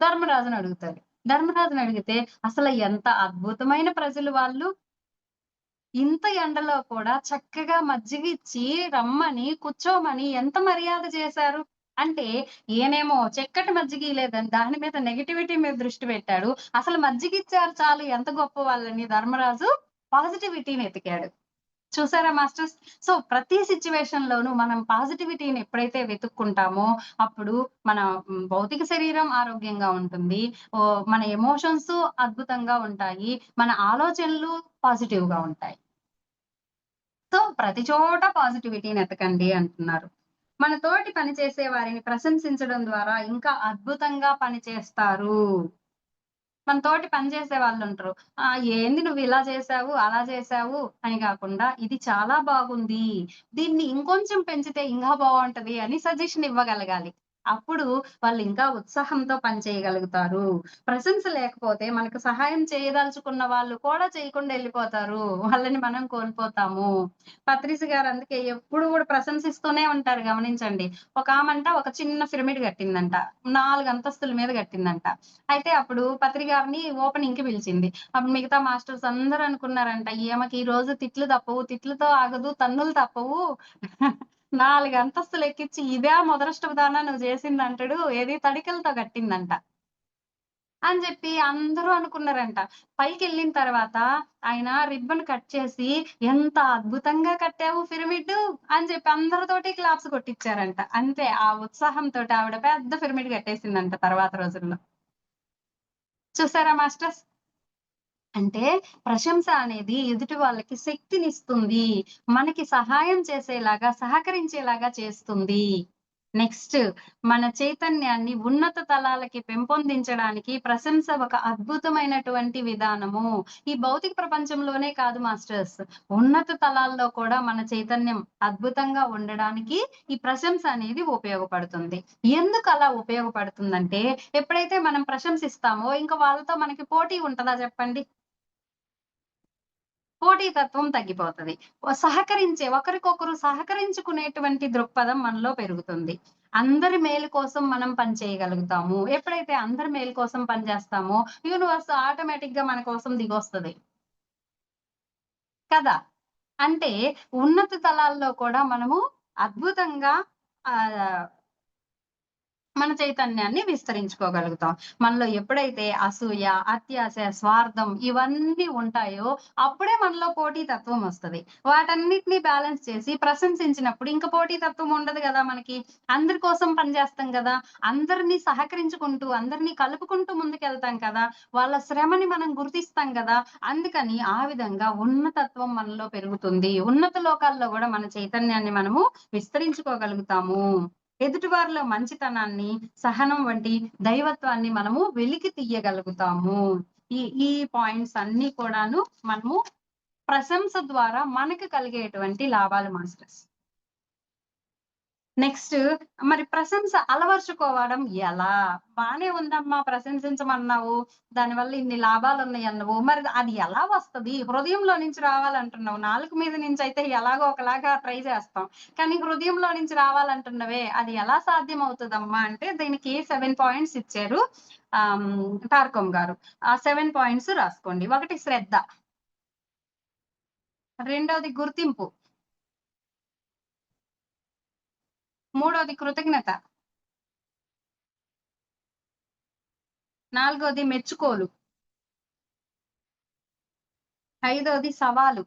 ధర్మరాజుని అడుగుతారు. ధర్మరాజుని అడిగితే అసలు ఎంత అద్భుతమైన ప్రజలు వాళ్ళు. ఇంత ఎండలో కూడా చక్కగా మజ్జిగ ఇచ్చి రమ్మని, కూర్చోమని ఎంత మర్యాద చేశారు. అంటే ఈయనేమో చక్కటి మజ్జిగ ఇయలేదని దాని మీద నెగటివిటీ మీద దృష్టి పెట్టాడు. అసలు మజ్జిగ ఇచ్చారు చాలు ఎంత గొప్ప వాళ్ళని ధర్మరాజు పాజిటివిటీని ఎతికాడు. చూసారా మాస్టర్స్? సో, ప్రతి సిట్యుయేషన్‌లోనూ మనం పాజిటివిటీని ఎప్పుడైతే వెతుక్కుంటామో, అప్పుడు మన భౌతిక శరీరం ఆరోగ్యంగా ఉంటుంది. మన ఎమోషన్స్ అద్భుతంగా ఉంటాయి. మన ఆలోచనలు పాజిటివ్‌గా ఉంటాయి. సో, ప్రతి చోట పాజిటివిటీని ఎతకండి అంటున్నారు. మన తోటి పని చేసే వారిని ప్రశంసించడం ద్వారా ఇంకా అద్భుతంగా పనిచేస్తారు. మన తోటి పని చేసే వాళ్ళుంటరు. ఏంది నువ్విలా చేశావు, అలా చేశావు అని గాకుండా, ఇది చాలా బాగుంది. దీన్ని ఇంకొంచెం పెంచితే ఇంకా బావుంటది అని సజెషన్ ఇవ్వగలగాలి. అప్పుడు వాళ్ళింకా ఉత్సాహంతో పని చేయగలుగుతారు. ప్రశంస లేకపోతే మనకు సహాయం చేయదలుచుకున్న వాళ్ళు కూడా చేయకుండా ఎళ్ళిపోతారు. వాళ్ళని మనం కోల్పోతాము. పత్రిసి గారు అందుకే ఎప్పుడు గూడా ప్రశంసిస్తూనే ఉంటారు గమనించండి. ఒకామంట ఒక చిన్న పిరమిడ్ కట్టిందంట. 4 అంతస్తుల మీద కట్టిందంట. అయితే అప్పుడు పత్రి గారిని ఓపెనింగ్‌కి పిలిచింది. అప్పుడు మిగతా మాస్టర్స్ అందరూ అనుకున్నారంట, ఈమెకి ఈ రోజు తిట్లు తప్పవు, తిట్లతో ఆగదు, తన్నులు తప్పవు. 4 అంతస్తులు ఎక్కిచ్చి ఇదా మొదరష్టపుదానా నువ్వు చేసిందంటడు. ఏది తడికలతో కట్టిందంట. అని జెప్పి అందరూ అనుకున్నారంట. పైకెళ్ళిన తర్వాత ఆయన రిబ్బన్ కట్ చేసి, "ఎంత అద్భుతంగా కట్టావు పిరమిడ్డు" అని జెప్పి అందరితోటి క్లాప్స్ కొట్టిచ్చారంట. అంతే ఆ ఉత్సాహంతోటి ఆవిడ పెద్ద పిరమిడ్ కట్టేసిందంట తర్వాత రోజుల్లో. చూసారా మాస్టర్స్? అంటే ప్రశంస అనేది ఎదుటి వాళ్ళకి శక్తినిస్తుంది. మనకి సహాయం చేసేలాగా, సహకరించేలాగా చేస్తుంది. నెక్స్ట్ మన చైతన్యాన్ని ఉన్నత తలాలకి పెంపొందించడానికి ప్రశంస ఒక అద్భుతమైనటువంటి విధానము. ఈ భౌతిక ప్రపంచంలోనే కాదు మాస్టర్స్. ఉన్నత తలాల్లో కూడా మన చైతన్యం అద్భుతంగా ఉండడానికి ఈ ప్రశంస అనేది ఉపయోగపడుతుంది. ఎందుకలా ఉపయోగపడుతుందంటే, ఎప్పుడైతే మనం ప్రశంసిస్తామో ఇంక వాళ్ళతో మనకి పోటీ ఉంటదా చెప్పండి? పోటీతత్వం తగ్గిపోతది. ఒకరికొకరు సహకరించుకునేటువంటి దృక్పథం మనలో పెరుగుతుంది. అందరి మేలు కోసం మనం పని చేయగలుగుతాము. ఎప్పుడైతే అందరి మేలు కోసం పని చేస్తామో, యూనివర్స్ ఆటోమేటిక్‌గా మన కోసం దిగొస్తది. కదా! అంటే ఉన్నత తలాల్లో కూడా మనము అద్భుతంగా ఆహ్ మన చైతన్యాన్ని విస్తరించుకోగలుగుతాం. మనలో ఎప్పుడైతే అసూయ, అత్యాస, స్వార్థం ఇవన్నీ ఉంటాయో అప్పుడే మనలో పోటీతత్వం వస్తది. వాటన్నిటిని బ్యాలెన్స్ చేసి ప్రశంసించినప్పుడు ఇంక పోటీతత్వం ఉండదు గదా మనకి. అందరి కోసం పనిచేస్తాం గదా! అందరిని సహకరించుకుంటూ, అందరిని కలుపుకుంటూ ముందుకెళ్తాం కదా! వాళ్ళ శ్రమని మనం గుర్తిస్తాం గదా! అందుకని ఆ విధంగా ఉన్నతత్వం మనలో పెరుగుతుంది. ఉన్నత లోకాల్లో గూడా మన చైతన్యాన్ని మనము విస్తరించుకోగలుగుతాము. ఎదుటివారిలో మంచితనాన్ని, సహనం వంటి దైవత్వాన్ని మనము వెలికి తీయగలుగుతాము. ఈ ఈ పాయింట్స్ అన్నీ కూడాను మనము ప్రశంస ద్వారా మనకు కలిగేటువంటి లాభాలు మాస్టర్స్. నెక్స్ట్ మరి ప్రశంస అలవరుచుకోవడం ఎలా? బానే ఉందమ్మా ప్రశంసించమన్నావు. దానివల్ల ఇన్ని లాభాలున్నాయన్నావు. మరి అది ఎలా వస్తది? హృదయంలో నుంచి రావాలంటున్నావు. నాలుక మీద నుంచయితే ఎలాగో ఒకలాగా ట్రై చేస్తాం. కానీ హృదయంలో నుంచి రావాలంటున్నవే అది ఎలా సాధ్యమవుతదమ్మా అంటే దీనికి 7 పాయింట్స్ ఇచ్చారు. టార్కమ్ గారు. ఆ 7 పాయింట్స్ రాసుకోండి. ఒకటి శ్రద్ధ. రెండోది గుర్తింపు. మూడోది కృతజ్ఞత. నాలుగోది మెచ్చుకోలు. ఐదోది సవాలు.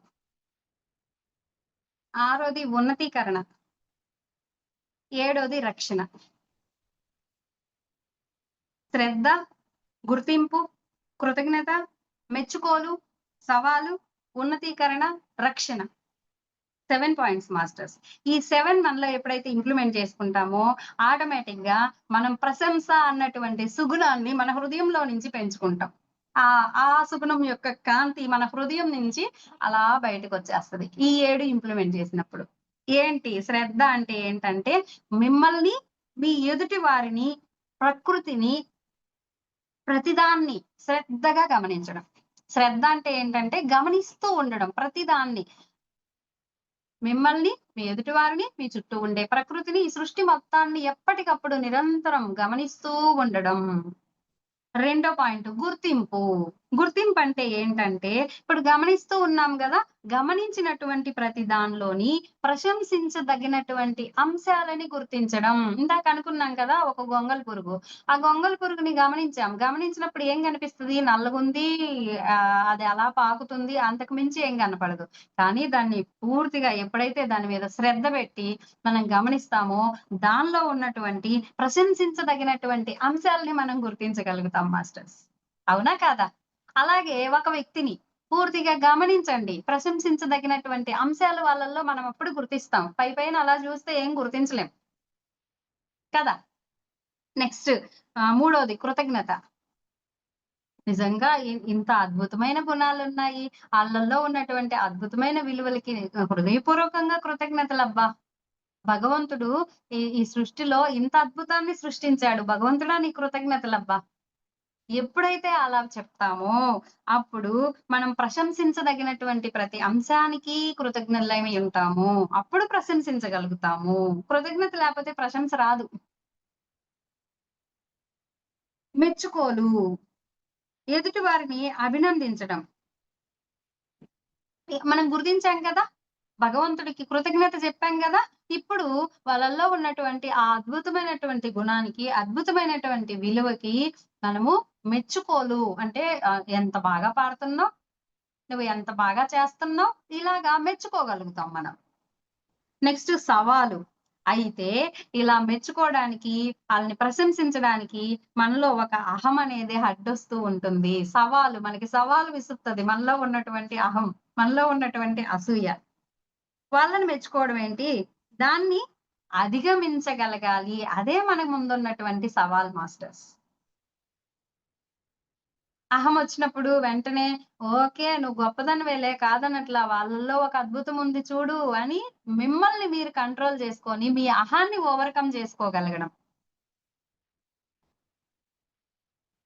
ఆరోది ఉన్నతీకరణ. ఏడోది రక్షణ. శ్రద్ధ, గుర్తింపు, కృతజ్ఞత, మెచ్చుకోలు, సవాలు, ఉన్నతీకరణ, రక్షణ. 7 పాయింట్స్ మాస్టర్స్. ఈ 7 మనలో ఎప్పుడైతే ఇంప్లిమెంట్ చేసుకుంటామో ఆటోమేటిక్‌గా మనం ప్రశంస అన్నటువంటి సుగుణాన్ని మన హృదయంలో నుంచి పెంచుకుంటాం. ఆ సుగుణం యొక్క కాంతి మన హృదయం నుంచి అలా బయటకొచ్చేస్తది. ఈ 7 ఇంప్లిమెంట్ చేసినప్పుడు. ఏంటి శ్రద్ధ అంటే ఏంటంటే మిమ్మల్ని, మీ ఎదుటి వారిని, ప్రకృతిని, ప్రతిదాన్ని శ్రద్ధగా గమనించడం. శ్రద్ధ అంటే ఏంటంటే గమనిస్తూ ఉండడం ప్రతిదాన్ని. మిమ్మల్ని, మీ ఎదుటి వారిని, మీ చుట్టూ ఉండే ప్రకృతిని, ఈ సృష్టి మొత్తాన్ని ఎప్పటికప్పుడు నిరంతరం గమనిస్తూ ఉండడం. రెండో పాయింట్ గుర్తింపు. గుర్తింపంటే ఏంటంటే, ఇప్పుడు గమనిస్తూ ఉన్నాం గదా! గమనించినటువంటి ప్రతి దానిలోని ప్రశంసించదగినటువంటి అంశాలని గుర్తించడం. ఇందాక అనుకున్నాం కదా! ఒక గొంగళి పురుగు. ఆ గొంగళి పురుగుని గమనించాం. గమనించినప్పుడు ఏం కనిపిస్తది? నల్లగుంది, అది అలా పాకుతుంది. అంతకు మించి ఏం కనపడదు. కానీ దాన్ని పూర్తిగా ఎప్పుడైతే దాని మీద శ్రద్ధ పెట్టి మనం గమనిస్తామో, దానిలో ఉన్నటువంటి ప్రశంసించదగినటువంటి అంశాలని మనం గుర్తించగలుగుతాం మాస్టర్స్. అవునా కాదా? అలాగే ఒక వ్యక్తిని పూర్తిగా గమనించండి. ప్రశంసించదగినటువంటి అంశాలు వాళ్ళలో మనం అప్పుడు గుర్తిస్తాం. పైపైన అలా చూస్తే ఏం గుర్తించలేం. కదా! నెక్స్ట్ మూడోది కృతజ్ఞత. నిజంగా ఇంత అద్భుతమైన గుణాలున్నాయి. ఆళ్ళల్లో ఉన్నటువంటి అద్భుతమైన విలువలకి హృదయపూర్వకంగా కృతజ్ఞతలబ్బా! భగవంతుడు ఈ సృష్టిలో ఇంత అద్భుతాన్ని సృష్టించాడు. భగవంతుడా నీకు కృతజ్ఞతలబ్బా! ఎప్పుడైతే అలా చెప్తామో, అప్పుడు మనం ప్రశంసించదగినటువంటి ప్రతి అంశానికి కృతజ్ఞులమై ఉంటాము. అప్పుడు ప్రశంసించగలుగుతాము. కృతజ్ఞత లేకపోతే ప్రశంస రాదు. మెచ్చుకోలు, ఎదుటి వారిని అభినందించడం. మనం గుర్తించాం కదా! భగవంతుడికి కృతజ్ఞత చెప్పాం గదా! ఇప్పుడు వాళ్ళల్లో ఉన్నటువంటి ఆ అద్భుతమైనటువంటి గుణానికి, అద్భుతమైనటువంటి విలువకి మనము మెచ్చుకోలు అంటే ఎంత బాగా పాడుతున్నావు, నువ్వు ఎంత బాగా చేస్తున్నావు, ఇలాగా మెచ్చుకోగలుగుతాం మనం. నెక్స్ట్ సవాలు. అయితే ఇలా మెచ్చుకోవడానికి, ఆళ్ళని ప్రశంసించడానికి మనలో ఒక అహం అనేది అడ్డొస్తూ ఉంటుంది. మనకి సవాలు విసురుతది. మనలో ఉన్నటువంటి అహం, మనలో ఉన్నటువంటి అసూయ. వాళ్ళని మెచ్చుకోవడం ఏంటి? దాన్ని అధిగమించగలగాలి. అదే మన ముందున్నటువంటి సవాల్ మాస్టర్స్. అహమొచ్చినప్పుడు వెంటనే ఓకే. నువ్వు గొప్పదానివేలే కాదనట్లా. వాళ్ళలో ఒక అద్భుతం ఉంది చూడు అని మిమ్మల్ని మీరు కంట్రోల్ చేసుకొని, మీ అహాన్ని ఓవర్‌కమ్ చేసుకోగలగడం.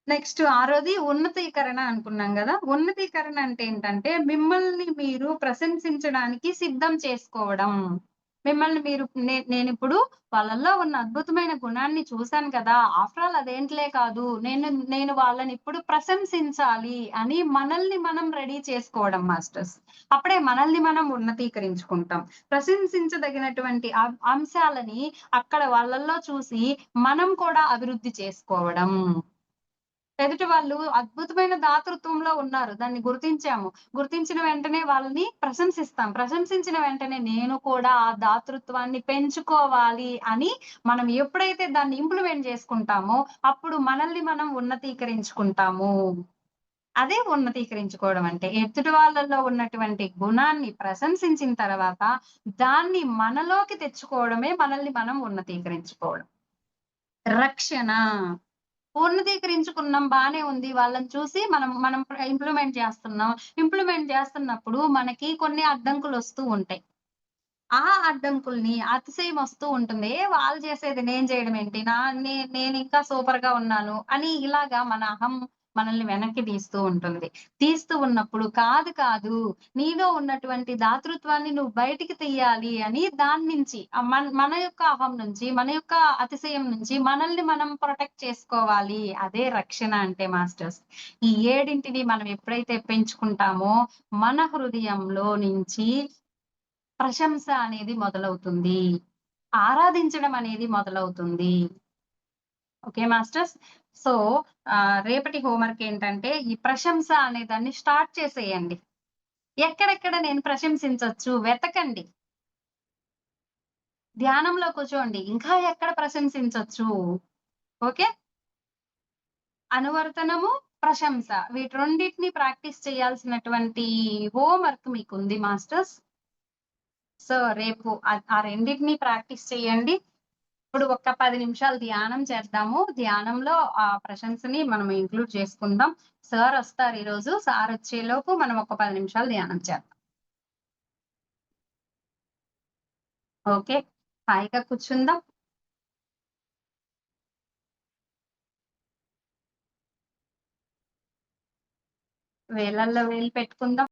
నెక్స్ట్ ఆరోది ఉన్నతీకరణ అనుకున్నాం గదా! ఉన్నతీకరణ అంటే ఏంటంటే, మిమ్మల్ని మీరు ప్రశంసించడానికి సిద్ధం చేసుకోవడం. మిమ్మల్ని మీరు నేనిప్పుడు వాళ్ళలో ఉన్న అద్భుతమైన గుణాన్ని చూసాను కదా! ఆఫ్టర్ ఆల్ అదేంటిలే కాదు. నేను వాళ్ళనిప్పుడు ప్రశంసించాలి అని మనల్ని మనం రెడీ చేసుకోవడం మాస్టర్స్. అప్పుడే మనల్ని మనం ఉన్నతీకరించుకుంటాం. ప్రశంసించదగినటువంటి అంశాలని అక్కడ వాళ్ళలో చూసి మనం కూడా అభివృద్ధి చేసుకోవడం. ఎదుటి వాళ్ళు అద్భుతమైన దాతృత్వంలో ఉన్నారు. దాన్ని గుర్తించాము. గుర్తించిన వెంటనే వాళ్ళని ప్రశంసిస్తాం. ప్రశంసించిన వెంటనే నేను కూడా ఆ దాతృత్వాన్ని పెంచుకోవాలి అని మనం ఎప్పుడైతే దాన్ని ఇంప్లిమెంట్ చేసుకుంటామో, అప్పుడు మనల్ని మనం ఉన్నతీకరించుకుంటాము. అదే ఉన్నతీకరించుకోవడం అంటే. ఎదుటి వాళ్ళలో ఉన్నటువంటి గుణాన్ని ప్రశంసించిన తర్వాత, దాన్ని మనలోకి తెచ్చుకోవడమే మనల్ని మనం ఉన్నతీకరించుకోవడం. రక్షణ. పూర్ణదీకరించుకున్నాం బానే ఉంది. వాళ్ళని చూసి మనం మనం ఇంప్లిమెంట్ చేస్తున్నాం. ఇంప్లిమెంట్ చేస్తున్నప్పుడు మనకి కొన్ని అడ్డంకులొస్తూ ఉంటాయి. ఆ అడ్డంకుల్ని అతిశయం వస్తూ ఉంటుంది. వాళ్ళు చేసేది నేను చేయడం ఏంటి? నేనింకా సూపర్‌గా ఉన్నాను అని ఇలాగా మన అహం మనల్ని వెనక్కి తీస్తూ ఉంటుంది. తీస్తూ ఉన్నప్పుడు కాదు నీలో ఉన్నటువంటి దాతృత్వాన్ని నువ్వు బయటికి తీయాలి అని దాని నుంచి మన యొక్క అహం నుంచి, మన యొక్క అతిశయం నుంచి మనల్ని మనం ప్రొటెక్ట్ చేసుకోవాలి. అదే రక్షణ అంటే మాస్టర్స్. ఈ ఏడింటిని మనం ఎప్పుడైతే పెంచుకుంటామో మన హృదయంలో నుంచి ప్రశంస అనేది మొదలవుతుంది. ఆరాధించడం అనేది మొదలవుతుంది. Okay masters. సో, రేపటి హోంవర్క్ ఏంటంటే, ఈ ప్రశంస అనే దాన్ని స్టార్ట్ చేసేయండి. ఎక్కడెక్కడ నేను ప్రశంసించొచ్చు వెతకండి. ధ్యానంలో కూర్చోండి. ఇంకా ఎక్కడ ప్రశంసించొచ్చు. ఓకే. అనువర్తనము, ప్రశంస వీటి రెండిటిని ప్రాక్టీస్ చేయాల్సినటువంటి హోంవర్క్ మీకుంది మాస్టర్స్. సో, రేపు ఆ రెండిటిని ప్రాక్టీస్ చేయండి. ఇప్పుడు ఒక 10 నిమిషాలు ధ్యానం చేద్దాము. ధ్యానంలో ఆ ప్రశంసని మనం ఇంక్లూడ్ చేసుకుందాం. సారొస్తారు ఈరోజు. సారొచ్చేలోపు మనం ఒక 10 నిమిషాలు ధ్యానం చేద్దాం. ఓకే. హాయిగా కూర్చుందాం. వేళ్ళల్లో వేలు పెట్టుకుందాం.